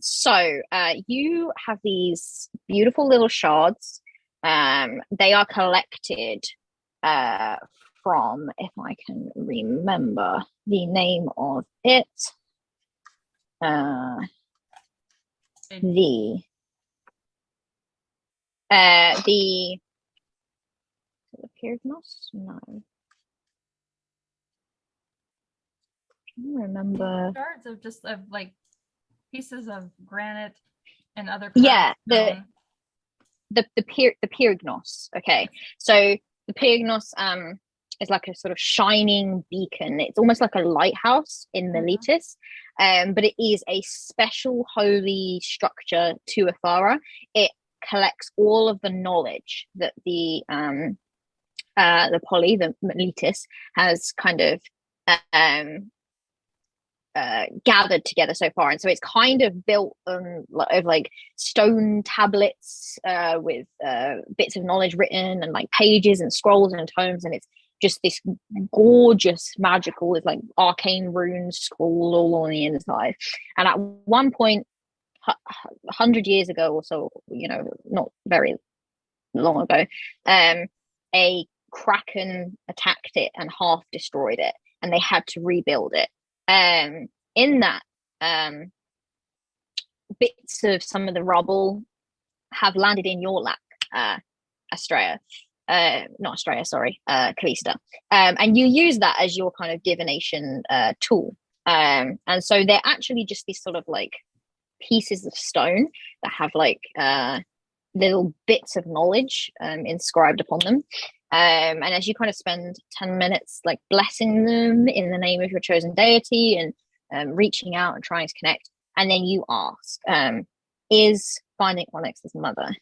so you have these beautiful little shards. They are collected from, if I can remember the name of it, the Pyrgnos? No. I don't remember. Shards of just of like pieces of granite and other yeah, the Pyrgnos. Okay, so the Pyrgnos is like a sort of shining beacon. It's almost like a lighthouse in Miletus, but it is a special holy structure to Ithara. It collects all of the knowledge that the Miletus has kind of gathered together so far, and so it's kind of built of like stone tablets with bits of knowledge written, and like pages and scrolls and tomes, and it's just this gorgeous magical with like arcane runes scrawled all on the inside. And at one point 100 years ago or so, you know, not very long ago, a kraken attacked it and half destroyed it, and they had to rebuild it. In that, bits of some of the rubble have landed in your lap, Astraea. Not Astraea, sorry, Callista. And you use that as your kind of divination tool. And so they're actually just these sort of like pieces of stone that have like little bits of knowledge inscribed upon them. And as you kind of spend 10 minutes like blessing them in the name of your chosen deity and reaching out and trying to connect, and then you ask, is finding Onyx's mother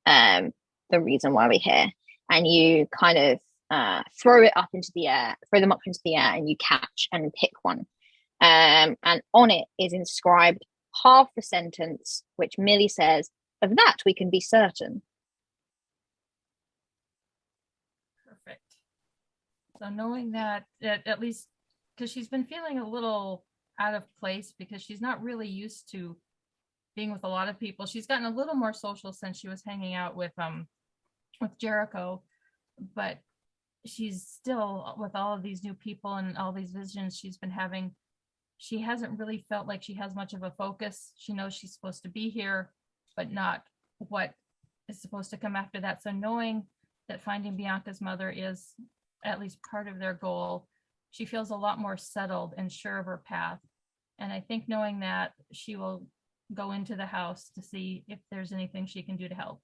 the reason why we're here? And you kind of throw them up into the air, and you catch and pick one. And on it is inscribed half the sentence, which Millie says, "Of that we can be certain." Perfect. So knowing that, at least, because she's been feeling a little out of place because she's not really used to being with a lot of people. She's gotten a little more social since she was hanging out with Jericho, but she's still with all of these new people and all these visions she's been having. She hasn't really felt like she has much of a focus. She knows she's supposed to be here, but not what is supposed to come after that. So knowing that finding Bianca's mother is at least part of their goal, she feels a lot more settled and sure of her path. And I think knowing that, she will go into the house to see if there's anything she can do to help.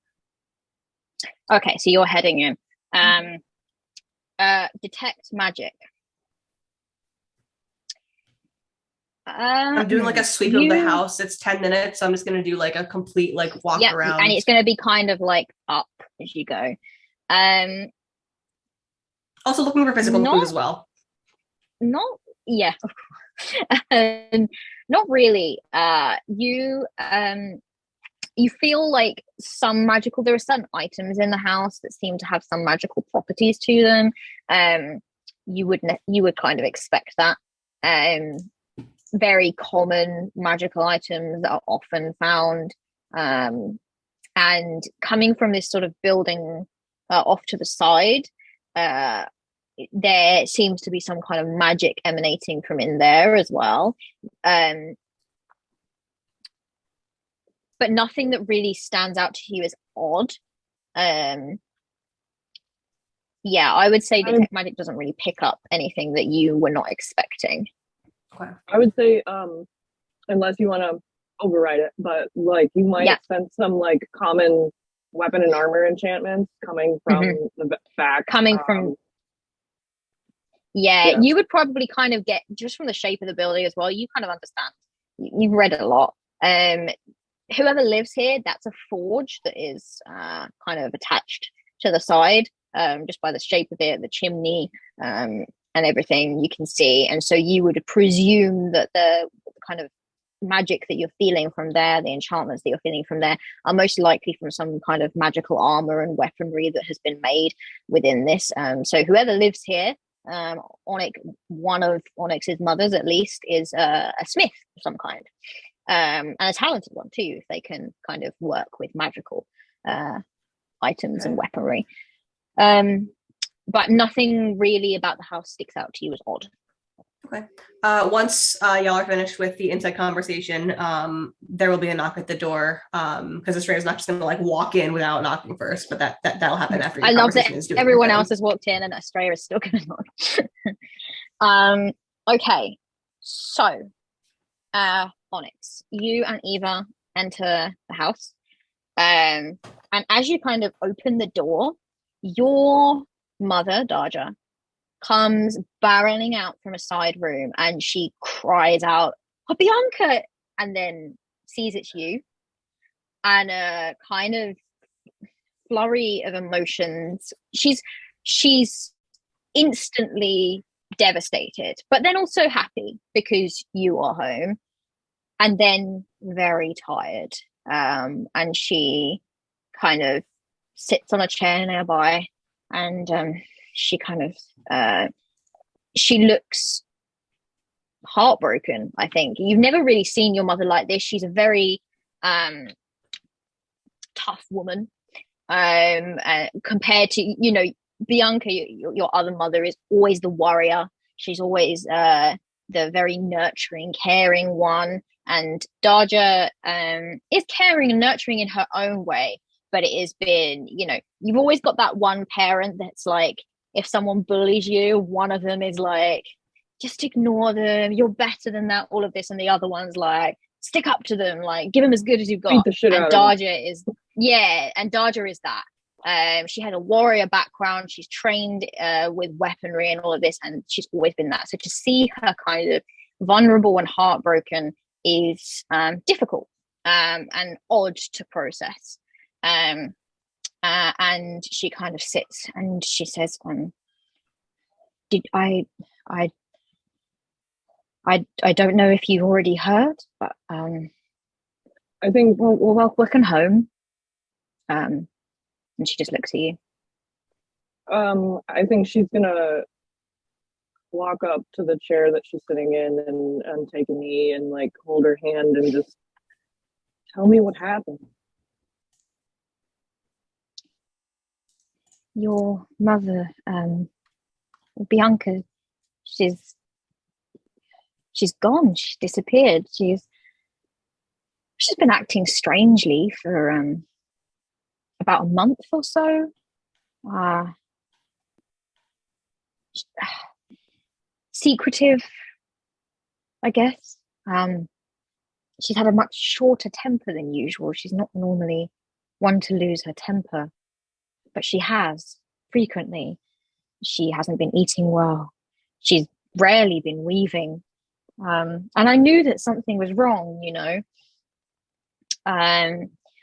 Okay, so you're heading in. Detect magic. I'm doing like a sweep of the house. It's 10 minutes, so I'm just gonna do like a complete like walk around. And it's gonna be kind of like up as you go. Also looking for physical clues as well. Not really. You feel like some magical, there are certain items in the house that seem to have some magical properties to them. You would kind of expect that. Very common magical items that are often found. And coming from this sort of building off to the side, there seems to be some kind of magic emanating from in there as well. But nothing that really stands out to you as odd. I would say detect magic doesn't really pick up anything that you were not expecting. Okay. I would say, unless you want to override it, but like you might spend some like common weapon and armor enchantments coming from the back. You would probably kind of get, just from the shape of the building as well, you kind of understand. You've read it a lot. Whoever lives here, that's a forge that is kind of attached to the side, just by the shape of it, the chimney, and everything you can see. And so you would presume that the kind of magic that you're feeling from there, the enchantments that you're feeling from there, are most likely from some kind of magical armor and weaponry that has been made within this. So whoever lives here, Onyx, one of Onyx's mothers at least, is a smith of some kind, and a talented one too, if they can kind of work with magical items and weaponry. But nothing really about the house sticks out to you as odd. Okay. Once y'all are finished with the inside conversation, there will be a knock at the door, because the Strands is not just going to like walk in without knocking first, but that'll happen after. I love that everyone else has walked in and Estrella is still going to knock. Okay, so Onyx, you and Eva enter the house, and as you kind of open the door, your mother, Darja, comes barreling out from a side room, and she cries out, "Oh, Bianca!" and then sees it's you, and a kind of flurry of emotions. She's instantly devastated, but then also happy because you are home, and then very tired. And she kind of sits on a chair nearby, and she kind of she looks heartbroken. I think you've never really seen your mother like this. She's a very tough woman, compared to, you know, Bianca, your other mother, is always the warrior. She's always the very nurturing, caring one, and Darja is caring and nurturing in her own way, but it has been, you know, you've always got that one parent that's like, if someone bullies you, one of them is like, just ignore them, you're better than that, all of this, and the other one's like, stick up to them, like, give them as good as you've got. Beat the shit and out of Darja is, yeah, and Darja is that. She had a warrior background, she's trained with weaponry and all of this, and she's always been that. So to see her kind of vulnerable and heartbroken is difficult and odd to process. And she kind of sits and she says, did I don't know if you've already heard, but I think we're welcome home. And she just looks at you. I think she's gonna walk up to the chair that she's sitting in and take a knee and like hold her hand and just tell me what happened. Your mother, Bianca, she's gone. She's disappeared. She's been acting strangely for about a month or so. Secretive, I guess. She's had a much shorter temper than usual. She's not normally one to lose her temper, but she has frequently. She hasn't been eating well. She's rarely been weaving. And I knew that something was wrong, you know.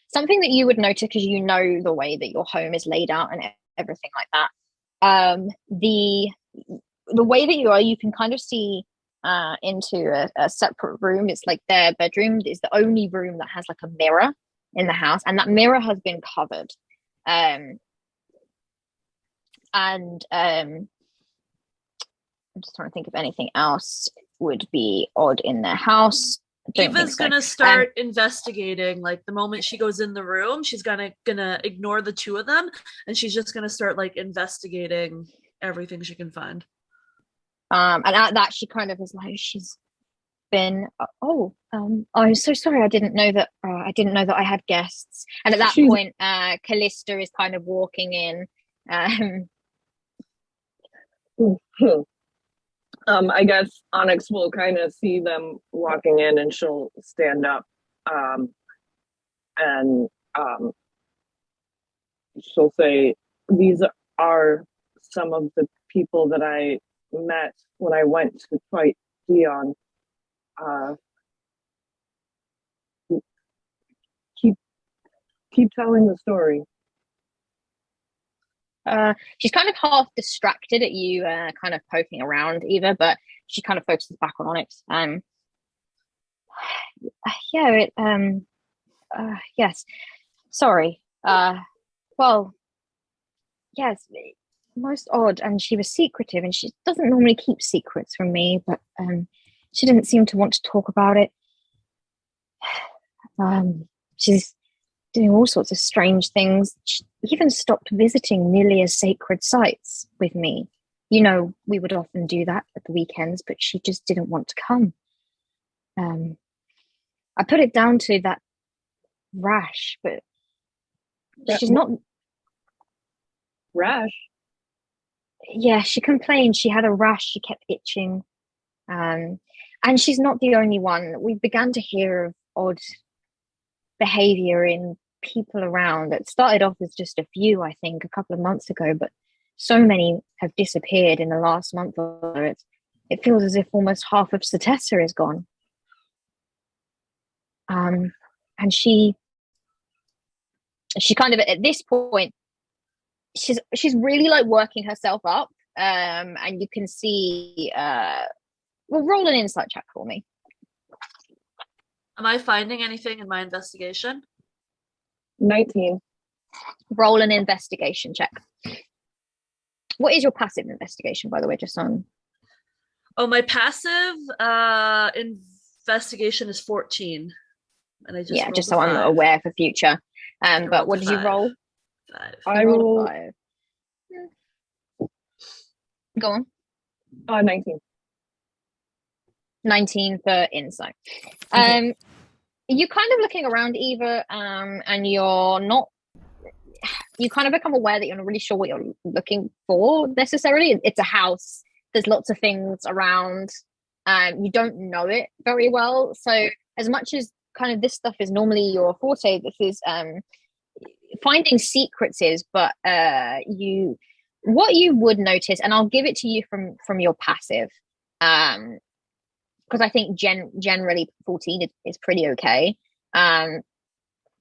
Something that you would notice, because you know the way that your home is laid out and everything like that. The way that you can kind of see into a separate room. It's like their bedroom is the only room that has like a mirror in the house, and that mirror has been covered. And I'm just trying to think if anything else would be odd in their house. Eva's gonna start investigating. Like the moment she goes in the room, she's gonna ignore the two of them, and she's just gonna start like investigating everything she can find. And at that, she kind of is like, she's been, I'm so sorry, I didn't know that I had guests. And at that point, Callista is kind of walking in. I guess Onyx will kind of see them walking in, and she'll stand up, and she'll say, "These are some of the people that I met when I went to fight Dion. Keep telling the story." She's kind of half distracted at you, kind of poking around, Eva, but she kind of focuses back on Onyx. yeah, yes. Sorry. Well, yes, most odd, and she was secretive, and she doesn't normally keep secrets from me, but she didn't seem to want to talk about it. She's doing all sorts of strange things. She even stopped visiting Nilia's sacred sites with me. You know, we would often do that at the weekends, but she just didn't want to come. I put it down to that rash, but she's not... Rash? Yeah, she complained she had a rash. She kept itching. And she's not the only one. We began to hear of odd behavior in people around. It started off as just a few, I think, a couple of months ago, but so many have disappeared in the last month or so. It feels as if almost half of Setessa is gone. And she kind of, at this point, she's really like working herself up. And you can see, well, roll an insight check for me. Am I finding anything in my investigation? 19. Roll an investigation check. What is your passive investigation, by the way, just on? Oh, my passive investigation is 14. And I just just so I'm aware for future. But what did you roll? 5. I rolled 5. Go on. 19. 19 for insight. You're kind of looking around, Eva, and you kind of become aware that you're not really sure what you're looking for necessarily. It's a house. There's lots of things around. You don't know it very well. So as much as kind of this stuff is normally your forte, this is finding secrets is, but what you would notice, and I'll give it to you from your passive, because I think generally 14 is pretty okay.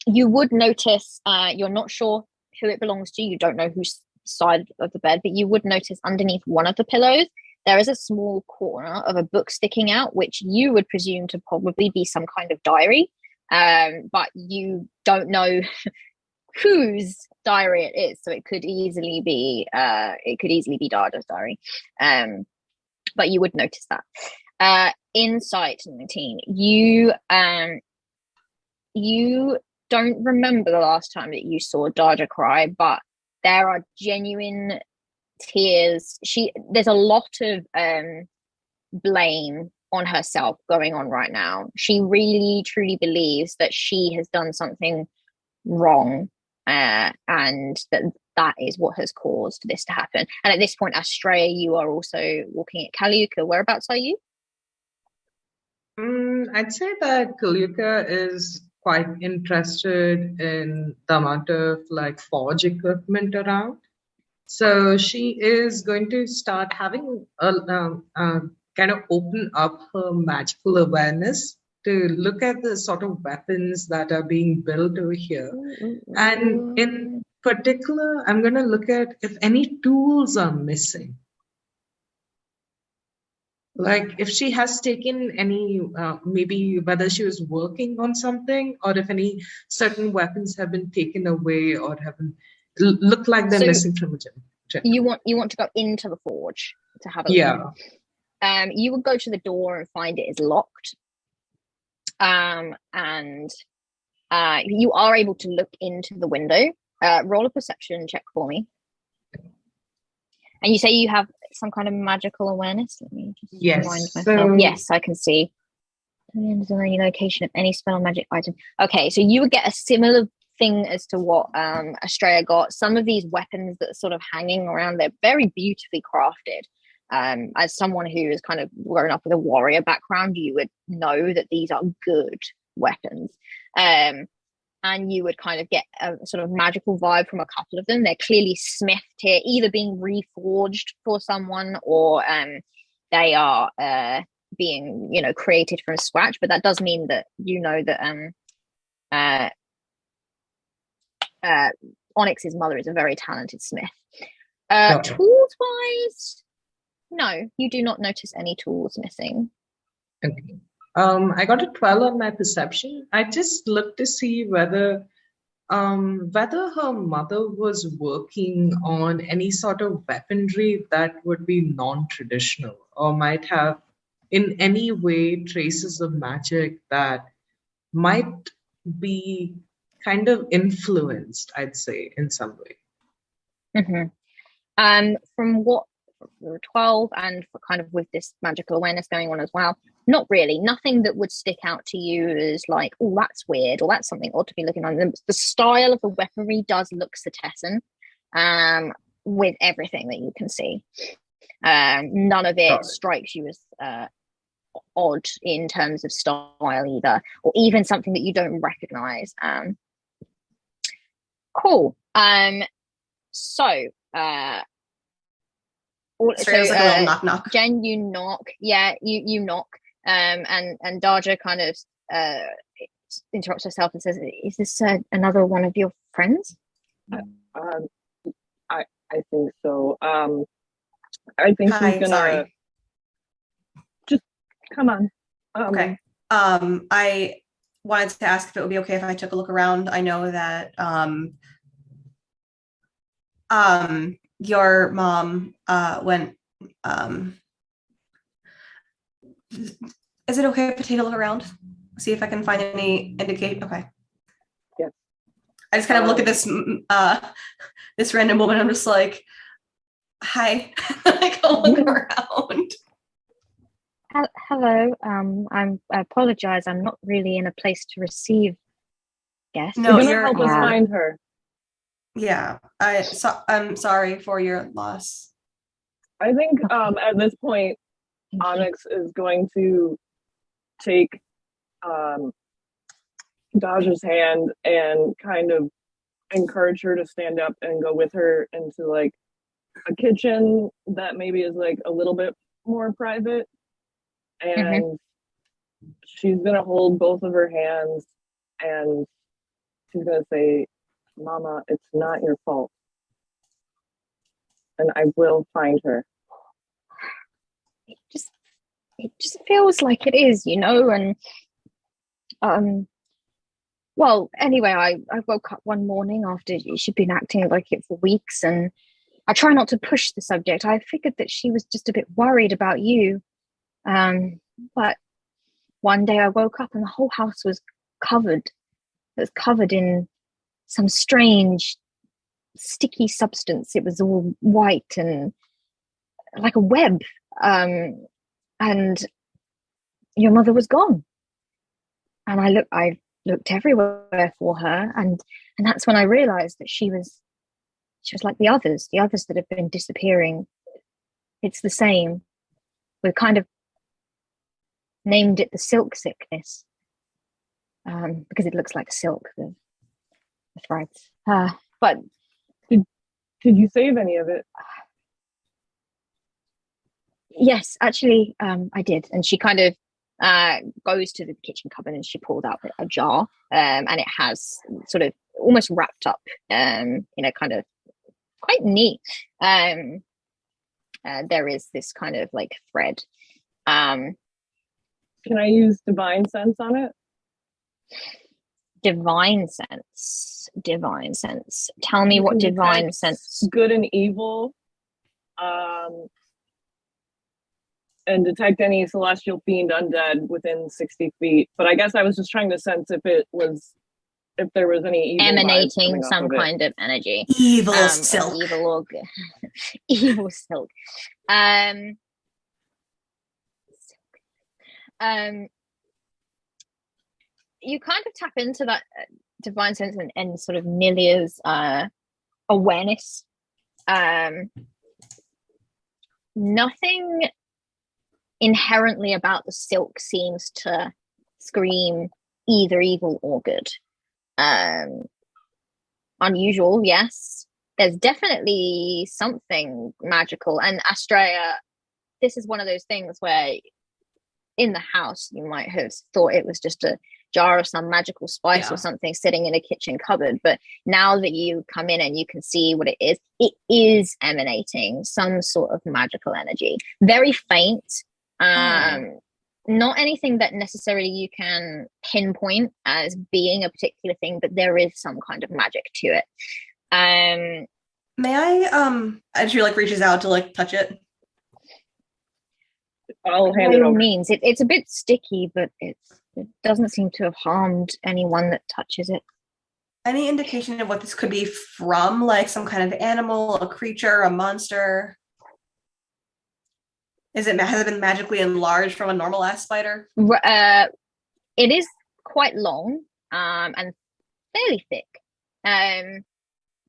You would notice, you're not sure who it belongs to, you don't know whose side of the bed, but you would notice underneath one of the pillows there is a small corner of a book sticking out, which you would presume to probably be some kind of diary, but you don't know whose diary it is, so it could easily be Dada's diary, but you would notice that. Insight 19. You don't remember the last time that you saw Dada cry, but there are genuine tears. There's a lot of blame on herself going on right now. She really truly believes that she has done something wrong, and that is what has caused this to happen. And at this point, Astrea, you are also walking at Kaliuka. Whereabouts are you? I'd say that Kaliuka is quite interested in the amount of like forge equipment around. So she is going to start having a kind of open up her magical awareness to look at the sort of weapons that are being built over here. And in particular, I'm going to look at if any tools are missing. Like if she has taken any, maybe whether she was working on something or if any certain weapons have been taken away or haven't look like they're missing from the gym. You want to go into the forge to have a look. Yeah. You would go to the door and find it is locked. And you are able to look into the window. Roll a perception check for me. And you say you have some kind of magical awareness. Let me just remind myself. So, yes, I can see. Is there any location of any spell or magic item? Okay, so you would get a similar thing as to what Astrea got. Some of these weapons that are sort of hanging around, they're very beautifully crafted. As someone who has kind of grown up with a warrior background, you would know that these are good weapons. And you would kind of get a sort of magical vibe from a couple of them. They're clearly smithed here, either being reforged for someone or they are being, created from scratch. But that does mean that that Onyx's mother is a very talented smith. Tools-wise, no, you do not notice any tools missing. Okay. I got a 12 on my perception. I just looked to see whether her mother was working on any sort of weaponry that would be non-traditional or might have in any way traces of magic that might be kind of influenced, I'd say, in some way. From what 12 and for kind of with this magical awareness going on as well, not really. Nothing that would stick out to you as like, oh, that's weird, or that's something odd to be looking on. The style of the weaponry does look Cetessan, with everything that you can see. None of it strikes you as odd in terms of style either, or even something that you don't recognize. Cool. So It's like a little knock knock. Jen, you knock. Yeah, you knock. And Darja kind of interrupts herself and says, "Is this another one of your friends?" I think so. I think he's gonna. Sorry. Just come on. Okay. I wanted to ask if it would be okay if I took a look around. I know that your mom went. Is it okay if I take a look around? See if I can find any indicate. Okay. Yeah. I just kind of look at this this random woman. I'm just like, hi. I go look around. Hello. I apologize. I'm not really in a place to receive guests. No, you're gonna help us find her. Yeah, I'm sorry for your loss. I think at this point, Onyx is going to take Dodge's hand and kind of encourage her to stand up and go with her into like a kitchen that maybe is like a little bit more private. And she's gonna hold both of her hands and she's gonna say, "Mama, it's not your fault. And I will find her." It just feels like it is, and well, anyway, I woke up one morning after she'd been acting like it for weeks, and I try not to push the subject. I figured that she was just a bit worried about you, but one day I woke up and the whole house was covered. It was covered in some strange sticky substance. It was all white and like a web. And your mother was gone. And I looked everywhere for her, and that's when I realized that she was like the others that have been disappearing. It's the same. We kind of named it the silk sickness, because it looks like silk, the threads. But did you save any of it? Yes, actually, I did. And she kind of goes to the kitchen cupboard and she pulls out a jar, and it has sort of almost wrapped up in a kind of quite neat. There is this kind of like thread. Can I use divine sense on it? Divine sense. Tell me what divine sense. Good and evil. And detect any celestial fiend undead within 60 feet. But I guess I was just trying to sense if there was any evil emanating some kind of energy. Evil silk. Evil or evil silk. You kind of tap into that divine sense and sort of Nilia's awareness. Nothing inherently about the silk seems to scream either evil or good. Unusual, yes. There's definitely something magical. And Astrea, this is one of those things where in the house you might have thought it was just a jar of some magical spice or something sitting in a kitchen cupboard, but now that you come in and you can see what it is emanating some sort of magical energy, very faint, Not anything that necessarily you can pinpoint as being a particular thing, but there is some kind of magic to it. May I, and she like reaches out to like touch it. I'll hand by it all over. means, it's a bit sticky, but it doesn't seem to have harmed anyone that touches it. Any indication of what this could be from? Like some kind of animal, a creature, a monster? Has it been magically enlarged from a normal ass spider? It is quite long and fairly thick.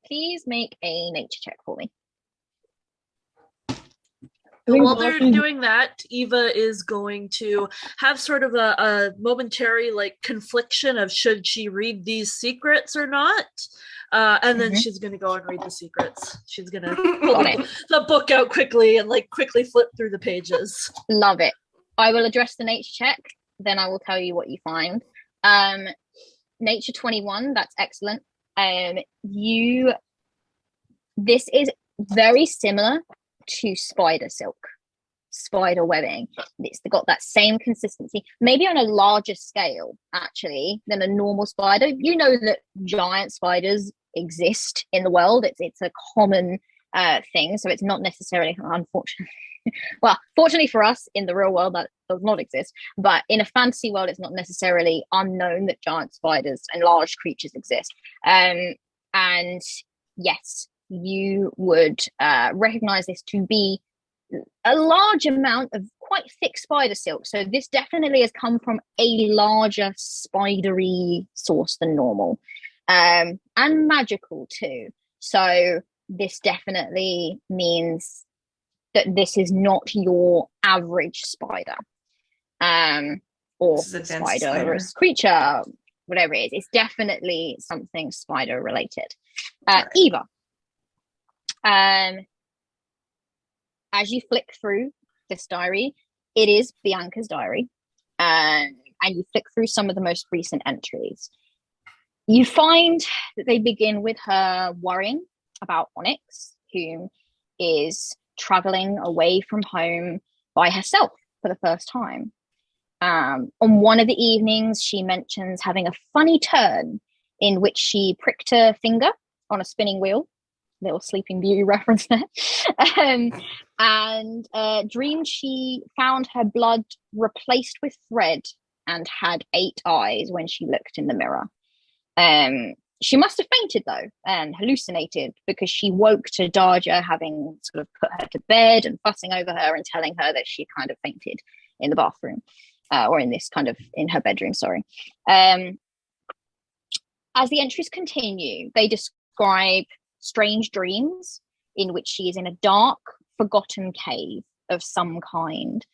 Please make a nature check for me. While they're doing that, Eva is going to have sort of a momentary like confliction of should she read these secrets or not. And then she's going to go and read the secrets. She's going to pull the book out quickly and like quickly flip through the pages. Love it. I will address the nature check, then I will tell you what you find. Nature 21, that's excellent. This is very similar to spider silk, spider webbing. It's got that same consistency, maybe on a larger scale actually than a normal spider. You know that giant spiders exist in the world. It's a common thing, so it's not necessarily, unfortunately, well, fortunately for us in the real world that does not exist, but in a fantasy world it's not necessarily unknown that giant spiders and large creatures exist. And yes, you would recognize this to be a large amount of quite thick spider silk. So this definitely has come from a larger spidery source than normal, and magical too. So this definitely means that this is not your average spider, or spider creature, whatever it is. It's definitely something spider related. Eva, as you flick through this diary, it is Bianca's diary, and you flick through some of the most recent entries. You find that they begin with her worrying about Onyx, who is traveling away from home by herself for the first time. On one of the evenings, she mentions having a funny turn in which she pricked her finger on a spinning wheel. Little Sleeping Beauty reference there. And dreamed she found her blood replaced with thread and had 8 eyes when she looked in the mirror. She must have fainted though and hallucinated, because she woke to Darja having sort of put her to bed and fussing over her and telling her that she kind of fainted in the bathroom, or in her bedroom, sorry. As the entries continue, they describe strange dreams in which she is in a dark, forgotten cave of some kind.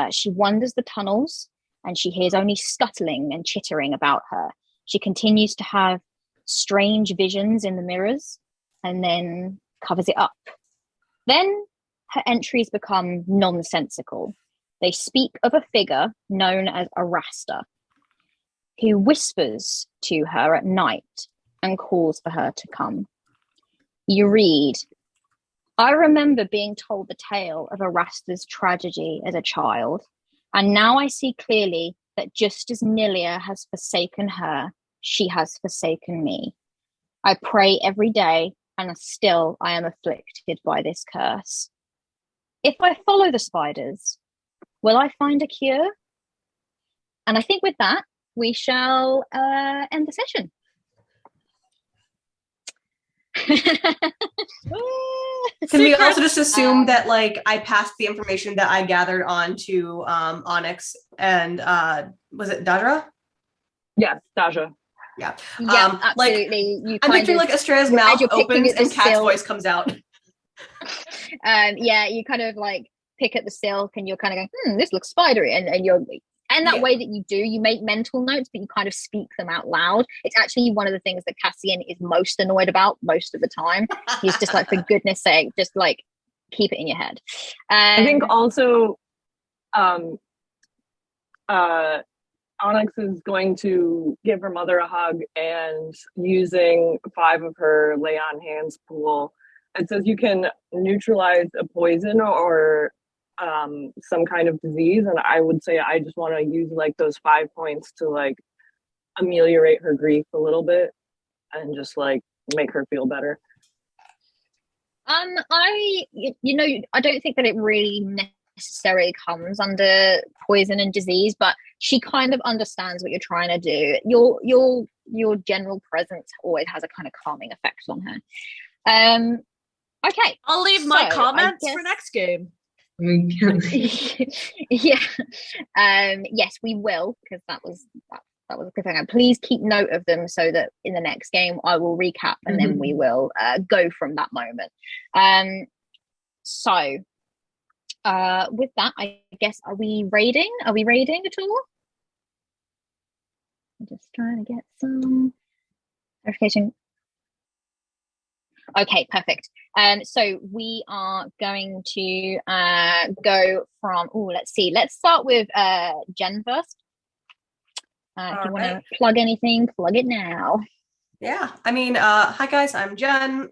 She wanders the tunnels and she hears only scuttling and chittering about her. She continues to have strange visions in the mirrors and then covers it up. Then her entries become nonsensical. They speak of a figure known as a Rasta, who whispers to her at night and calls for her to come. You read, I remember being told the tale of a Rasta's tragedy as a child, and now I see clearly that just as Nilia has forsaken her, she has forsaken me. I pray every day, and still I am afflicted by this curse. If I follow the spiders, will I find a cure? And I think with that, we shall end the session. Can we also just assume that like I passed the information that I gathered on to Onyx and was it Dajra? Yes, Daja. Yeah. Yeah, absolutely. Like, I'm picturing like Estrella's mouth opens and Kat's voice comes out. Yeah, you kind of like pick at the silk and you're kind of going, this looks spidery, and you're that way that you do, you make mental notes, but you kind of speak them out loud. It's actually one of the things that Cassian is most annoyed about most of the time. He's just like, for goodness sake, just like keep it in your head. I think also Onyx is going to give her mother a hug, and using 5 of her lay on hands pool, it says you can neutralize a poison or some kind of disease, and I would say I just want to use like those 5 points to like ameliorate her grief a little bit and just like make her feel better. I don't think that it really necessarily comes under poison and disease, but she kind of understands what you're trying to do. Your general presence always has a kind of calming effect on her. Okay, I'll leave my comments for next game. Yeah. Yes, we will, because that was a good thing. Please keep note of them so that in the next game I will recap and then we will go from that moment. So with that, I guess, are we raiding at all? I'm just trying to get some clarification. Okay, perfect. So we are going to go from, let's see. Let's start with Jen first. If you want to plug anything, plug it now. Yeah, I mean, hi guys, I'm Jen.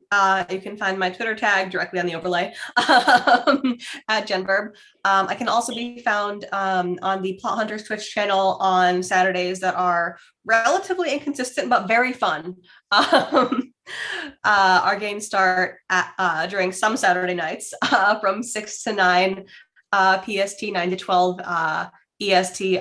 You can find my Twitter tag directly on the overlay at JenVerb. I can also be found on the Plot Hunters Twitch channel on Saturdays that are relatively inconsistent but very fun. Our games start at, during some Saturday nights from 6 to 9 PST, 9 to 12 EST,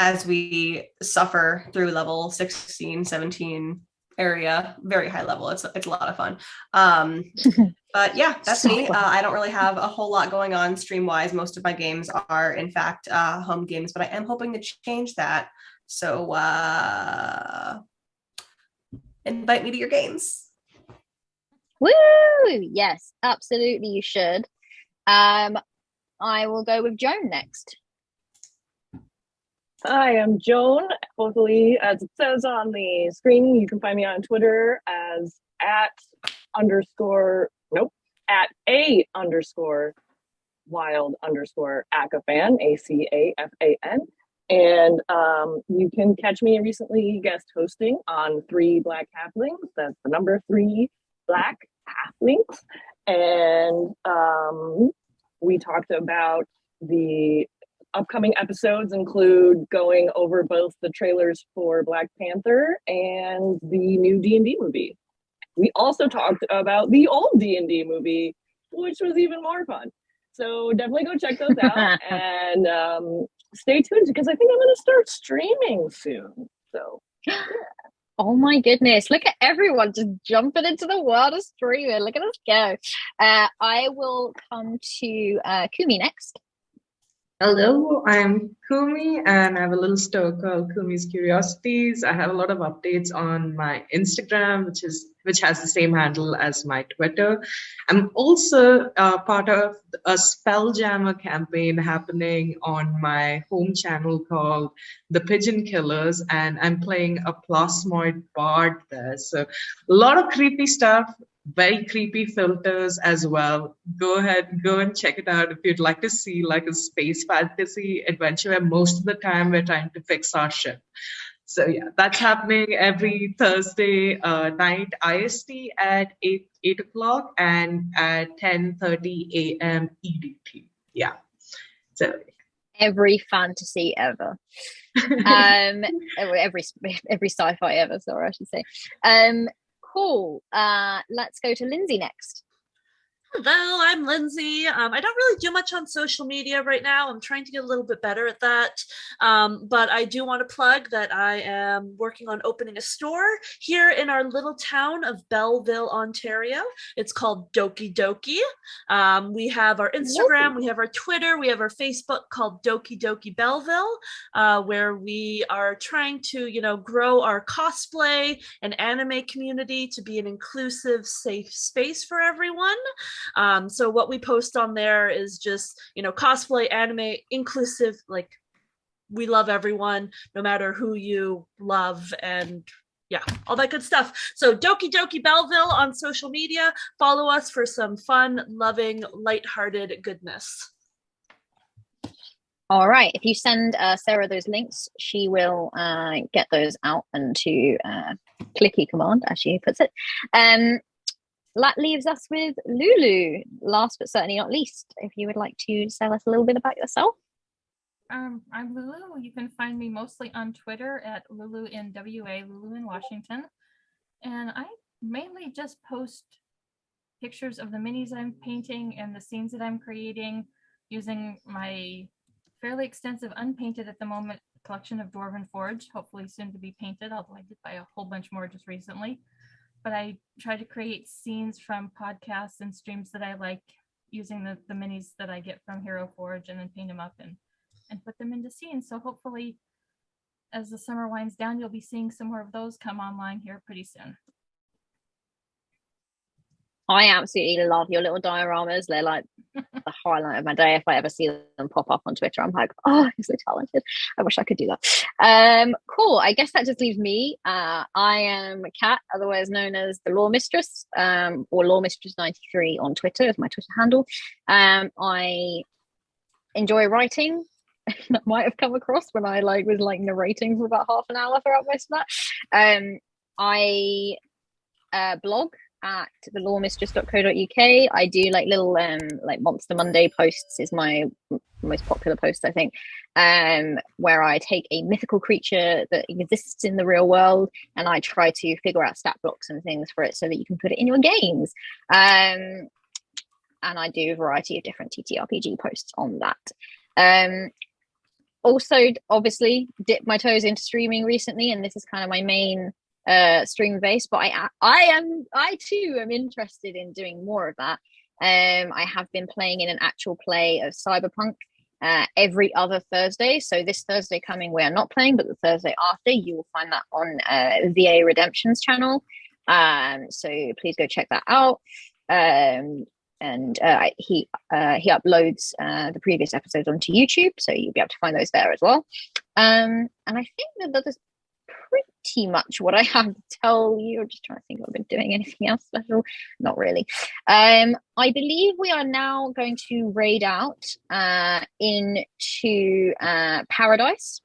as we suffer through level 16, 17 area, very high level. It's a lot of fun. But yeah, that's me. I don't really have a whole lot going on stream wise. Most of my games are in fact home games, but I am hoping to change that. So invite me to your games. Woo! Yes, absolutely you should. I will go with Joan next. Hi, I'm Joan. Hopefully, as it says on the screen, you can find me on Twitter as at a_wild_acafan, ACAFAN. And you can catch me recently guest hosting on 3 Black Halflings. That's the number 3 Black Halflings. And we talked about the upcoming episodes include going over both the trailers for Black Panther and the new D&D movie. We also talked about the old D&D movie, which was even more fun. So definitely go check those out and stay tuned because I think I'm going to start streaming soon. So, yeah. Oh my goodness, look at everyone just jumping into the world of streaming. Look at us go. I will come to Kumi next. Hello, I'm Kumi and I have a little store called Kumi's Curiosities. I have a lot of updates on my Instagram, which has the same handle as my Twitter. I'm also part of a Spelljammer campaign happening on my home channel called The Pigeon Killers, and I'm playing a plasmoid bard there. So a lot of creepy stuff. Very creepy filters as well. Go and check it out if you'd like to see like a space fantasy adventure where most of the time we're trying to fix our ship. So yeah, that's happening every Thursday night IST at 8 o'clock and at 10:30 a.m. EDT. Yeah. So every fantasy ever. every sci-fi ever, sorry, I should say. Cool. Let's go to Lindsay next. Hello, I'm Lindsay. I don't really do much on social media right now. I'm trying to get a little bit better at that. But I do want to plug that I am working on opening a store here in our little town of Belleville, Ontario. It's called Doki Doki. We have our Instagram, we have our Twitter, we have our Facebook called Doki Doki Belleville, where we are trying to, grow our cosplay and anime community to be an inclusive, safe space for everyone. So what we post on there is just, cosplay, anime, inclusive, like we love everyone, no matter who you love, and yeah, all that good stuff. So Doki Doki Belleville on social media. Follow us for some fun, loving, lighthearted goodness. All right. If you send Sarah those links, she will get those out into clicky command, as she puts it. that leaves us with Lulu. Last but certainly not least, if you would like to tell us a little bit about yourself. I'm Lulu. You can find me mostly on Twitter at Lulu in WA, Lulu in Washington. And I mainly just post pictures of the minis I'm painting and the scenes that I'm creating using my fairly extensive unpainted at the moment collection of Dwarven Forge, hopefully soon to be painted, although I did buy a whole bunch more just recently. But I try to create scenes from podcasts and streams that I like using the minis that I get from Hero Forge and then paint them up and put them into scenes. So hopefully as the summer winds down, you'll be seeing some more of those come online here pretty soon. I absolutely love your little dioramas. They're like the highlight of my day. If I ever see them pop up on Twitter, I'm like, oh, you're so talented. I wish I could do that. Cool. I guess that just leaves me. I am Kat, otherwise known as the Law Mistress, or Law Mistress 93 on Twitter is my Twitter handle. I enjoy writing. That might have come across when I was narrating for about half an hour throughout most of that. I blog at thelawmistress.co.uk. I do little Monster Monday posts is my most popular post, I think, where I take a mythical creature that exists in the real world and I try to figure out stat blocks and things for it so that you can put it in your games. And I do a variety of different TTRPG posts on that. Also, obviously, dipped my toes into streaming recently, and this is kind of my main stream base, but I too am interested in doing more of that. I have been playing in an actual play of Cyberpunk every other Thursday. So this Thursday coming, we are not playing, but the Thursday after, you will find that on VA Redemption's channel. So please go check that out. And he uploads the previous episodes onto YouTube, so you'll be able to find those there as well. And I think that is pretty much what I have to tell you. I'm just trying to think if I've been doing anything else special. Not really. I believe we are now going to raid out into Paradise,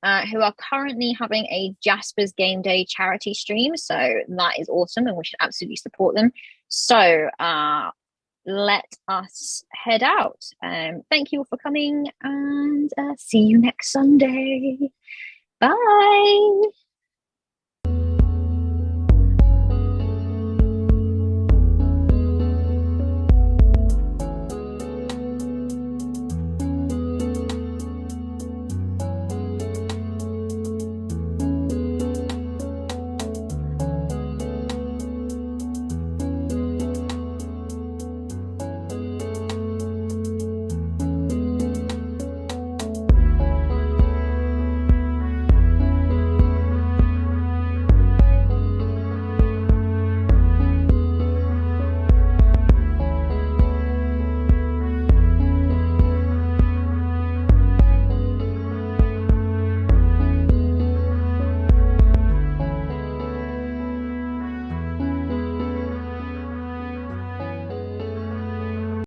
who are currently having a Jasper's Game Day charity stream. So that is awesome, and we should absolutely support them. So let us head out. Thank you all for coming, and see you next Sunday. Bye.